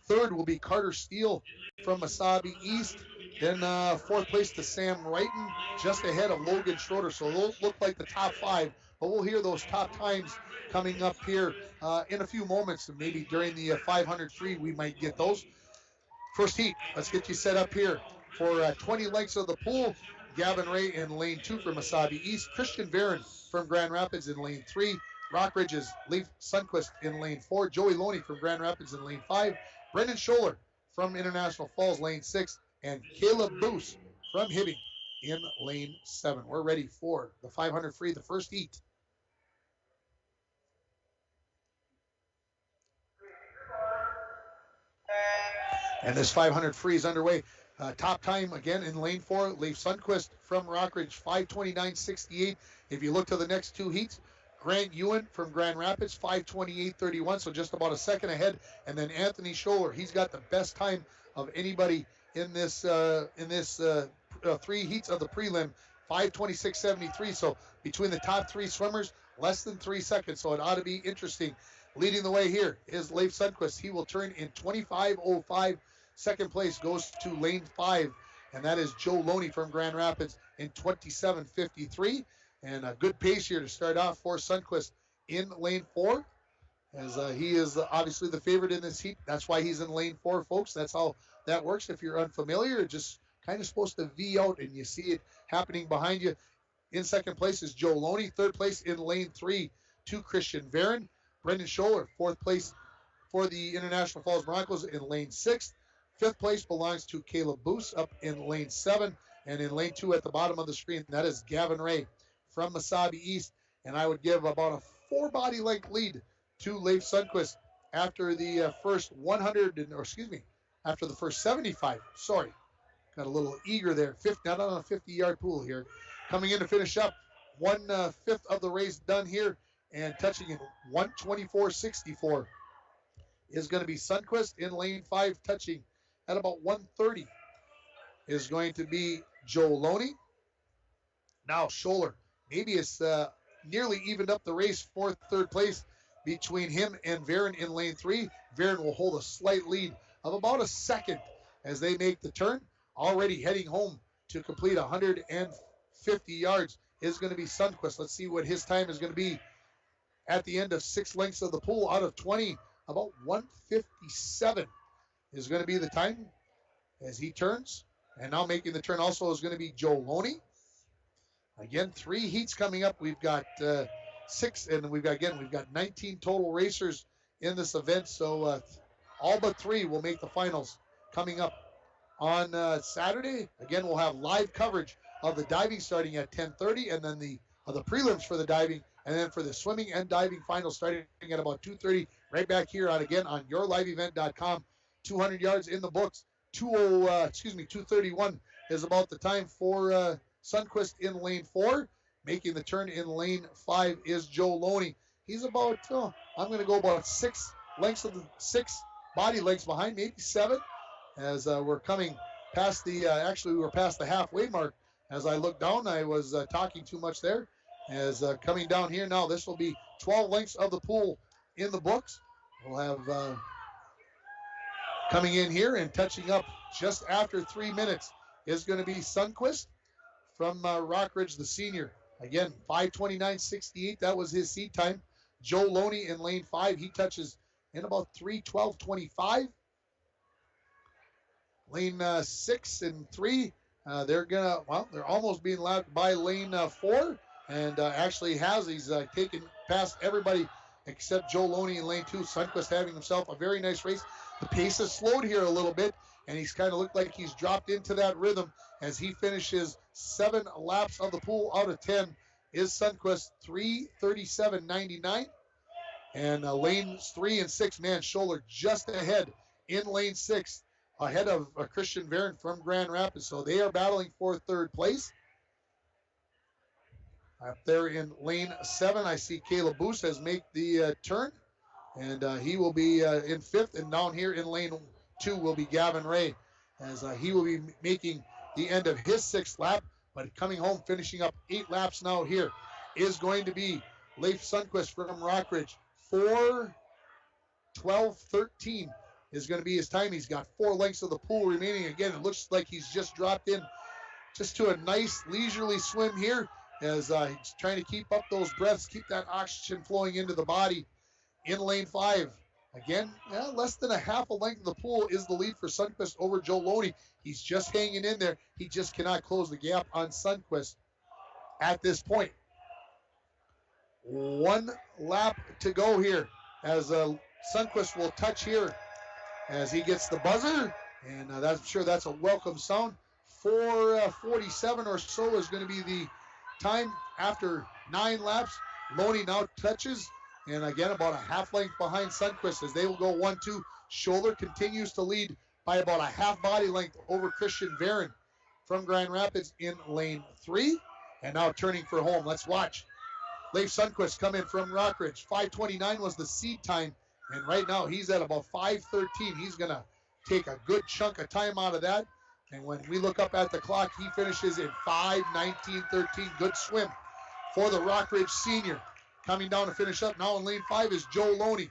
S1: Third will be Carter Steele from Mesabi East. Then fourth place to Sam Wrighton, just ahead of Logan Schroeder. So those look like the top 5, but we'll hear those top times coming up here in a few moments, and maybe during the 500 free we might get those. First heat, let's get you set up here for 20 lengths of the pool. Gavin Ray in lane 2 from Mesabi East. Christian Barron from Grand Rapids in lane 3. Rockridge's Leif Sundquist in lane 4. Joey Loney from Grand Rapids in lane 5. Brendan Schuller from International Falls, lane 6. And Caleb Boos from Hibbing in lane 7. We're ready for the 500 free, the first heat. And this 500 free is underway. Top time again in lane 4, Leif Sundquist from Rockridge, 5:29.68. If you look to the next 2 heats, Grant Ewan from Grand Rapids, 5:28.31, so just about a second ahead. And then Anthony Scholler, he's got the best time of anybody in this 3 heats of the prelim, 5:26.73. So between the top 3 swimmers, less than 3 seconds. So it ought to be interesting. Leading the way here is Leif Sundquist. He will turn in 25.05. Second place goes to lane 5, and that is Joe Loney from Grand Rapids in 27.53. And a good pace here to start off for Sundquist in lane 4, as he is obviously the favorite in this heat. That's why he's in lane 4, folks. That's how that works. If you're unfamiliar, it's just kind of supposed to V out, and you see it happening behind you. In second place is Joe Loney. Third place in lane 3 to Christian Barron. Brendan Scholler, 4th place for the International Falls Broncos in lane 6. 5th place belongs to Caleb Boos up in lane 7. And in lane 2 at the bottom of the screen, that is Gavin Ray from Mesabi East. And I would give about a 4 body length lead to Leif Sundquist after the first after the first 75. Sorry, got a little eager there. Not on a 50-yard pool here. Coming in to finish up, 1/5 of the race done here. And touching in 1:24.64 is going to be Sundquist in lane 5. Touching at about 1:30 is going to be Joe Loney. Now Scholler, maybe it's nearly evened up the race for third place between him and Barron in lane 3. Barron will hold a slight lead of about a second as they make the turn. Already heading home to complete 150 yards is going to be Sundquist. Let's see what his time is going to be at the end of 6 lengths of the pool out of 20. About 1:57 is going to be the time as he turns. And now making the turn also is going to be Joe Loney. Again, 3 heats coming up. We've got 6, and we've got 19 total racers in this event. So all but 3 will make the finals coming up on Saturday. Again, we'll have live coverage of the diving starting at 10:30, and then the prelims for the diving, and then for the swimming and diving finals starting at about 2:30, right back here on yourliveevent.com. 200 yards in the books. 2:31 is about the time for Sundquist in lane 4. Making the turn in lane 5 is Joe Loney. He's about, I'm going to go about 6 body lengths behind, maybe 7, as we're coming past the, actually we were past the halfway mark. As I looked down, I was talking too much there. As coming down here now, this will be 12 lengths of the pool in the books. We'll have coming in here and touching up just after 3 minutes is going to be Sundquist from Rockridge, the senior. Again, 5:29.68. That was his seed time. Joe Loney in lane 5. He touches in about 3:12.25. Lane 6 and 3. They're almost being lapped by lane 4. And actually he's taken past everybody except Joe Loney in lane 2. Sundquist having himself a very nice race. The pace has slowed here a little bit, and he's kind of looked like he's dropped into that rhythm as he finishes 7 laps of the pool out of 10. Is Sundquist 3:37.99. And lanes 3 and 6, man, Schuller just ahead in lane 6, ahead of Christian Varon from Grand Rapids. So they are battling for 3rd place. Up there in lane 7, I see Caleb Boos has made the turn, and he will be in 5th. And down here in lane 2 will be Gavin Ray, as he will be making the end of his 6th lap. But coming home, finishing up 8 laps now here, is going to be Leif Sundquist from Rockridge. 4:12.13 is going to be his time. He's got 4 lengths of the pool remaining. Again, it looks like he's just dropped in just to a nice leisurely swim here, as he's trying to keep up those breaths, keep that oxygen flowing into the body. In lane 5, again, less than a half a length of the pool is the lead for Sundquist over Joe Loney. He's just hanging in there. He just cannot close the gap on Sundquist at this point. 1 lap to go here, as Sundquist will touch here as he gets the buzzer, and I'm sure that's a welcome sound. 4:47 or so is going to be the time after 9 laps. Loney now touches, and again about a half length behind Sundquist as they will go 1-2. Schuller continues to lead by about a half body length over Christian Varon from Grand Rapids in lane 3. And now turning for home. Let's watch Leif Sundquist come in from Rockridge. 5:29 was the seed time, and right now he's at about 5:13. He's going to take a good chunk of time out of that. And when we look up at the clock, he finishes in 5:19.13. Good swim for the Rockridge senior. Coming down to finish up now in lane 5 is Joe Loney.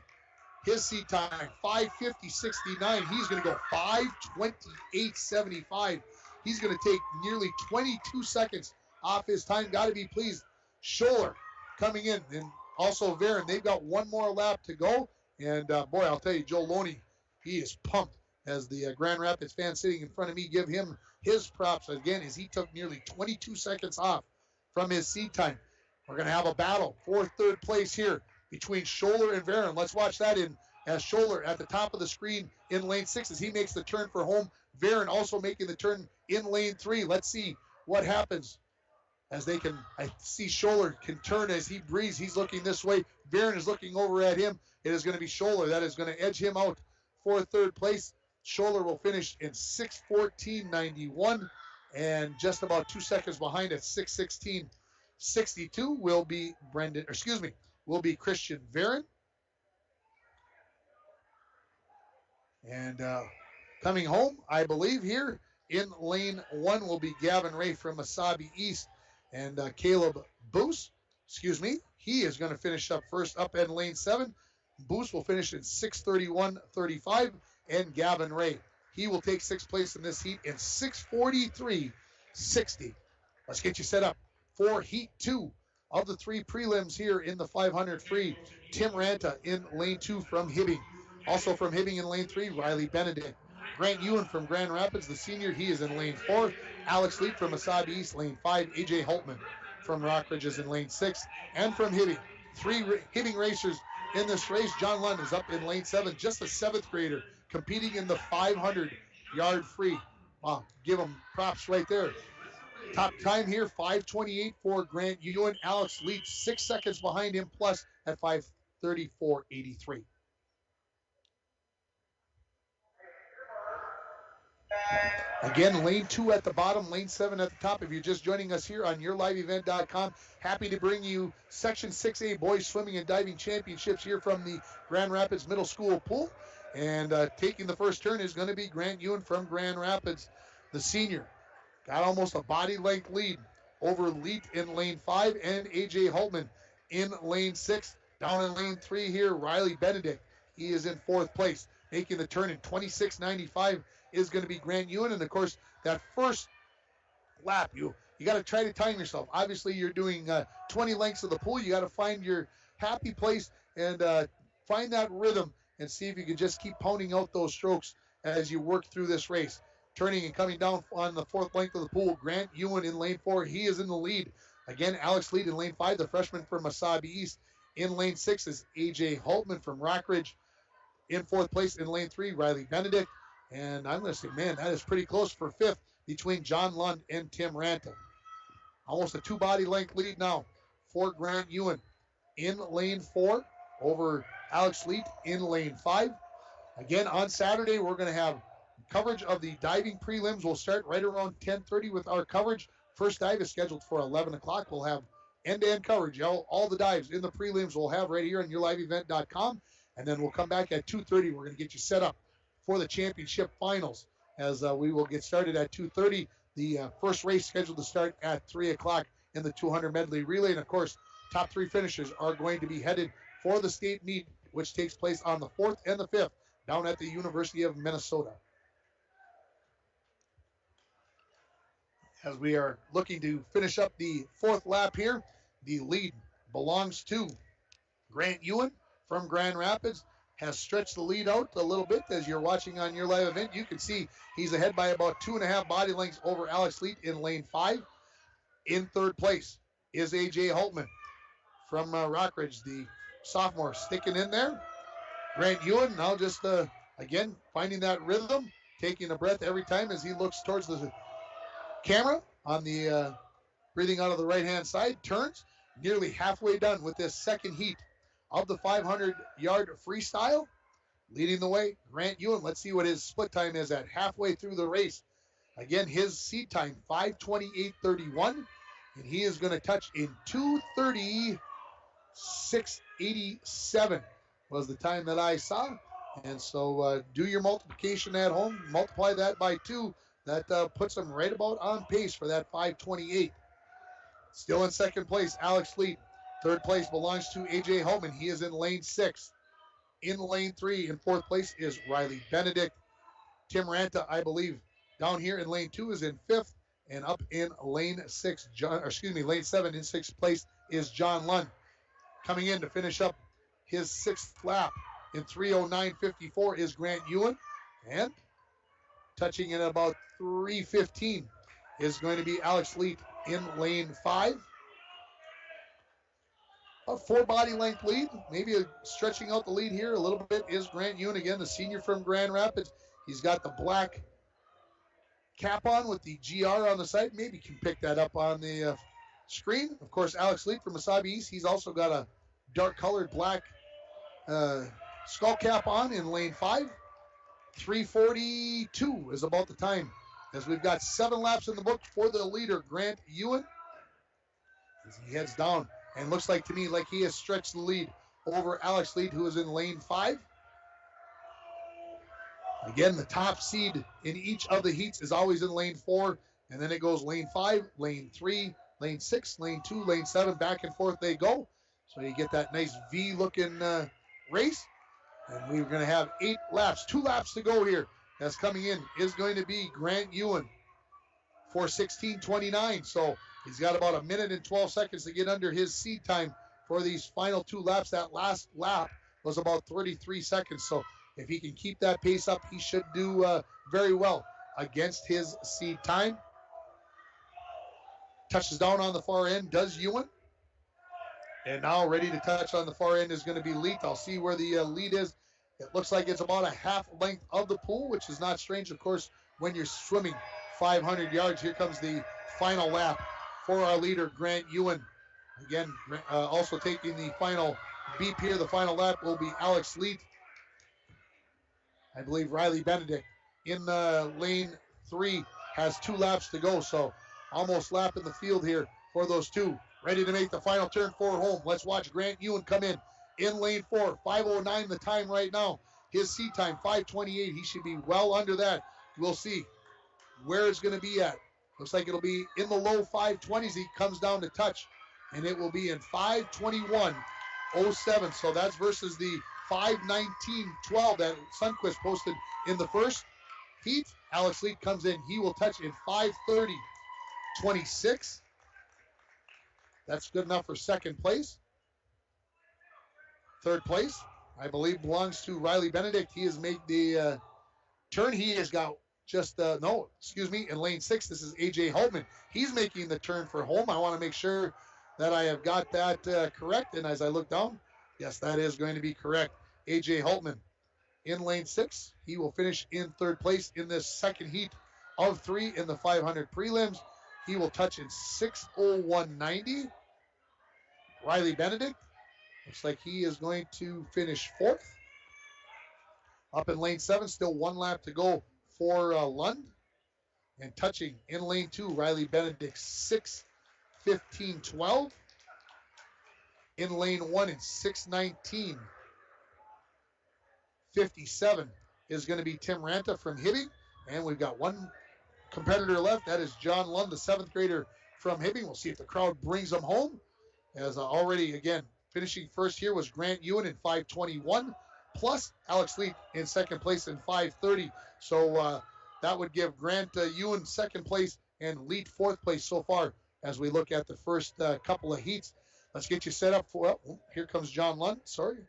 S1: His seat time, 5:50.69. He's going to go 5:28.75. He's going to take nearly 22 seconds off his time. Got to be pleased. Schuller coming in, and also Varon. They've got 1 more lap to go. And boy, I'll tell you, Joe Loney, he is pumped, as the Grand Rapids fan sitting in front of me give him his props again, as he took nearly 22 seconds off from his seat time. We're going to have a battle for 3rd place here between Schuller and Varon. Let's watch that in as Schuller at the top of the screen in lane 6 as he makes the turn for home. Varon also making the turn in lane 3. Let's see what happens as they can. I see Schuller can turn as he breathes. He's looking this way. Varon is looking over at him. It is going to be Schuller that is going to edge him out for 3rd place. Schuller will finish in 6:14.91, and just about 2 seconds behind at 6:16.62 will be Christian Varon. And coming home, I believe here in lane 1 will be Gavin Ray from Mesabi East, and Caleb Boos, he is going to finish up first up in lane 7. Boos will finish in 6:31.35, and Gavin Ray, he will take 6th place in this heat in 6:43.60. Let's get you set up for heat 2 of the 3 prelims here in the 500 free. Tim Ranta in lane 2 from Hibbing. Also from Hibbing in lane 3, Riley Benedict. Grant Ewan from Grand Rapids, the senior, he is in lane 4. Alex Leap from Mesabi East, lane 5. AJ Holtman from Rockridge is in lane 6. And from Hibbing, 3 Hibbing racers in this race. John Lund is up in lane 7, just a 7th grader competing in the 500-yard free. Wow, give him props right there. Top time here, 5:28 for Grant Ewan. Alex Leach, 6 seconds behind him, plus at 5:34.83. Again, lane 2 at the bottom, lane 7 at the top. If you're just joining us here on yourliveevent.com, happy to bring you Section 6A Boys Swimming and Diving Championships here from the Grand Rapids Middle School pool. And taking the first turn is going to be Grant Ewan from Grand Rapids, the senior. Got almost a body length lead over Leet in lane 5 and A.J. Holtman in lane 6. Down in lane 3 here, Riley Benedict. He is in 4th place. Making the turn in 26.95 is going to be Grant Ewan. And, of course, that first lap, you got to try to time yourself. Obviously, you're doing 20 lengths of the pool. You got to find your happy place and find that rhythm and see if you can just keep pounding out those strokes as you work through this race. Turning and coming down on the 4th length of the pool, Grant Ewan in lane 4. He is in the lead. Again, Alex Lead in lane 5, the freshman from Masabi East. In lane 6 is A.J. Holtman from Rockridge. In 4th place in lane 3, Riley Benedict. And I'm going to say, man, that is pretty close for 5th between John Lund and Tim Ranta. Almost a 2-body length lead now for Grant Ewan in lane 4 over Alex Leet in lane 5. Again, on Saturday, we're going to have coverage of the diving prelims. We'll start right around 10:30 with our coverage. First dive is scheduled for 11 o'clock. We'll have end-to-end coverage. All the dives in the prelims we'll have right here on yourliveevent.com. And then we'll come back at 2:30. We're going to get you set up for the championship finals as we will get started at 2:30. The first race scheduled to start at 3 o'clock in the 200 medley relay. And, of course, top 3 finishers are going to be headed for the state meet, which takes place on the 4th and the 5th down at the University of Minnesota. As we are looking to finish up the 4th lap here, the lead belongs to Grant Ewan from Grand Rapids. Has stretched the lead out a little bit. As you're watching on your live event, you can see he's ahead by about 2.5 body lengths over Alex Leet in lane 5. In 3rd place is A.J. Holtman from Rockridge, the sophomore, sticking in there. Grant Ewan now just, again, finding that rhythm, taking a breath every time as he looks towards the camera on the breathing out of the right-hand side, turns. Nearly halfway done with this second heat of the 500-yard freestyle. Leading the way, Grant Ewan. Let's see what his split time is at halfway through the race. Again, his seed time, 5:28.31, and he is going to touch in 2:36.87 was the time that I saw. And so do your multiplication at home. Multiply that by 2. That puts him right about on pace for that 5:28. Still in 2nd place, Alex Leet. 3rd place belongs to A.J. Holtman. He is in lane 6. In lane 3, in 4th place is Riley Benedict. Tim Ranta, I believe, down here in lane 2 is in 5th. And up in lane 6, lane 7 in 6th place is John Lund. Coming in to finish up his 6th lap in 3:09.54 is Grant Ewan. And touching in about 3:15 is going to be Alex Leet in lane 5. A 4-body length lead, maybe stretching out the lead here a little bit is Grant Ewan, again, the senior from Grand Rapids. He's got the black cap on with the GR on the side. Maybe you can pick that up on the screen. Of course, Alex Leet from Masabi East, he's also got a dark-colored black skull cap on in lane 5. 3:42 is about the time, as we've got 7 laps in the book for the leader, Grant Ewan, as he heads down. And looks like to me like he has stretched the lead over Alex Leet, who is in lane 5. Again, the top seed in each of the heats is always in lane 4. And then it goes lane 5, lane 3, lane 6, lane 2, lane 7. Back and forth they go. So you get that nice V-looking race. And we're going to have 8 laps. 2 laps to go here. As coming in is going to be Grant Ewan for 16:29. So he's got about 1 minute and 12 seconds to get under his seed time for these final 2 laps. That last lap was about 33 seconds. So if he can keep that pace up, he should do very well against his seed time. Touches down on the far end, does Ewan. And now ready to touch on the far end is going to be Leet. I'll see where the lead is. It looks like it's about a half length of the pool, which is not strange, of course, when you're swimming 500 yards. Here comes the final lap for our leader, Grant Ewan. Again, also taking the final beep here. The final lap will be Alex Leet. I believe Riley Benedict in lane 3 has 2 laps to go, so almost lapping the field here for those two. Ready to make the final turn for home. Let's watch Grant Ewan come in lane 4. 5:09 the time right now. His seat time, 5:28. He should be well under that. We'll see where it's going to be at. Looks like it'll be in the low 5:20s. He comes down to touch, and it will be in 5:21.07. So that's versus the 5:19.12 that Sundquist posted in the first heat. Alex Leet comes in. He will touch in 5:30.26. That's good enough for second place. Third place, I believe, belongs to Riley Benedict. He has made the turn. He has got just, in lane 6, this is A.J. Holtman. He's making the turn for home. I want to make sure that I have got that correct. And as I look down, yes, that is going to be correct. A.J. Holtman in lane 6. He will finish in third place in this second heat of 3 in the 500 prelims. He will touch in 6:01.90. Riley Benedict, looks like he is going to finish 4th. Up in lane 7, still 1 lap to go for Lund. And touching in lane 2, Riley Benedict, 6:15.12. In lane 1 in 6:19.57 is going to be Tim Ranta from Hibbing. And we've got one competitor left. That is John Lund, the 7th grader from Hibbing. We'll see if the crowd brings him home. As already, again, finishing first here was Grant Ewan in 5:21, plus Alex Leet in second place in 5:30. So that would give Grant Ewan second place and Leet 4th place so far as we look at the first couple of heats. Let's get you set up for, here comes John Lund, sorry.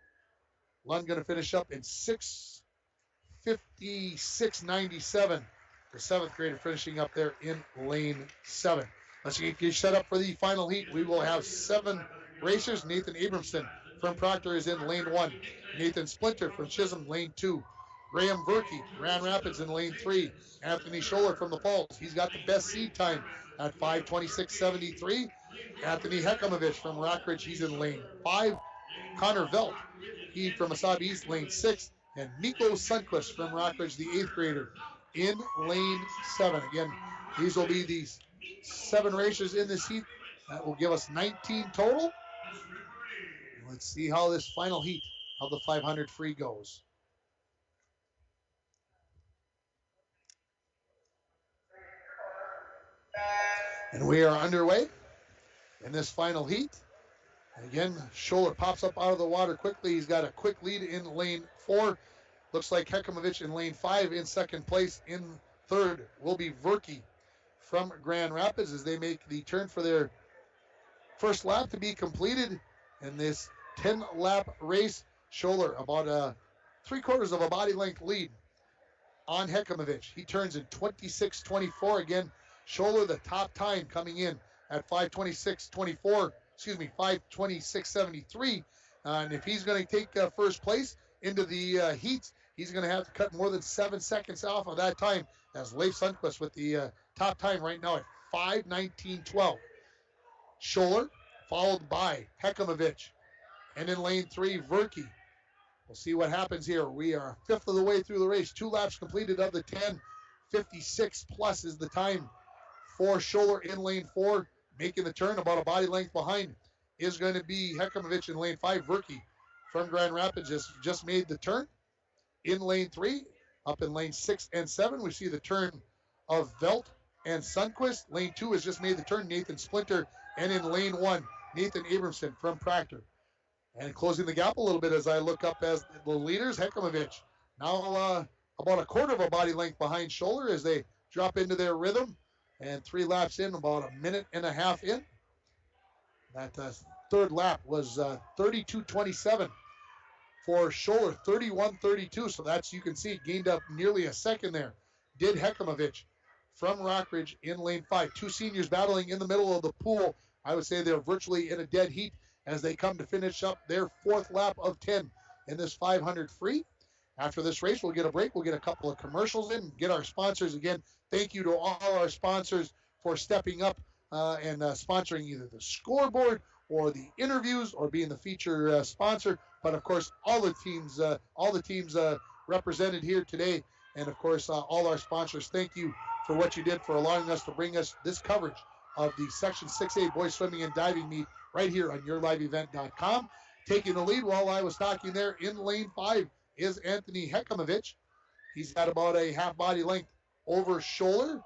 S1: Lund going to finish up in 6:56.97. The 7th grader finishing up there in lane 7. Let's get you set up for the final heat. We will have 7 racers. Nathan Abramson from Proctor is in lane 1. Nathan Splinter from Chisholm, lane 2. Graham Verkey, Grand Rapids in lane 3. Anthony Schuller from the Falls. He's got the best seed time at 5:26.73. Anthony Hekamovich from Rockridge, he's in lane 5. Connor Velt, he from Asabi East, lane 6. And Nico Sundquist from Rockridge, the 8th grader, in lane 7. Again, these will be these 7 racers in this heat. That will give us 19 total. Let's see how this final heat of the 500 free goes. And we are underway in this final heat. Again, Schuller pops up out of the water quickly. He's got a quick lead in lane 4. Looks like Hekamovich in lane 5 in second place. In third will be Verkey from Grand Rapids as they make the turn for their first lap to be completed in this 10-lap race. Schuller about 3/4 of a body length lead on Hekamovich. He turns in 26:24. Again, Schuller, the top time coming in at 5:26.73. And if he's going to take first place into the heats, he's going to have to cut more than 7 seconds off of that time, as Leif Sundquist with the top time right now at 5:19.12. Schuller, followed by Hekamovich. And in lane 3, Verkey. We'll see what happens here. We are 5th of the way through the race. 2 laps completed of the 10. 56 plus is the time for Schuller in lane 4. Making the turn about a body length behind is going to be Hekamovich in lane 5. Verkey from Grand Rapids just made the turn. In lane 3, up in lane 6 and 7, we see the turn of Velt and Sundquist. Lane 2 has just made the turn, Nathan Splinter. And in lane 1, Nathan Abramson from Proctor. And closing the gap a little bit as I look up as the leaders, Hekamovich now about 1/4 of a body length behind Schuller as they drop into their rhythm. And 3 laps in, about a minute and a half in. That third lap was 32:27 for Schuller, 31:32. So that's, you can see, gained up nearly a second there. Did Hekamovich from Rockridge in lane 5. 2 seniors battling in the middle of the pool. I would say they're virtually in a dead heat as they come to finish up their 4th lap of 10 in this 500 free. After this race, we'll get a break. We'll get a couple of commercials in, get our sponsors again. Thank you to all our sponsors for stepping up and sponsoring either the scoreboard or the interviews or being the feature sponsor. But of course, all the teams represented here today And, of course, all our sponsors, thank you for what you did for allowing us to bring us this coverage of the Section 6A boys swimming and diving meet right here on yourliveevent.com. Taking the lead while I was talking there in lane 5 is Anthony Hekimovich. He's got about a half body length over Schuller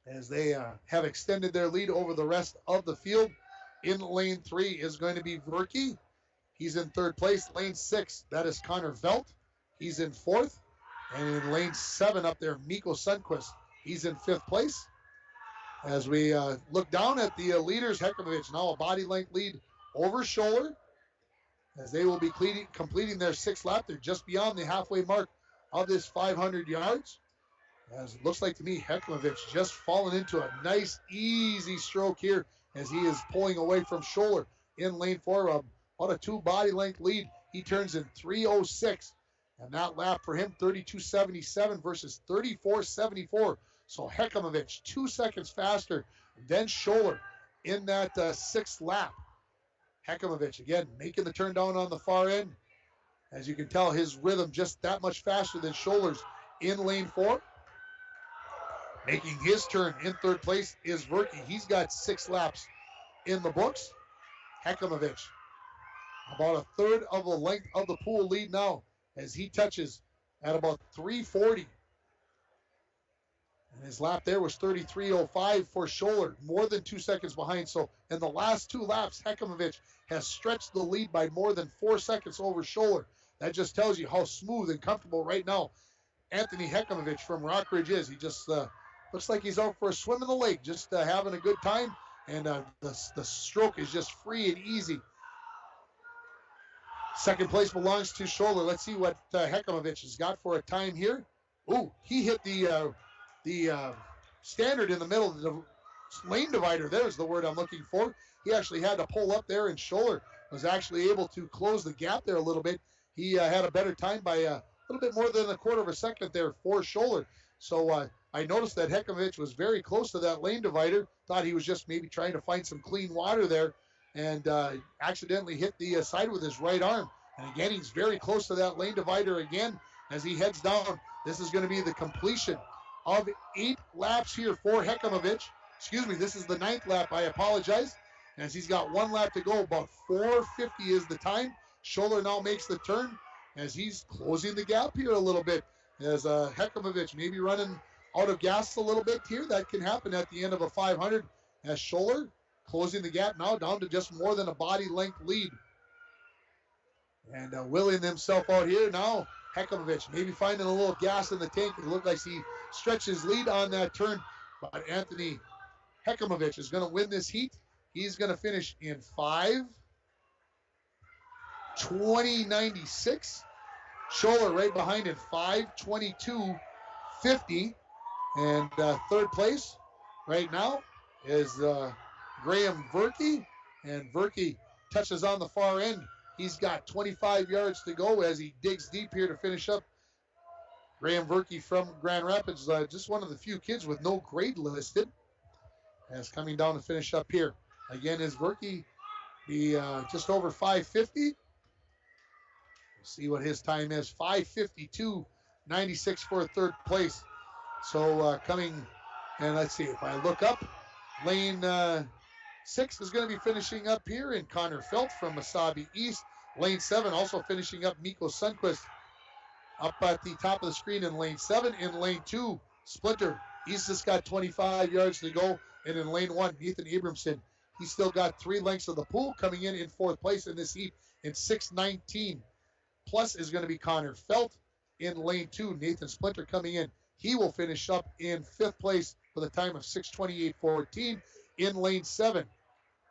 S1: as they have extended their lead over the rest of the field. In lane 3 is going to be Verke. He's in 3rd place. Lane 6, that is Connor Velt. He's in 4th. And in lane 7 up there, Mikko Sundqvist. He's in 5th place. As we look down at the leaders, Hekimovich now a body length lead over Schuller as they will be completing their 6th lap. They're just beyond the halfway mark of this 500 yards. As it looks like to me, Hekimovich just fallen into a nice, easy stroke here as he is pulling away from Schuller in lane 4. About a 2 body length lead. He turns in 3:06. And that lap for him, 32.77 versus 34.74. So Hekimovich 2 seconds faster than Schuller in that 6th lap. Hekimovich, again, making the turn down on the far end. As you can tell, his rhythm just that much faster than Schuller's in lane 4. Making his turn in 3rd place is Verke. He's got 6 laps in the books. Hekimovich, about 1/3 of the length of the pool lead now as he touches at about 3:40. And his lap there was 33:05 for Schuller, more than 2 seconds behind. So in the last 2 laps, Hekimovich has stretched the lead by more than 4 seconds over Schuller. That just tells you how smooth and comfortable right now Anthony Hekimovich from Rockridge is. He just looks like he's out for a swim in the lake, just having a good time. And the stroke is just free and easy. 2nd place belongs to Schuller. Let's see what Hekimovich has got for a time here. Ooh, he hit the standard in the middle of the lane divider. There's the word I'm looking for. He actually had to pull up there, and Schuller was actually able to close the gap there a little bit. He had a better time by a little bit more than 1/4 of a second there for Schuller. So I noticed that Hekimovich was very close to that lane divider. Thought he was just maybe trying to find some clean water there, and accidentally hit the side with his right arm. And again, he's very close to that lane divider again as he heads down. This is going to be the completion of 8 laps here for Hekimovich. Excuse me, this is the 9th lap. I apologize. As he's got 1 lap to go, about 4:50 is the time. Schuller now makes the turn as he's closing the gap here a little bit. As Hekimovich maybe running out of gas a little bit here. That can happen at the end of a 500 as Schuller closing the gap now down to just more than a body length lead. And willing himself out here now. Hekimovich maybe finding a little gas in the tank. It looked like he stretched his lead on that turn. But Anthony Hekimovich is going to win this heat. He's going to finish in 5:20.96. Schuller right behind in 5:22.50. And 3rd place right now is Graham Verke. And Verke touches on the far end. He's got 25 yards to go as he digs deep here to finish up. Graham Verke from Grand Rapids, just one of the few kids with no grade listed, as coming down to finish up here. Again, is Verke be just over 5:50? See what his time is. 5:52.96 for 3rd place. So coming, and let's see, if I look up, lane 6 is going to be finishing up here in Connor Felt from Mesabi East. Lane 7 also finishing up Mikko Sundqvist up at the top of the screen in lane 7. In lane 2, Splinter. He's just got 25 yards to go. And in lane 1, Nathan Abramson. He's still got 3 lengths of the pool, coming in 4th place in this heat in 6:19. Plus is going to be Connor Felt in lane 2. Nathan Splinter coming in. He will finish up in 5th place with a time of 6:28.14. In lane 7,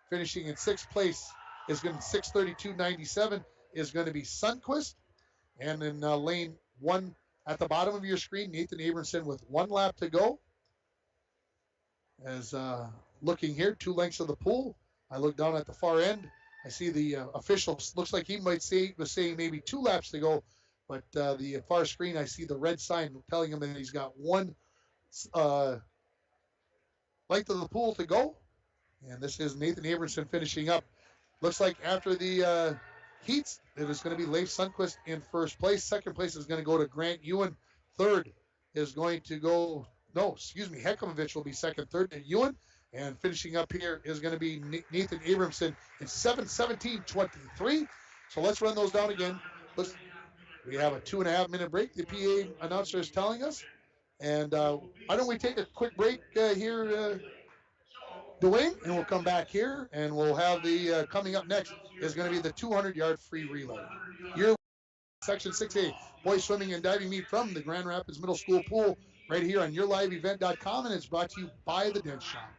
S1: finishing in 6th place is going to 6:32.97 is going to be Sundqvist. And in lane 1 at the bottom of your screen, Nathan Abramson with 1 lap to go. As looking here, 2 lengths of the pool. I look down at the far end. I see the officials. Looks like he might was saying maybe 2 laps to go. But the far screen, I see the red sign telling him that he's got 1 length of the pool to go. And this is Nathan Abramson finishing up. Looks like after the heats, it was going to be Leif Sundqvist in 1st place. 2nd place is going to go to Grant Ewan Third is going to go, Hekomovich will be second. Third to Ewan. And finishing up here is going to be Nathan Abramson in 7:17:23. So let's run those down again. We have a 2.5-minute break, the PA announcer is telling us. And why don't we take a quick break here, Dwayne, and we'll come back here, and we'll have the coming up next is going to be the 200-yard free relay. Your Section 6A boys swimming and diving meet from the Grand Rapids Middle School pool right here on yourliveevent.com, and it's brought to you by the Dent Shop.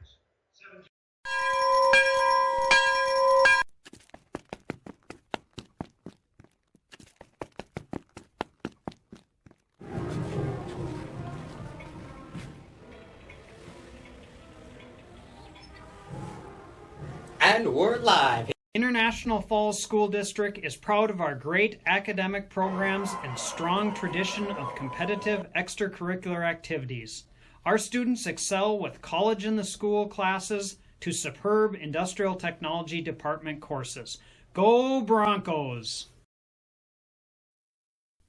S19: And we're live.
S20: International Falls School District is proud of our great academic programs and strong tradition of competitive extracurricular activities. Our students excel with college in the school classes to superb industrial technology department courses. Go Broncos!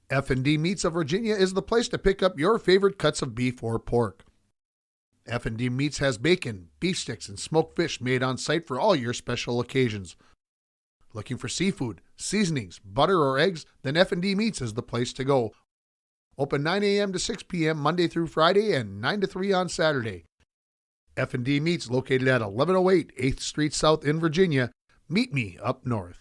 S2: F&D Meats of Virginia is the place to pick up your favorite cuts of beef or pork. F&D Meats has bacon, beef sticks, and smoked fish made on site for all your special occasions. Looking for seafood, seasonings, butter, or eggs? Then F&D Meats is the place to go. Open 9 a.m. to 6 p.m. Monday through Friday and 9 to 3 on Saturday. F&D Meats located at 1108 8th Street South in Virginia. Meet me up north.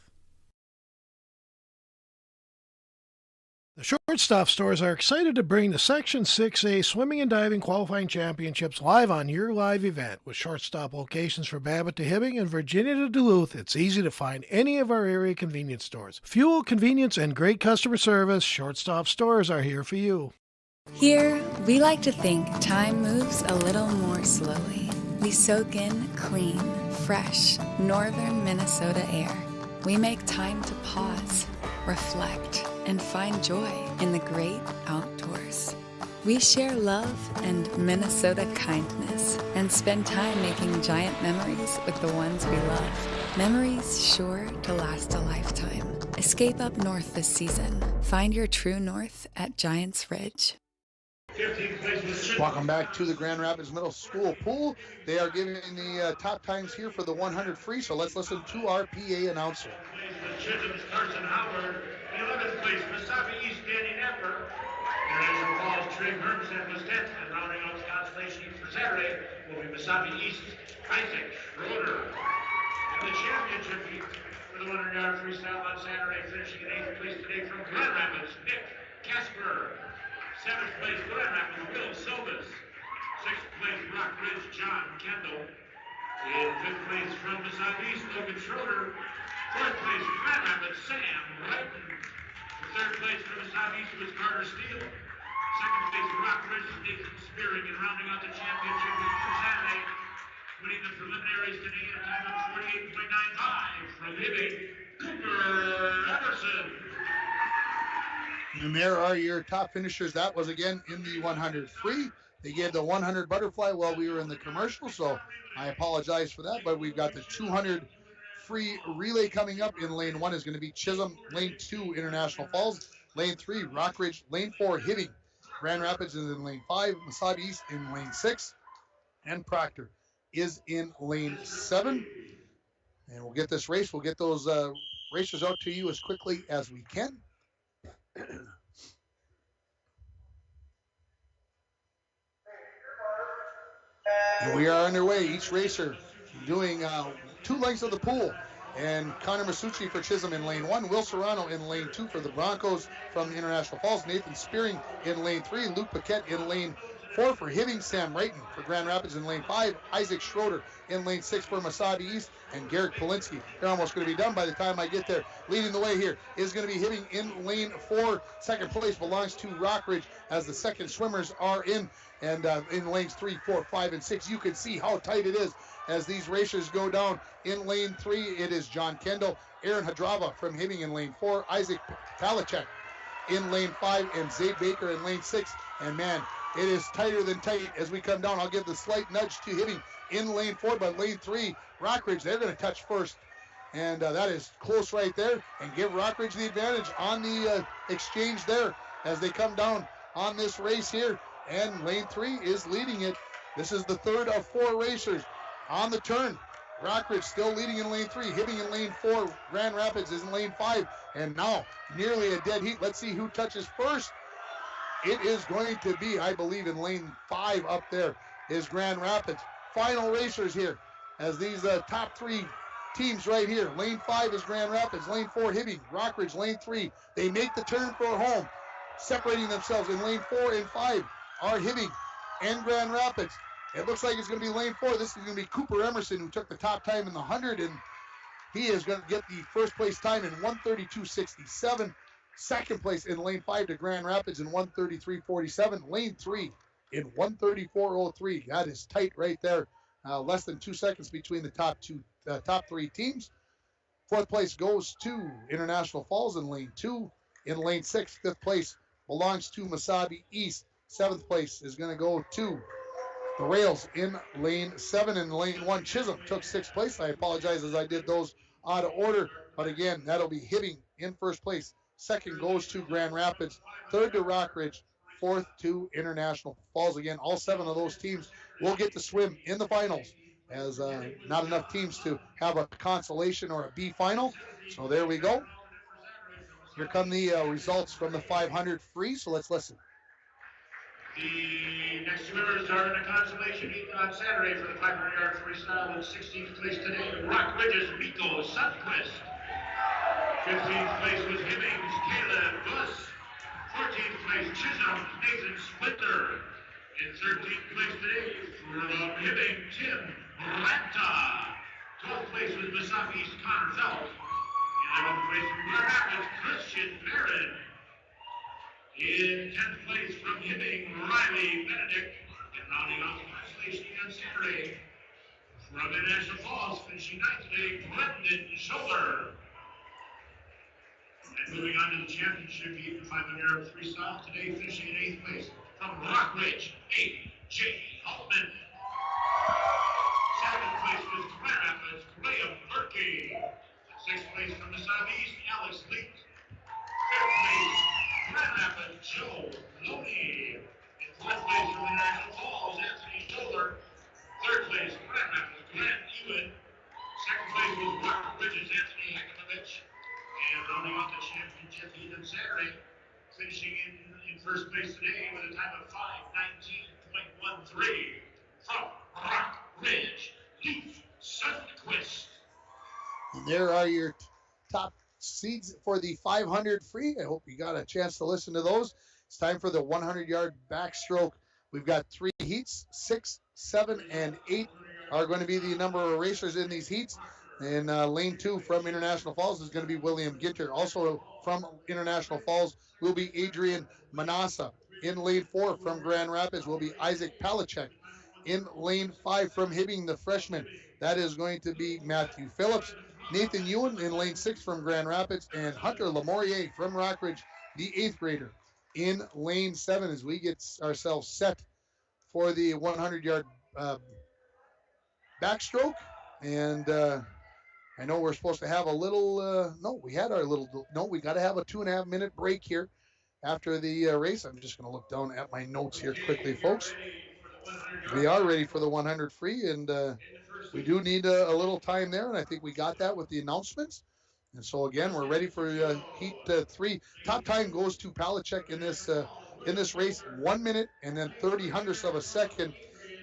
S5: The Shortstop stores are excited to bring the Section 6A Swimming and Diving Qualifying Championships live on your live event. With Shortstop locations for Babbitt to Hibbing and Virginia to Duluth, it's easy to find any of our area convenience stores. Fuel, convenience, and great customer service, Shortstop stores are here for you.
S6: Here, we like to think time moves a little more slowly. We soak in clean, fresh, northern Minnesota air. We make time to pause, reflect, and find joy in the great outdoors. We share love and Minnesota kindness and spend time making giant memories with the ones we love. Memories sure to last a lifetime. Escape up north this season. Find your true north at Giants Ridge.
S1: Welcome back to the Grand Rapids Middle School pool. They are giving the top times here for the 100 free, so let's listen to our PA announcer.
S13: Carson Howard. 11th place, Mesabi East, Danny Nepper. International Falls, Trig Hermsen was 10th, and rounding out Scott's place sheet for Saturday will be Mesabi East, Isaac Schroeder. And the championship heat for the 100-yard freestyle on Saturday, finishing in 8th place today from Grand Rapids, Nick Casper. 7th place, Grand Rapids, Will Silvas. 6th place, Rock Ridge, John Kendall. In 5th place from Mesabi East, Logan Schroeder. 4th place, Grand Rapids, Sam Wrighton. 3rd place from the southeast was Carter Steele. 2nd place, Rock Ridge, Nathan Spearing, and rounding out the championship for Saturday, winning the preliminaries today at a time of 48.95 from Hibbing, Cooper Everson.
S1: And there are your top finishers. That was again in the 100 free. They gave the 100 butterfly while we were in the commercial, so I apologize for that, but we've got the 200 free relay coming up. In lane 1 is going to be Chisholm, lane 2 International Falls, lane 3 Rockridge, lane 4 Hibbing, Grand Rapids is in lane 5, Mesabi East in lane 6, and Proctor is in lane 7. And we'll get this race, we'll get those racers out to you as quickly as we can. And we are underway, each racer doing 2 lengths of the pool. And Connor Masucci for Chisholm in lane 1, Will Serrano in lane 2 for the Broncos from International Falls, Nathan Spearing in lane 3, Luke Paquette in lane 4 for Hibbing, Sam Wrighton for Grand Rapids in lane 5, Isaac Schroeder in lane 6 for Mesabi East, and Garrett Polinsky. They're almost going to be done by the time I get there. Leading the way here is going to be Hibbing in lane 4. Second place belongs to Rockridge as the second swimmers are in. And in lanes 3, 4, 5, and 6, you can see how tight it is as these racers go down. In lane 3, it is John Kendall, Aaron Hadrava from Hibbing in lane 4, Isaac Palachek in lane 5, and Zay Baker in lane 6. And man, it is tighter than tight as we come down. I'll give the slight nudge to Hibbing in lane 4, but lane 3, Rockridge, they're going to touch first. And that is close right there, and give Rockridge the advantage on the exchange there as they come down on this race here, and lane 3 is leading it. This is the third of 4 racers on the turn. Rockridge still leading in lane 3, Hibbing in lane 4, Grand Rapids is in lane 5, and now nearly a dead heat. Let's see who touches first. It is going to be, I believe, in lane 5 up there is Grand Rapids. Final racers here as these top 3 teams right here. Lane 5 is Grand Rapids, lane 4 Hibbing, Rockridge, lane 3. They make the turn for home, separating themselves in lane 4 and 5 are Hibbing and Grand Rapids. It looks like it's going to be lane 4. This is going to be Cooper Emerson, who took the top time in the 100, and he is going to get the first place time in 1:32.67. Second place in lane 5 to Grand Rapids in 1:33.47. Lane 3 in 1:34.03. That is tight right there. Less than 2 seconds between the top 3 teams. Fourth place goes to International Falls in lane 2. In lane 6, fifth place belongs to Mesabi East. Seventh place is going to go to the Rails in lane 7. And lane 1, Chisholm took 6th place. I apologize as I did those out of order. But again, that'll be Hibbing in first place. Second goes to Grand Rapids. Third to Rockridge. Fourth to International Falls. Again, all 7 of those teams will get to swim in the finals, as not enough teams to have a consolation or a B final. So there we go. Here come the results from the 500 free. So let's listen.
S13: The next swimmers are in a consolation heat on Saturday for the 500-yard freestyle in 16th place today. Rockridge's Miko Sundquist. 15th place was Hibbing's Caleb Buss. 14th place Chisholm's Nathan Splinter. In 13th place today from Hibbing, Tim Ranta. 12th place was Mesabi's Connor Felt. 11th place from Grand Rapids, Christian Barron. In 10th place from Hibbing, Riley Benedict. And rounding off the consolation on Saturday from International Falls, finishing 9th today, Brendan Schuller. And moving on to the championship heat for 500-yard freestyle today, finishing in 8th place from Rockridge, A.J. Altman. 7th place was Grand Rapids, Graham Berkey. 6th place from the Southeast, Alex Leak. 5th place, Grand Rapids, Joe Loney. In 4th place from International Falls, Anthony Schuller. 3rd place, Grand Rapids, Grant Ewan. 2nd place was Rockridge's Anthony Hekimovich. And rounding off the championship heat on Saturday, finishing in first place today with a time of 5:19.13 from Rockridge, Luke Sundquist.
S1: And there are your top seeds for the 500 free. I hope you got a chance to listen to those. It's time for the 100-yard backstroke. We've got 3 heats. 6, 7, and 8 are going to be the number of racers in these heats. And lane 2 from International Falls is going to be William Ginter. Also from International Falls will be Adrian Manassa. In lane 4 from Grand Rapids will be Isaac Palachek. In lane 5 from Hibbing, the freshman, that is going to be Matthew Phillips. Nathan Ewan in lane 6 from Grand Rapids, and Hunter Lamourier from Rockridge, the 8th grader. In lane 7 as we get ourselves set for the 100-yard backstroke. And I know we're supposed to have a little, we got to have a 2.5 minute break here after the race. I'm just going to look down at my notes here quickly, folks. We are ready for the 100 free, and we do need a little time there, and I think we got that with the announcements. And so, again, we're ready for heat 3. Top time goes to Palachek in this race, 1 minute and then 30 hundredths of a second.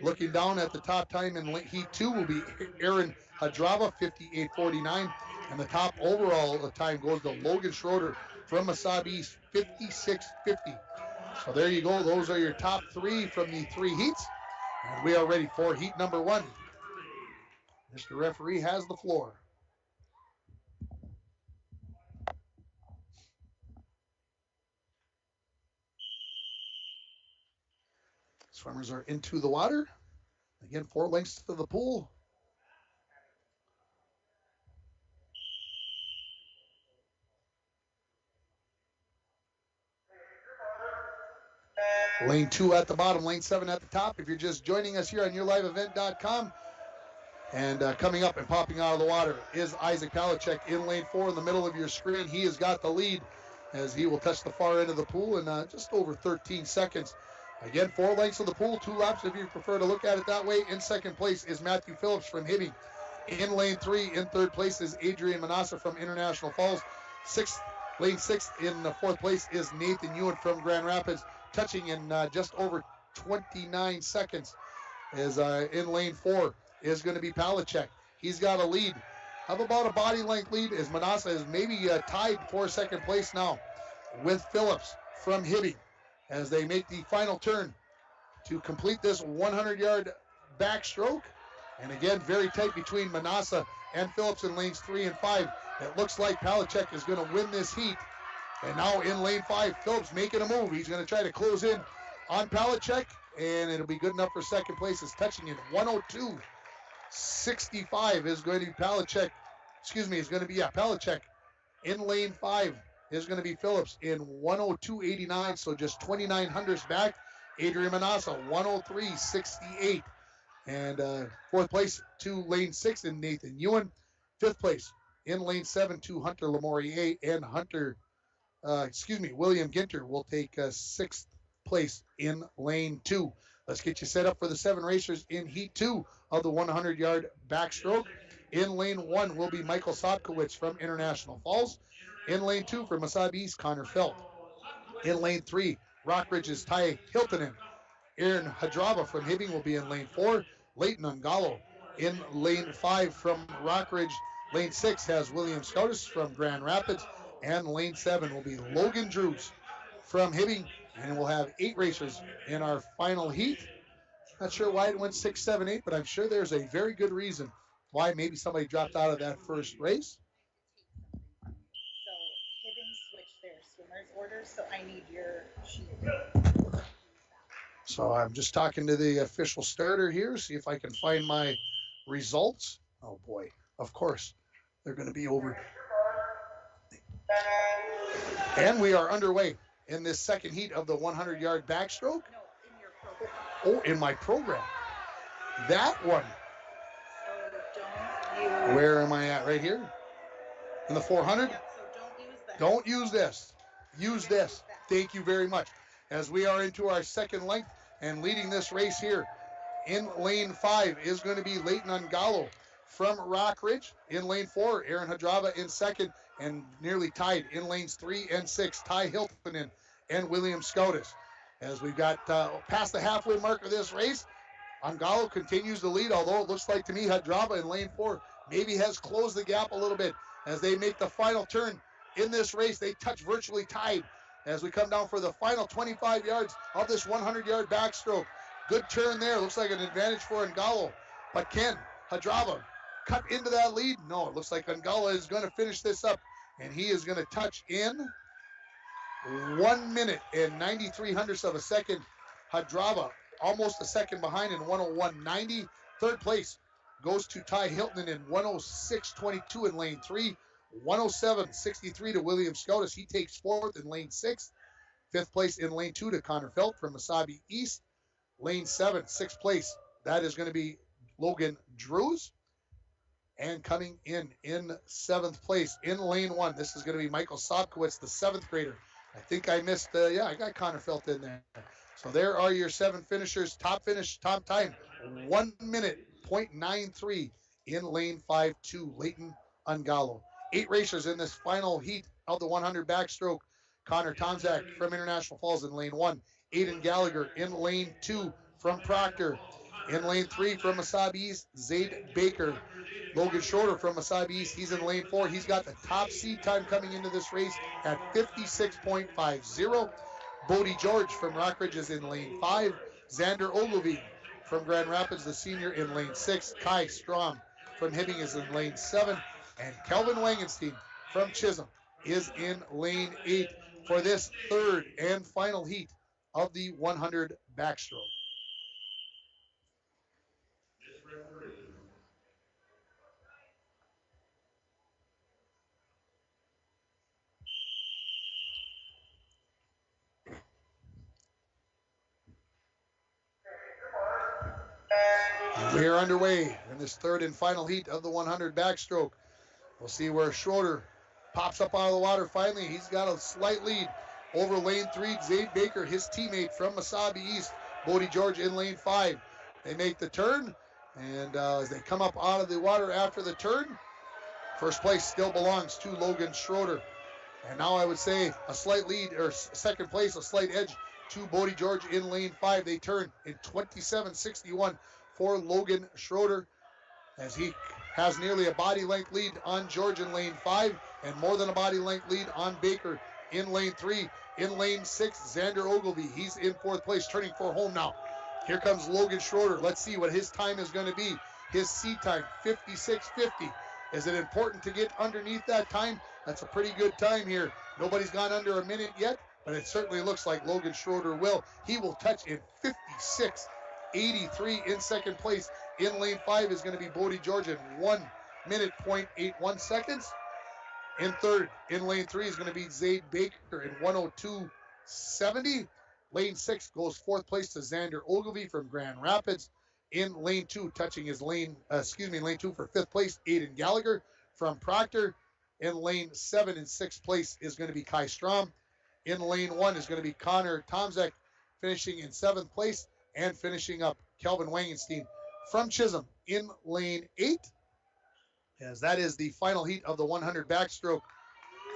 S1: Looking down at the top time in heat 2 will be Aaron Hadrava, 58.49, and the top overall time goes to Logan Schroeder from Mesabi East, 56.50. So there you go. Those are your top 3 from the 3 heats, and we are ready for heat number 1. Mr. Referee has the floor. Swimmers are into the water. Again, 4 lengths to the pool. Lane 2 at the bottom, lane 7 at the top. If you're just joining us here on yourliveevent.com, and coming up and popping out of the water is Isaac Palachek in lane 4 in the middle of your screen. He has got the lead as he will touch the far end of the pool in just over 13 seconds. Again, 4 lengths of the pool, 2 laps if you prefer to look at it that way. In second place is Matthew Phillips from Hibbing. In lane 3, in third place is Adrian Manassa from International Falls. Lane 6 in the fourth place is Nathan Ewan from Grand Rapids, touching in just over 29 seconds. As in lane 4 is going to be Palachek. He's got a lead of about a body length lead, as Manassa is maybe tied for second place now with Phillips from Hibbing, as they make the final turn to complete this 100-yard backstroke. And again, very tight between Manassa and Phillips in lanes 3 and 5. It looks like Palachek is going to win this heat. And now in lane 5, Phillips making a move. He's going to try to close in on Palachek, and it'll be good enough for second place. It's touching in 102.65 is going to be Palachek. Is going to be, Palachek. In lane 5 is going to be Phillips in 102.89, so just 29 hundredths back. Adrian Manassa, 103.68. And fourth place to lane 6 in Nathan Ewan. Fifth place in lane 7 to Hunter Lamorier, and William Ginter will take sixth place in lane 2. Let's get you set up for the 7 racers in heat 2 of the 100-yard backstroke. In lane 1 will be Michael Sopkowitz from International Falls. In lane 2 for Masabi East, Connor Felt. In lane 3, Rockridge's Ty Hiltonen. Aaron Hadrava from Hibbing will be in lane 4. Leighton Ungalo in lane 5 from Rockridge. Lane 6 has William Scoutis from Grand Rapids. And lane 7 will be Logan Drews from Hibbing. And we'll have 8 racers in our final heat. Not sure why it went 6, 7, 8, but I'm sure there's a very good reason why maybe somebody dropped out of that first race.
S11: So Hibbing switched their swimmers orders, so I need your sheet.
S1: So I'm just talking to the official starter here, see if I can find my results. Oh boy, of course, they're going to be over. And we are underway in this second heat of the 100-yard backstroke.
S11: No, in your program.
S1: Oh, in my program. That one.
S11: So don't use...
S1: Where am I at? Right here? In the 400?
S11: Yeah, so don't use that.
S1: Don't use this. Use this. Thank you very much. As we are into our second length and leading this race here in lane 5 is going to be Leighton Ungalo from Rockridge. In lane 4, Aaron Hadrava in second, and nearly tied in lanes 3 and 6, Ty Hiltonen and William Scoutis. As we've got past the halfway mark of this race, Ungalo continues to lead, although it looks like to me Hadrava in lane 4 maybe has closed the gap a little bit. As they make the final turn in this race, they touch virtually tied as we come down for the final 25 yards of this 100-yard backstroke. Good turn there. Looks like an advantage for Ungalo. But can Hadrava cut into that lead? No, it looks like Ungalo is going to finish this up, and he is going to touch in 1 minute and 93 hundredths of a second. Hadrava almost a second behind in 101.90. Third place goes to Ty Hilton in 106.22 in lane 3. 107.63 to William Scoutis. He takes fourth in lane 6. Fifth place in lane 2 to Connor Felt from Masabi East. Lane 7, sixth place. That is going to be Logan Drews. And coming in seventh place in lane 1, this is going to be Michael Sopkowitz, the 7th grader. I think I missed, I got Connor Felt in there. So there are your 7 finishers. Top finish, top time, 1 minute, 0.93 in lane 5 to Leighton Ungalo. 8 racers in this final heat of the 100 backstroke. Connor Tomzak from International Falls in lane 1. Aiden Gallagher in lane 2 from Proctor. In lane 3 from Masabi East, Zaid Baker. Logan Schroeder from Masabi East, he's in lane 4. He's got the top seed time coming into this race at 56.50. Bodie George from Rockridge is in lane 5. Xander Ogilvie from Grand Rapids, the senior, in lane 6. Kai Strom from Hibbing is in lane 7. And Kelvin Wangenstein from Chisholm is in lane 8 for this third and final heat of the 100 backstroke. We are underway in this third and final heat of the 100 backstroke. We'll see where Schroeder pops up out of the water finally. He's got a slight lead over lane 3, Zaid Baker, his teammate from Mesabi East, Bodie George in lane 5. They make the turn, and as they come up out of the water after the turn, first place still belongs to Logan Schroeder. And now I would say a slight lead, or second place, a slight edge to Bodie George in lane 5. They turn in 27.61 for Logan Schroeder, as he has nearly a body length lead on George in lane 5 and more than a body length lead on Baker in lane 3. In lane 6, Xander Ogilvy, he's in 4th place, turning for home now. Here comes Logan Schroeder. Let's see what his time is going to be. His seat time, 56.50. Is it important to get underneath that time? That's a pretty good time here. Nobody's gone under a minute yet, but it certainly looks like Logan Schroeder will. He will touch in 56.83 in second place. In lane 5 is going to be Bodie George in 1 minute, 0.81 seconds. In third, in lane 3 is going to be Zaid Baker in 102.70. Lane 6 goes 4th place to Xander Ogilvy from Grand Rapids. In lane 2, touching his lane 2 for 5th place, Aiden Gallagher from Proctor. In lane 7 and 6th place is going to be Kai Strom. In lane 1 is going to be Connor Tomzek, finishing in 7th place, and finishing up Kelvin Wangenstein from Chisholm in lane 8, as that is the final heat of the 100 backstroke.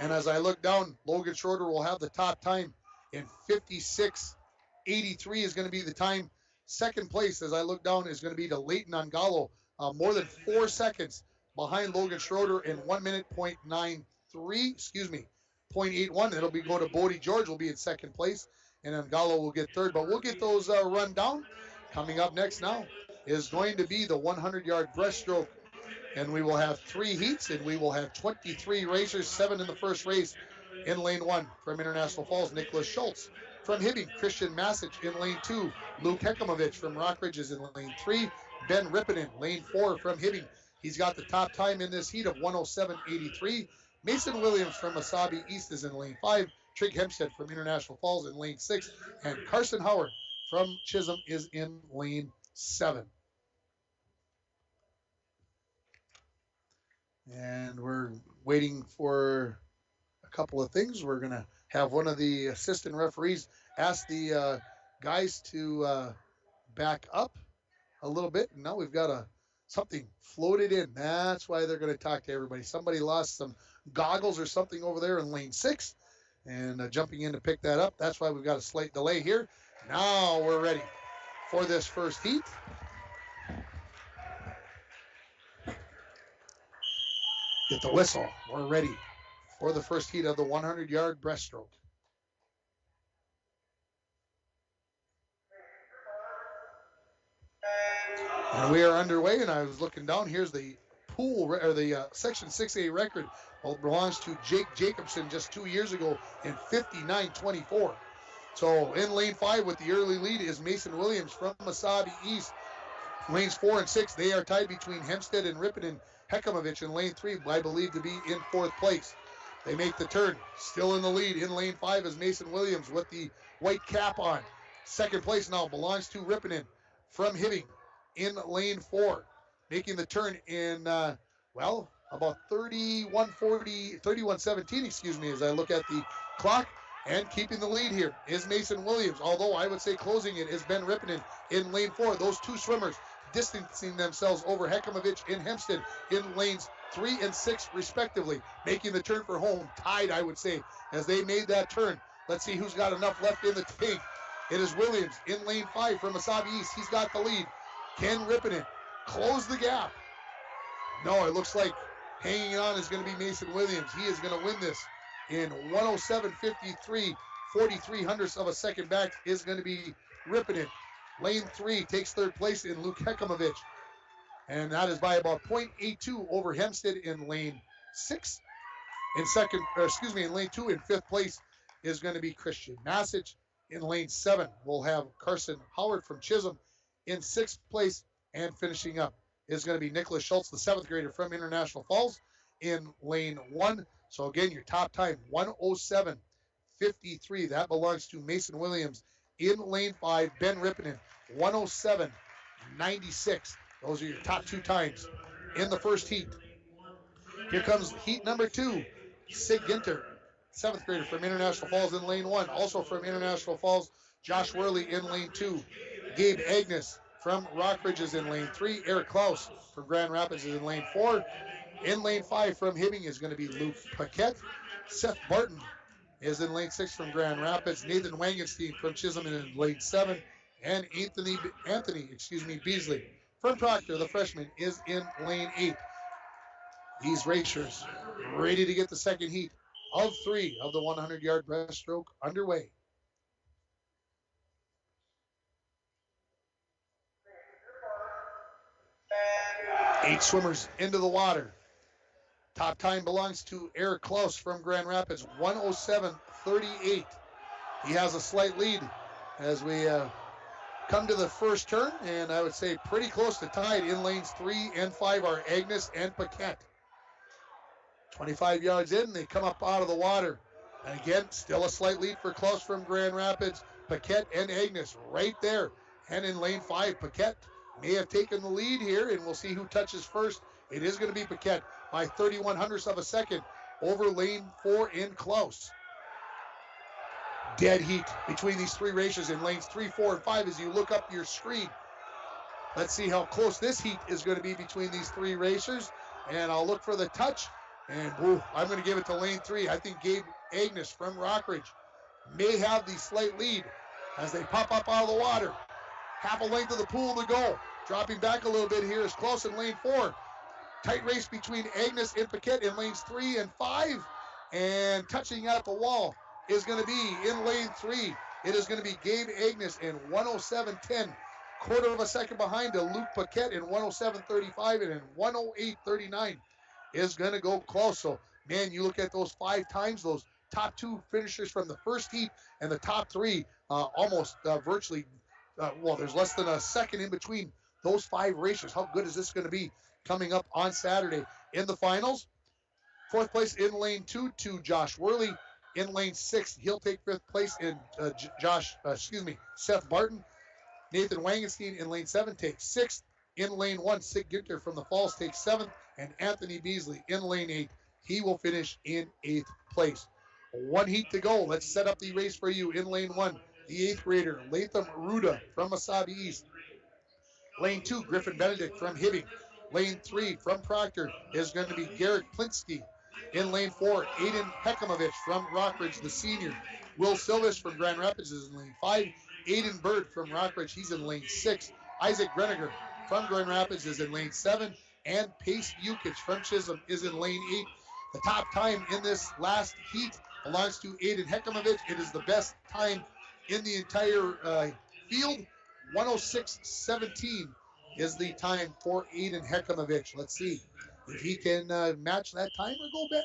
S1: And as I look down, Logan Schroeder will have the top time in 56.83 is going to be the time. Second place, as I look down, is going to be to Leighton Angalo, more than 4 seconds behind Logan Schroeder in 1 minute, 0.81. It'll be go to Bodie George, will be in second place, and Angalo will get third. But we'll get those run down. Coming up next now is going to be the 100-yard breaststroke, and we will have 3 heats, and we will have 23 racers, 7 in the first race. In lane 1 from International Falls, Nicholas Schultz. From Hibbing, Christian Masic in lane 2. Luke Hekimovich from Rockridge is in lane 3. Ben Rippinen, lane 4 from Hibbing. He's got the top time in this heat of 107.83. Mason Williams from Mesabi East is in lane 5. Trig Hempstead from International Falls in lane 6. And Carson Howard from Chisholm is in lane 7. And we're waiting for a couple of things. We're going to have one of the assistant referees ask the guys to back up a little bit. And now we've got something floated in. That's why they're going to talk to everybody. Somebody lost some goggles or something over there in lane 6 and jumping in to pick that up. That's why we've got a slight delay here. Now we're ready for this first heat. Get the whistle. We're ready for the first heat of the 100-yard breaststroke. And we are underway, and I was looking down. Here's the pool, or the Section 6A record. Well, it belongs to Jake Jacobson just 2 years ago in 59.24. So in lane 5 with the early lead is Mason Williams from Mesabi East. Lanes 4 and 6, they are tied between Hempstead and Rippin. Hekimovich in lane 3, I believe to be in 4th place. They make the turn, still in the lead. In lane 5 is Mason Williams with the white cap on. Second place now belongs to Rippinen from Hibbing in lane 4. Making the turn in, about 31:17, as I look at the clock. And keeping the lead here is Mason Williams, although I would say closing it is Ben Rippinen in lane 4. Those two swimmers distancing themselves over Hekimovich and Hempstead in lanes 3 and 6 respectively, making the turn for home, tied I would say, as they made that turn. Let's see who's got enough left in the tank. It is Williams in lane 5 from Mesabi East. He's got the lead. Can Rippinen close the gap? No, it looks like hanging on is going to be Mason Williams. He is going to win this in 107.53, 43 hundredths of a second back is going to be Rippinen. Lane 3 takes third place in Luke Hekimovich. And that is by about 0.82 over Hempstead in lane 6. In lane 2 in 5th place is going to be Christian Masic. In lane 7, we'll have Carson Howard from Chisholm. In 6th place and finishing up is going to be Nicholas Schultz, the 7th grader from International Falls, in lane 1. So again, your top time, 107.53. That belongs to Mason Williams. In lane 5, Ben Rippinen, 107.96. Those are your top 2 times in the first heat. Here comes heat number 2. Sig Ginter, 7th grader from International Falls in lane 1. Also from International Falls, Josh Worley in lane 2. Gabe Agnes from Rockridge is in lane 3. Eric Klaus from Grand Rapids is in lane 4. In lane 5 from Hibbing is going to be Luke Paquette. Seth Barton is in lane 6 from Grand Rapids. Nathan Wangenstein from Chisholm is in lane 7. And Anthony Beasley from Proctor, the freshman, is in lane 8. These racers ready to get the second heat of 3 of the 100-yard breaststroke underway. Eight swimmers into the water. Top time belongs to Eric Klaus from Grand Rapids, 107.38. He has a slight lead as we come to the first turn, and I would say pretty close to tied. In lanes 3 and 5 are Agnes and Paquette. 25 yards in, they come up out of the water. And again, still a slight lead for Klaus from Grand Rapids. Paquette and Agnes right there. And in lane 5, Paquette may have taken the lead here, and we'll see who touches first. It is going to be Paquette by 31/100ths of a second over lane 4 in Klaus. Dead heat between these 3 racers in lanes 3, 4, and 5 as you look up your screen. Let's see how close this heat is going to be between these 3 racers. And I'll look for the touch. And I'm going to give it to lane 3. I think Gabe Agnes from Rockridge may have the slight lead as they pop up out of the water. Half a length of the pool to go. Dropping back a little bit here is Klaus in lane 4. Tight race between Agnes and Paquette in lanes 3 and 5. And touching at the wall is going to be in lane 3. It is going to be Gabe Agnes in 107.10. Quarter of a second behind to Luke Paquette in 107.35, and in 108.39 is going to go Klaus. So, man, you look at those 5 times, those top 2 finishers from the first heat and the top 3 almost virtually, there's less than a second in between those 5 racers. How good is this going to be coming up on Saturday in the finals? 4th place in lane 2 to Josh Worley. In lane 6, he'll take 5th place in Seth Barton. Nathan Wangenstein in lane 7 takes 6th. In lane 1, Sig Ginter from the Falls takes 7th. And Anthony Beasley in lane 8. He will finish in 8th place. 1 heat to go. Let's set up the race for you. In lane 1, the 8th grader, Latham Ruda from Masabi East. Lane 2, Griffin Benedict from Hibbing. Lane 3 from Proctor is going to be Garrett Plinsky. In lane 4, Aiden Hekamovich from Rockridge, the senior. Will Silvis from Grand Rapids is in lane 5. Aiden Bird from Rockridge, he's in lane 6. Isaac Greniger from Grand Rapids is in lane 7. And Pace Yukich from Chisholm is in lane 8. The top time in this last heat belongs to Aiden Hekamovich. It is the best time in the entire field. 106.17 is the time for Aiden Hekamovich. Let's see if he can match that time or go better.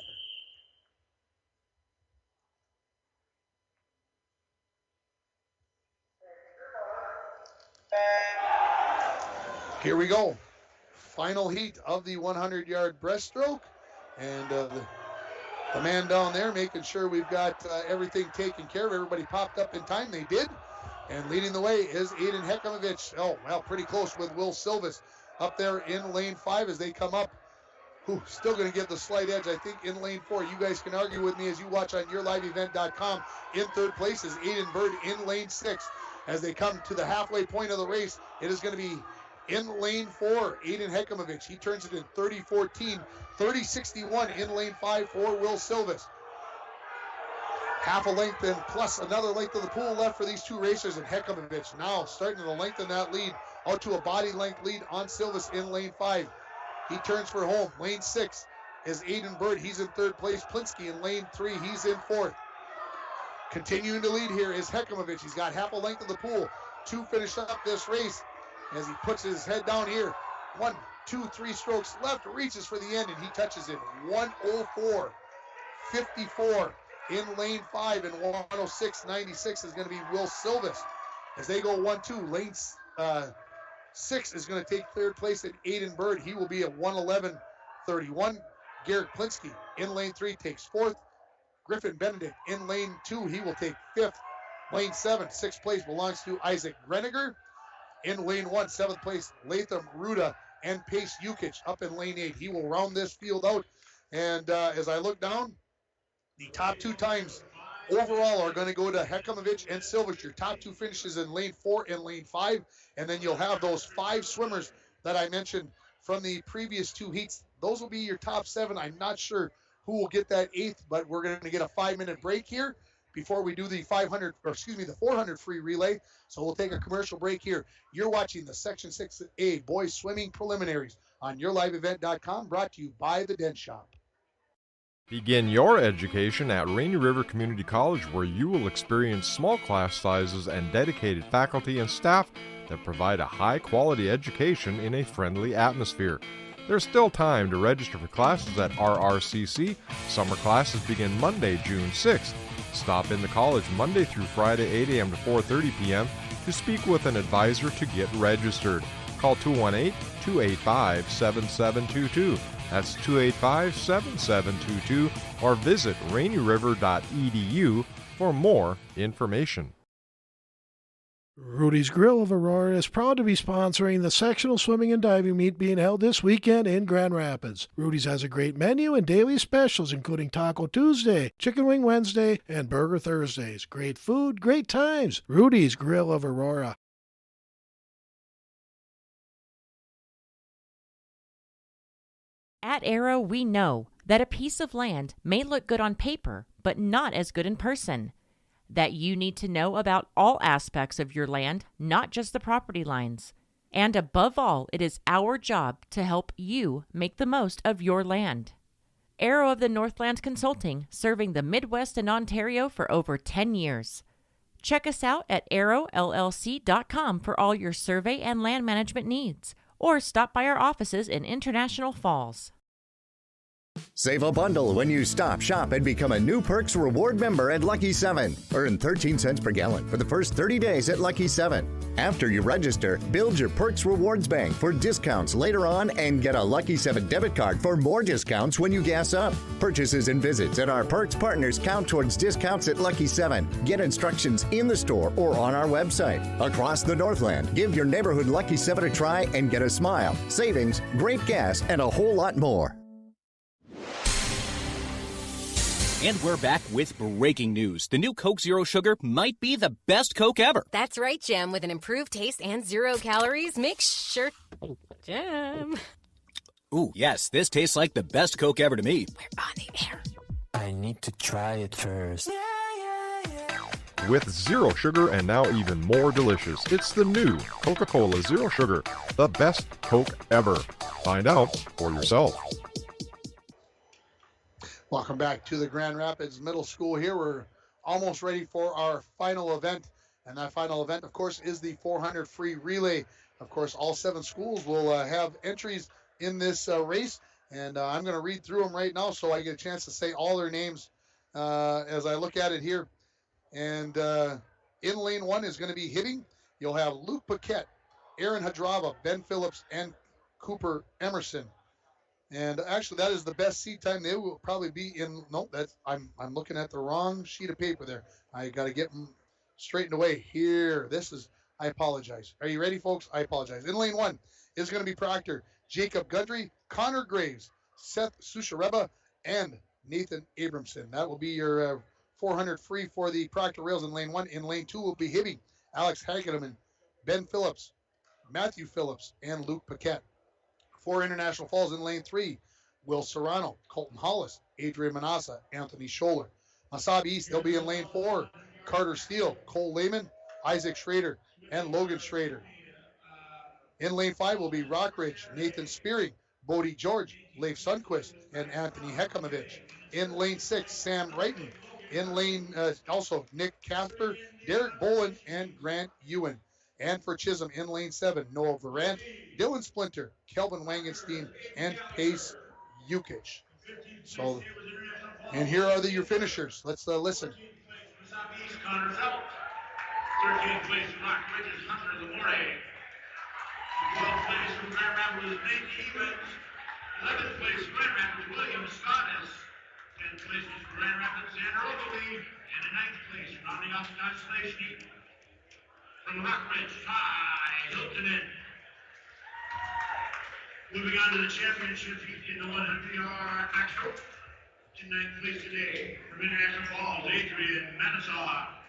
S1: Here we go. Final heat of the 100-yard breaststroke. And the man down there making sure we've got everything taken care of. Everybody popped up in time. They did. And leading the way is Aiden Hekamovich. Oh, well, pretty close with Will Silvis up there in lane 5 as they come up. Still going to give the slight edge, I think, in lane 4. You guys can argue with me as you watch on yourliveevent.com. In 3rd place is Aiden Bird in lane 6. As they come to the halfway point of the race, it is going to be in lane 4, Aiden Hekamovich. He turns it in 30-14, 30-61 in lane 5 for Will Silvis. Half a length and plus another length of the pool left for these 2 racers, and Hekamovich now starting to lengthen that lead out to a body length lead on Silvis in lane 5. He turns for home. Lane 6 is Aiden Bird. He's in 3rd place. Plinsky in lane 3. He's in 4th. Continuing to lead here is Hekamovich. He's got half a length of the pool to finish up this race as he puts his head down here. 1, 2, 3 strokes left, reaches for the end, and he touches it. 1:04.54 in lane 5, and 1:06.96 is going to be Will Silvis. As they go 1-2, lane 6 is going to take 3rd place in Aiden Bird. He will be at 1:11.31. Garrett Plinsky in lane 3 takes 4th. Griffin Benedict in lane 2, he will take 5th. Lane 7, 6th place belongs to Isaac Greniger. In lane 1, 7th place, Latham Ruda and Pace Yukich up in lane 8. He will round this field out. And as I look down, The top 2 times overall are going to go to Hekamovich and Silvich. Your top 2 finishes in lane 4 and lane 5. And then you'll have those 5 swimmers that I mentioned from the previous 2 heats. Those will be your top 7. I'm not sure who will get that 8th, but we're going to get a 5-minute break here before we do the 400 free relay. So we'll take a commercial break here. You're watching the Section 6A Boys Swimming Preliminaries on YourLiveEvent.com, brought to you by the Dent Shop.
S10: Begin your education at Rainy River Community College, where you will experience small class sizes and dedicated faculty and staff that provide a high-quality education in a friendly atmosphere. There's still time to register for classes at RRCC. Summer classes begin Monday, June 6th. Stop in the college Monday through Friday, 8 a.m. to 4:30 p.m. to speak with an advisor to get registered. Call 218-285-7722. That's 285-7722, or visit rainyriver.edu for more information.
S5: Rudy's Grill of Aurora is proud to be sponsoring the sectional swimming and diving meet being held this weekend in Grand Rapids. Rudy's has a great menu and daily specials, including Taco Tuesday, Chicken Wing Wednesday, and Burger Thursdays. Great food, great times. Rudy's Grill of Aurora.
S12: At Arrow, we know that a piece of land may look good on paper, but not as good in person. That you need to know about all aspects of your land, not just the property lines. And above all, it is our job to help you make the most of your land. Arrow of the Northland Consulting, serving the Midwest and Ontario for over 10 years. Check us out at arrowllc.com for all your survey and land management needs, or stop by our offices in International Falls.
S17: Save a bundle when you stop, shop, and become a new Perks Reward member at Lucky 7. Earn 13 cents per gallon for the first 30 days at Lucky 7. After you register, build your Perks Rewards Bank for discounts later on and get a Lucky 7 debit card for more discounts when you gas up. Purchases and visits at our Perks partners count towards discounts at Lucky 7. Get instructions in the store or on our website. Across the Northland, give your neighborhood Lucky 7 a try and get a smile, savings, great gas, and a whole lot more.
S7: And we're back with breaking news. The new Coke Zero Sugar might be the best Coke ever.
S8: That's right, Jim. With an improved taste and 0 calories, make sure... Jim.
S7: Ooh, yes, this tastes like the best Coke ever to me.
S8: We're on the air.
S9: I need to try it first.
S10: With zero sugar and now even more delicious, it's the new Coca-Cola Zero Sugar, the best Coke ever. Find out for yourself.
S1: Welcome back to the Grand Rapids Middle School here. We're almost ready for our final event. And that final event, of course, is the 400 free relay. Of course, all 7 schools will have entries in this race. And I'm going to read through them right now so I get a chance to say all their names as I look at it here. And in lane 1 is going to be hitting. You'll have Luke Paquette, Aaron Hadrava, Ben Phillips, and Cooper Emerson. And actually, that is the best seat time. They will probably be in. Nope, that's I'm looking at the wrong sheet of paper there. I got to get them straightened away here. This is. I apologize. Are you ready, folks? I apologize. In lane 1 is going to be Proctor, Jacob Gundry, Connor Graves, Seth Sushareba, and Nathan Abramson. That will be your 400 free for the Proctor Rails in lane 1. In lane 2 will be hitting Alex Hagedeman, Ben Phillips, Matthew Phillips, and Luke Paquette. For International Falls in lane 3, Will Serrano, Colton Hollis, Adrian Manassa, Anthony Schuller. Masabi East, they'll be in lane 4, Carter Steele, Cole Lehman, Isaac Schrader, and Logan Schrader. In lane 5 will be Rockridge, Nathan Spearing, Bodie George, Leif Sundquist, and Anthony Hekamovich. In lane 6, Sam Brighton. In lane, also Nick Casper, Derek Boland, and Grant Ewan. And for Chisholm in lane 7, Noah Varant, Dylan Splinter, Kelvin Wangenstein, and Pace Yukich. So, and here are your finishers. Let's listen.
S13: 13th place, Rockridge's Hunter Lamore. 12th place from Grand Rapids, Nate Evans. 11th place, Grand Rapids, William Scottis. 10th place was Grand Rapids, Xander Ogilvie. And in 9th place, rounding off the constellation from Rockridge, Ty Hiltonen. Moving on to the championship heat in the 100-yard backstroke. In ninth place today, from International Falls, Adrian Manasaw.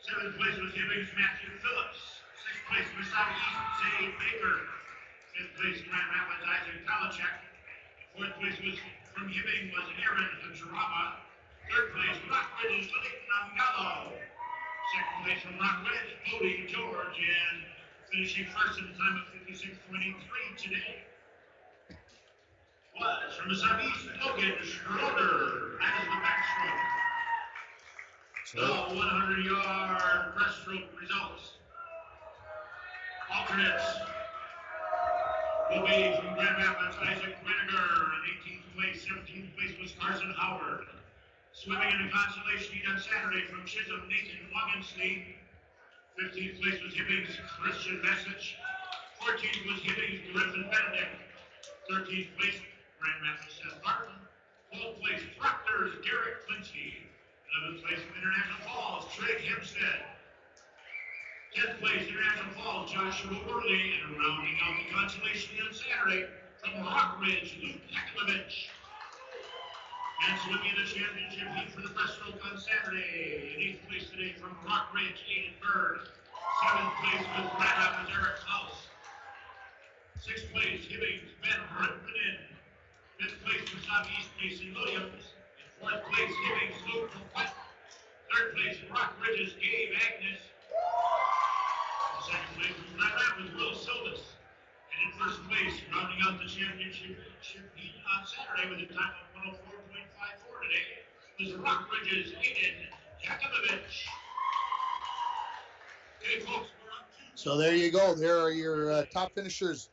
S13: Seventh place was Hibbings Matthew Phillips. Sixth place was South East Zay Baker. Fifth place Grand Rapids Isaac Kalachek. Fourth place was from Hibbing was Aaron Hajarama. Third place Rockridge Leighton Angallo. Second place from Rockridge Bodie George, and finishing first in the time of 56:23 today was from the southeast Logan Schroeder. That is the backstroke. The 100-yard breaststroke results. Alternates will be from Grand Rapids, Isaac Winiger in 18th place. 17th place was Carson Howard. Swimming in the consolation heat on Saturday from Chisholm, Nathan Wagenstein. 15th place was Hibbings, Christian Message. 14th was Hibbings, Griffin Benedict. 13th place, Grand Rapids, Seth Martin. 12th place, Proctor's Garrett Klinsky. 11th place from International Falls, Trey Hempstead. 10th place, International Falls, Joshua Worley. And rounding out the consolation on Saturday from Rockridge, Luke Yakovlevich. And swimming in the championship heat for the breaststroke on Saturday. In 8th place today from Rockridge, Aiden Bird. 7th place was Grand Rapids, Eric House. 6th place, Hibbings, Ben Rippinen. 5th place from Southeast, Mason Williams. And 4th place, Hibbings, Luke Caput. 3rd place, Rockridge's Gabe Agnes. And 2nd place was Grand Rapids, Will Silvis. And in 1st place, rounding out the championship heat on Saturday with a time of 104.54 today, was Rockridge's Aiden Yakovlevich. Okay, folks, we're up to...
S1: So there you go. There are your top finishers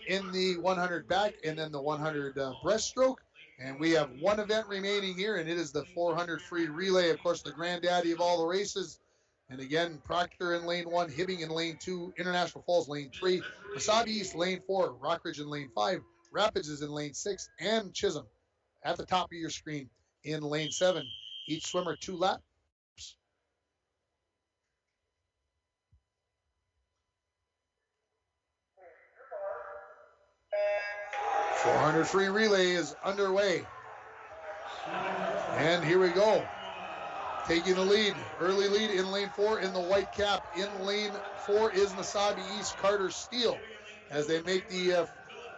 S1: in the 100 back and then the 100 breaststroke. And we have one event remaining here, and it is the 400 free relay. Of course, the granddaddy of all the races. And again, Proctor in lane 1, Hibbing in lane 2, International Falls lane 3, Wasabi East lane 4, Rockridge in lane 5, Rapids is in lane 6, and Chisholm at the top of your screen in lane 7. Each swimmer 2 laps. 400 free relay is underway. And here we go. Taking the lead, early lead in lane 4 in the white cap. In lane 4 is Wasabi East, Carter Steele. As they make the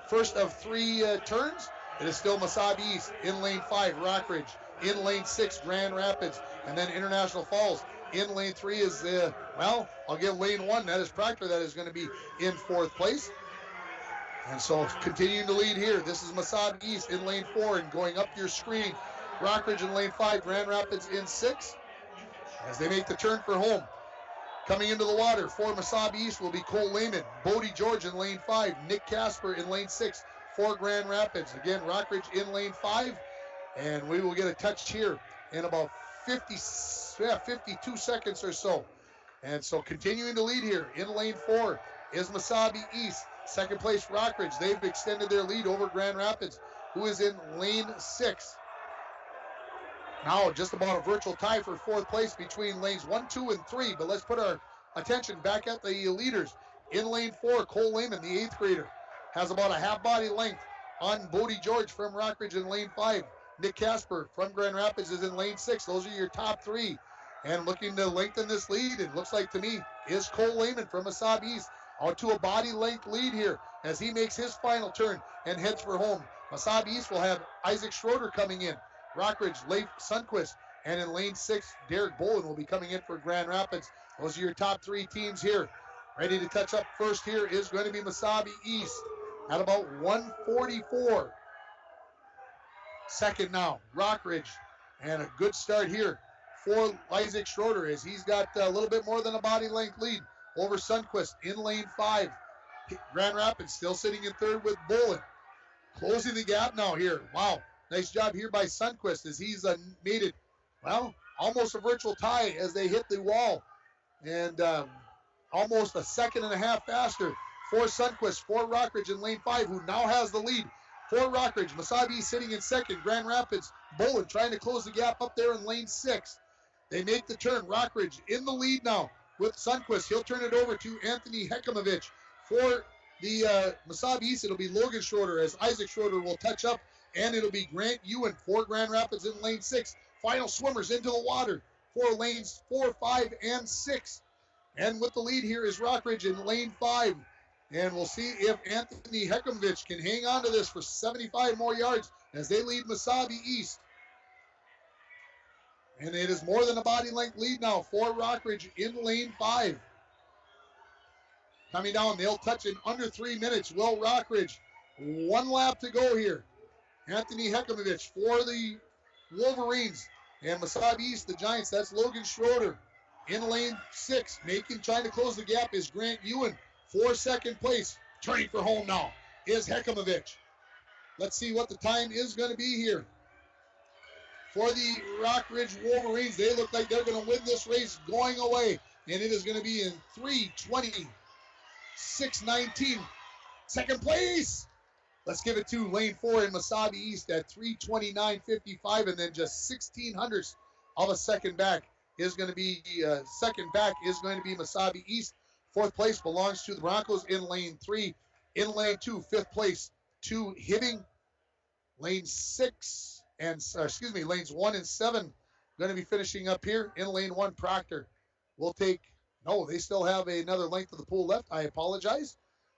S1: first of 3 turns, it is still Wasabi East. In lane 5, Rockridge. In lane 6, Grand Rapids. And then International Falls. In lane 3 is, well, I'll give lane 1, that is Proctor, that is going to be in 4th place. And so continuing to lead here, this is Wasabi East in lane 4 and going up your screen. Rockridge in lane 5, Grand Rapids in 6 as they make the turn for home. Coming into the water for Wasabi East will be Cole Lehman, Bodie George in lane 5, Nick Casper in lane 6 for Grand Rapids. Again, Rockridge in lane 5, and we will get a touch here in about 52 seconds or so. And so continuing to lead here in lane 4 is Wasabi East. Second place, Rockridge. They've extended their lead over Grand Rapids, who is in lane 6. Now just about a virtual tie for 4th place between lanes 1, 2, and 3. But let's put our attention back at the leaders. In lane 4, Cole Lehman, the 8th grader, has about a half body length on Bodie George from Rockridge in lane 5. Nick Casper from Grand Rapids is in lane 6. Those are your top 3. And looking to lengthen this lead, it looks like to me, is Cole Lehman from Wasabi East. Out to a body length lead here as he makes his final turn and heads for home. Wasabi East will have Isaac Schroeder coming in. Rockridge, Leif Sundquist, and in lane 6, Derek Bolin will be coming in for Grand Rapids. Those are your top 3 teams here. Ready to touch up first here is going to be Wasabi East at about 1:44. Second now, Rockridge, and a good start here for Isaac Schroeder as he's got a little bit more than a body length lead over Sundquist in lane 5. Grand Rapids still sitting in 3rd with Bolin. Closing the gap now here. Wow. Nice job here by Sundquist as he's made it, well, almost a virtual tie as they hit the wall. And almost a second and a half faster for Sundquist, for Rockridge in lane 5, who now has the lead. For Rockridge, Wasabi sitting in 2nd. Grand Rapids, Bolin trying to close the gap up there in lane 6. They make the turn. Rockridge in the lead now with Sundquist. He'll turn it over to Anthony Hekimovich. For the Wasabi East, it'll be Logan Schroeder as Isaac Schroeder will touch up and it'll be Grant Ewan for Grand Rapids in lane 6. Final swimmers into the water for lanes 4, 5, and 6. And with the lead here is Rockridge in lane 5. And we'll see if Anthony Hekomovich can hang on to this for 75 more yards as they lead Mesabi East. And it is more than a body length lead now for Rockridge in lane 5. Coming down, they'll touch in under 3 minutes. Will Rockridge. 1 lap to go here. Anthony Hekomovich for the Wolverines. And Mesabi East, the Giants, that's Logan Schroeder. In lane 6, trying to close the gap is Grant Ewan for second place. Turning for home now is Hekomovich. Let's see what the time is going to be here. For the Rockridge Wolverines, they look like they're going to win this race going away. And it is going to be in 3:26.19. Second place. Let's give it to lane 4 in Mesabi East at 3:29.55, and then just 1600ths of a second back is going to be Mesabi East. Fourth place belongs to the Broncos in lane 3. In lane 2, fifth place to Hibbing. Lanes 1 and 7 going to be finishing up here. In lane 1, Proctor will take. No, they still have another length of the pool left. I apologize.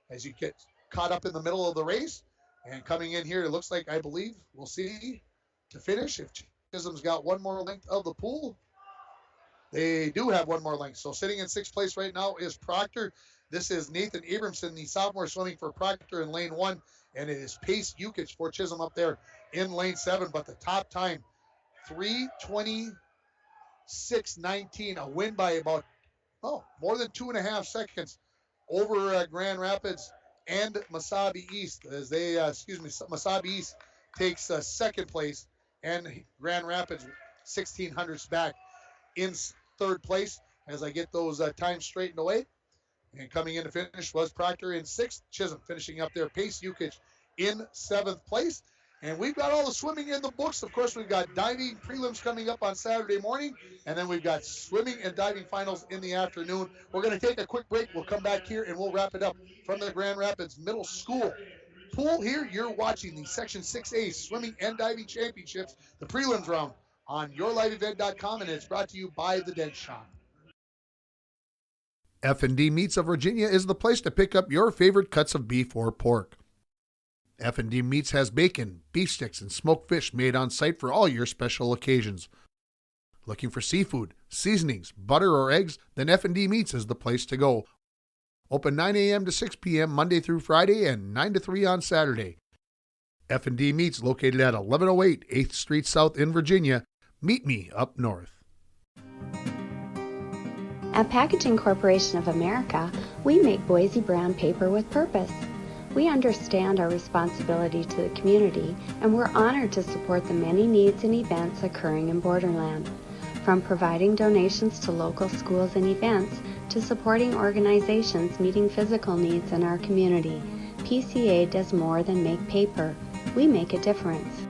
S1: As you get caught up in the middle of the race. And coming in here, it looks like, I believe, we'll see to finish if Chisholm's got one more length of the pool. They do have one more length. So sitting in 6th place right now is Proctor. This is Nathan Abramson, the sophomore, swimming for Proctor in lane 1. And it is Pace Yukich for Chisholm up there in lane 7. But the top time, 3:26.19. A win by about, more than 2.5 seconds over Grand Rapids and Mesabi East, as they, Mesabi East takes second place, and Grand Rapids 1600ths back in 3rd place. As I get those times straightened away, and coming in to finish was Proctor in 6th, Chisholm finishing up there, Pace Yukich in 7th place. And we've got all the swimming in the books. Of course, we've got diving prelims coming up on Saturday morning, and then we've got swimming and diving finals in the afternoon. We're going to take a quick break. We'll come back here, and we'll wrap it up from the Grand Rapids Middle School pool here. You're watching the Section 6A Swimming and Diving Championships, the prelims round, on yourliveevent.com, and it's brought to you by the Dent Shop.
S2: F&D Meats of Virginia is the place to pick up your favorite cuts of beef or pork. F&D Meats has bacon, beef sticks, and smoked fish made on site for all your special occasions. Looking for seafood, seasonings, butter, or eggs? Then F&D Meats is the place to go. Open 9 a.m. to 6 p.m. Monday through Friday and 9 to 3 on Saturday. F&D Meats located at 1108 8th Street South in Virginia. Meet me up north.
S3: At Packaging Corporation of America, we make Boise brown paper with purpose. We understand our responsibility to the community, and we're honored to support the many needs and events occurring in Borderland. From providing donations to local schools and events, to supporting organizations meeting physical needs in our community, PCA does more than make paper. We make a difference.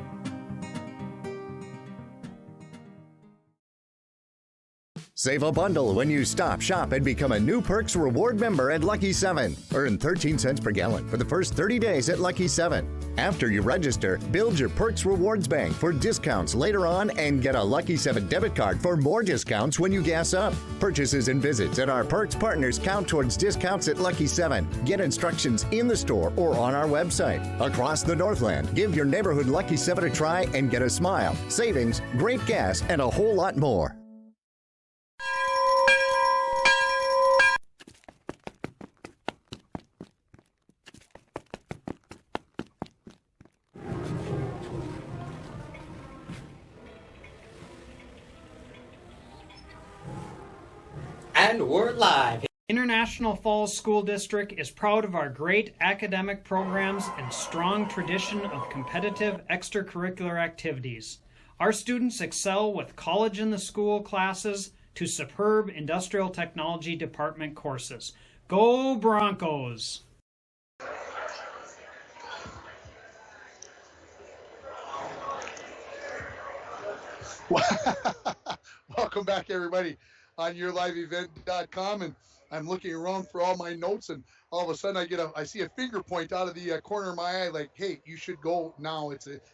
S17: Save a bundle when you stop, shop, and become a new Perks Reward member at Lucky 7. Earn 13 cents per gallon for the first 30 days at Lucky 7. After you register, build your Perks Rewards Bank for discounts later on and get a Lucky 7 debit card for more discounts when you gas up. Purchases and visits at our Perks partners count towards discounts at Lucky 7. Get instructions in the store or on our website. Across the Northland, give your neighborhood Lucky 7 a try and get a smile, savings, great gas, and a whole lot more.
S19: And we're live.
S20: International Falls School District is proud of our great academic programs and strong tradition of competitive extracurricular activities. Our students excel with college in the school classes to superb industrial technology department courses. Go Broncos!
S1: Welcome back, everybody. on yourliveevent.com, and I'm looking around for all my notes, and all of a sudden I see a finger point out of the corner of my eye, like, hey, you should go now.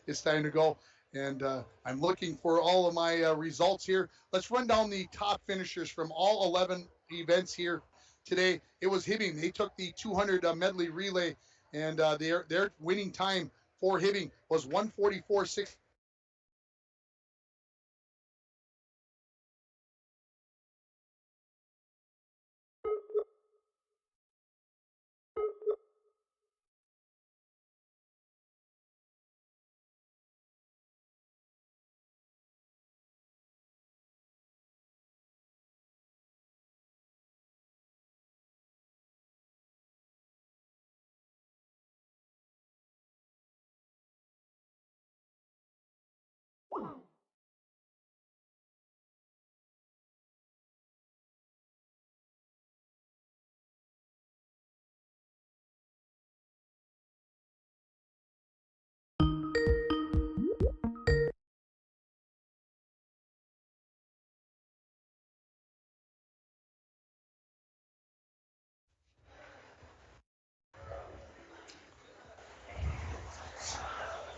S1: It's time to go. And I'm looking for all of my results here. Let's run down the top finishers from all 11 events here today. It was Hibbing. They took the 200 medley relay, and their winning time for Hibbing was 1:44.6.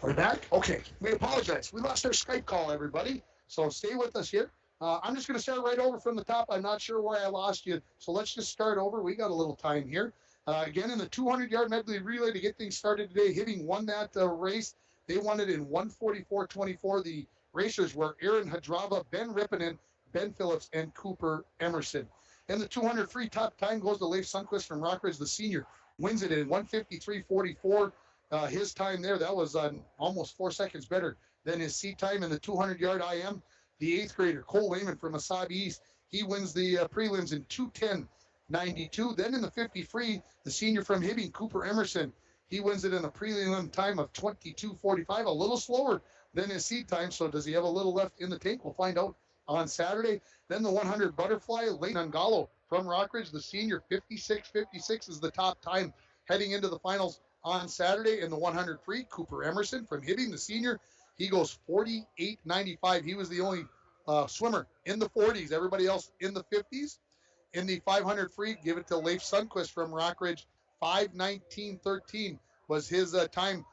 S1: We're back? Okay. We apologize. We lost our Skype call, everybody. So stay with us here. I'm just going to start right over from the top. I'm not sure where I lost you. So let's just start over. We got a little time here. Again, in the 200-yard medley relay to get things started today, Hibbing won that race. They won it in 1:44.24. The racers were Aaron Hadrava, Ben Rippinen, Ben Phillips, and Cooper Emerson. In the 200 free, top time goes to Leif Sundquist from Rockridge, the senior. Wins it in 1:53.44. His time there, that was almost 4 seconds better than his seat time in the 200-yard IM. The 8th grader, Cole Lehman from Wasabi East, he wins the prelims in 2:10.92. Then in the 50 free, the senior from Hibbing, Cooper Emerson, he wins it in a prelim time of 22:45, a little slower than his seat time. So does he have a little left in the tank? We'll find out on Saturday. Then the 100 butterfly, Lane Ungalo from Rockridge, the senior, 56.56 is the top time heading into the finals on Saturday. In the 100 free, Cooper Emerson from Hibbing, the senior, he goes 48.95. He was the only swimmer in the 40s. Everybody else in the 50s. In the 500 free, give it to Leif Sundquist from Rockridge. 5:19.13 was his time,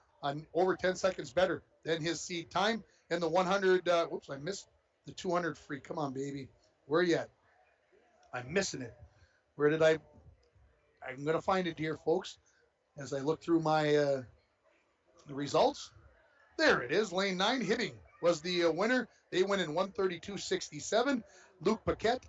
S1: over 10 seconds better than his seed time. In the 100, whoops, I missed the 200 free. Come on, baby. Where you at? I'm missing it. Where did I'm going to find it here, folks, as I look through my the results. There it is. Lane 9, Hibbing was the winner. They win in 1:32.67. Luke Paquette,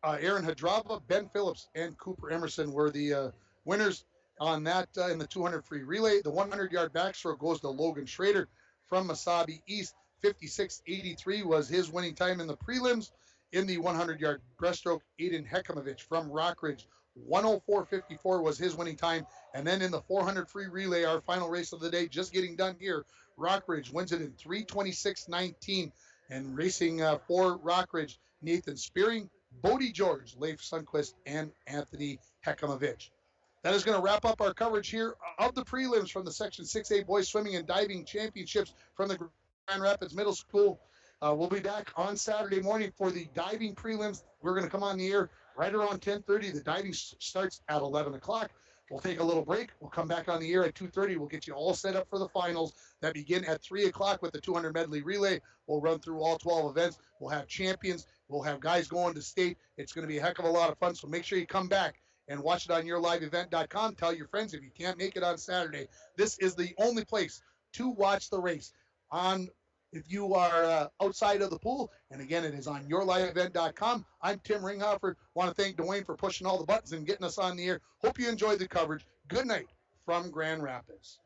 S1: Aaron Hadrava, Ben Phillips, and Cooper Emerson were the winners on that in the 200 free relay. The 100-yard backstroke goes to Logan Schrader from Wasabi East. 56.83 was his winning time in the prelims. In the 100-yard breaststroke, Aiden Hekimovich from Rockridge, 1:04.54 was his winning time. And then in the 400 free relay, our final race of the day, just getting done here, Rockridge wins it in 3:26.19. And racing for Rockridge, Nathan Spearing, Bodie George, Leif Sundquist, and Anthony Hekimovich. That is going to wrap up our coverage here of the prelims from the Section 6A Boys Swimming and Diving Championships from the Grand Rapids Middle School. We'll be back on Saturday morning for the diving prelims. We're going to come on the air right around 10:30. The diving starts at 11 o'clock. We'll take a little break. We'll come back on the air at 2:30. We'll get you all set up for the finals that begin at 3 o'clock with the 200 medley relay. We'll run through all 12 events. We'll have champions. We'll have guys going to state. It's going to be a heck of a lot of fun, so make sure you come back and watch it on yourliveevent.com. Tell your friends if you can't make it on Saturday. This is the only place to watch the race if you are outside of the pool. And again, it is on yourliveevent.com. I'm Tim Ringhofer. Want to thank Dwayne for pushing all the buttons and getting us on the air. Hope you enjoyed the coverage. Good night from Grand Rapids.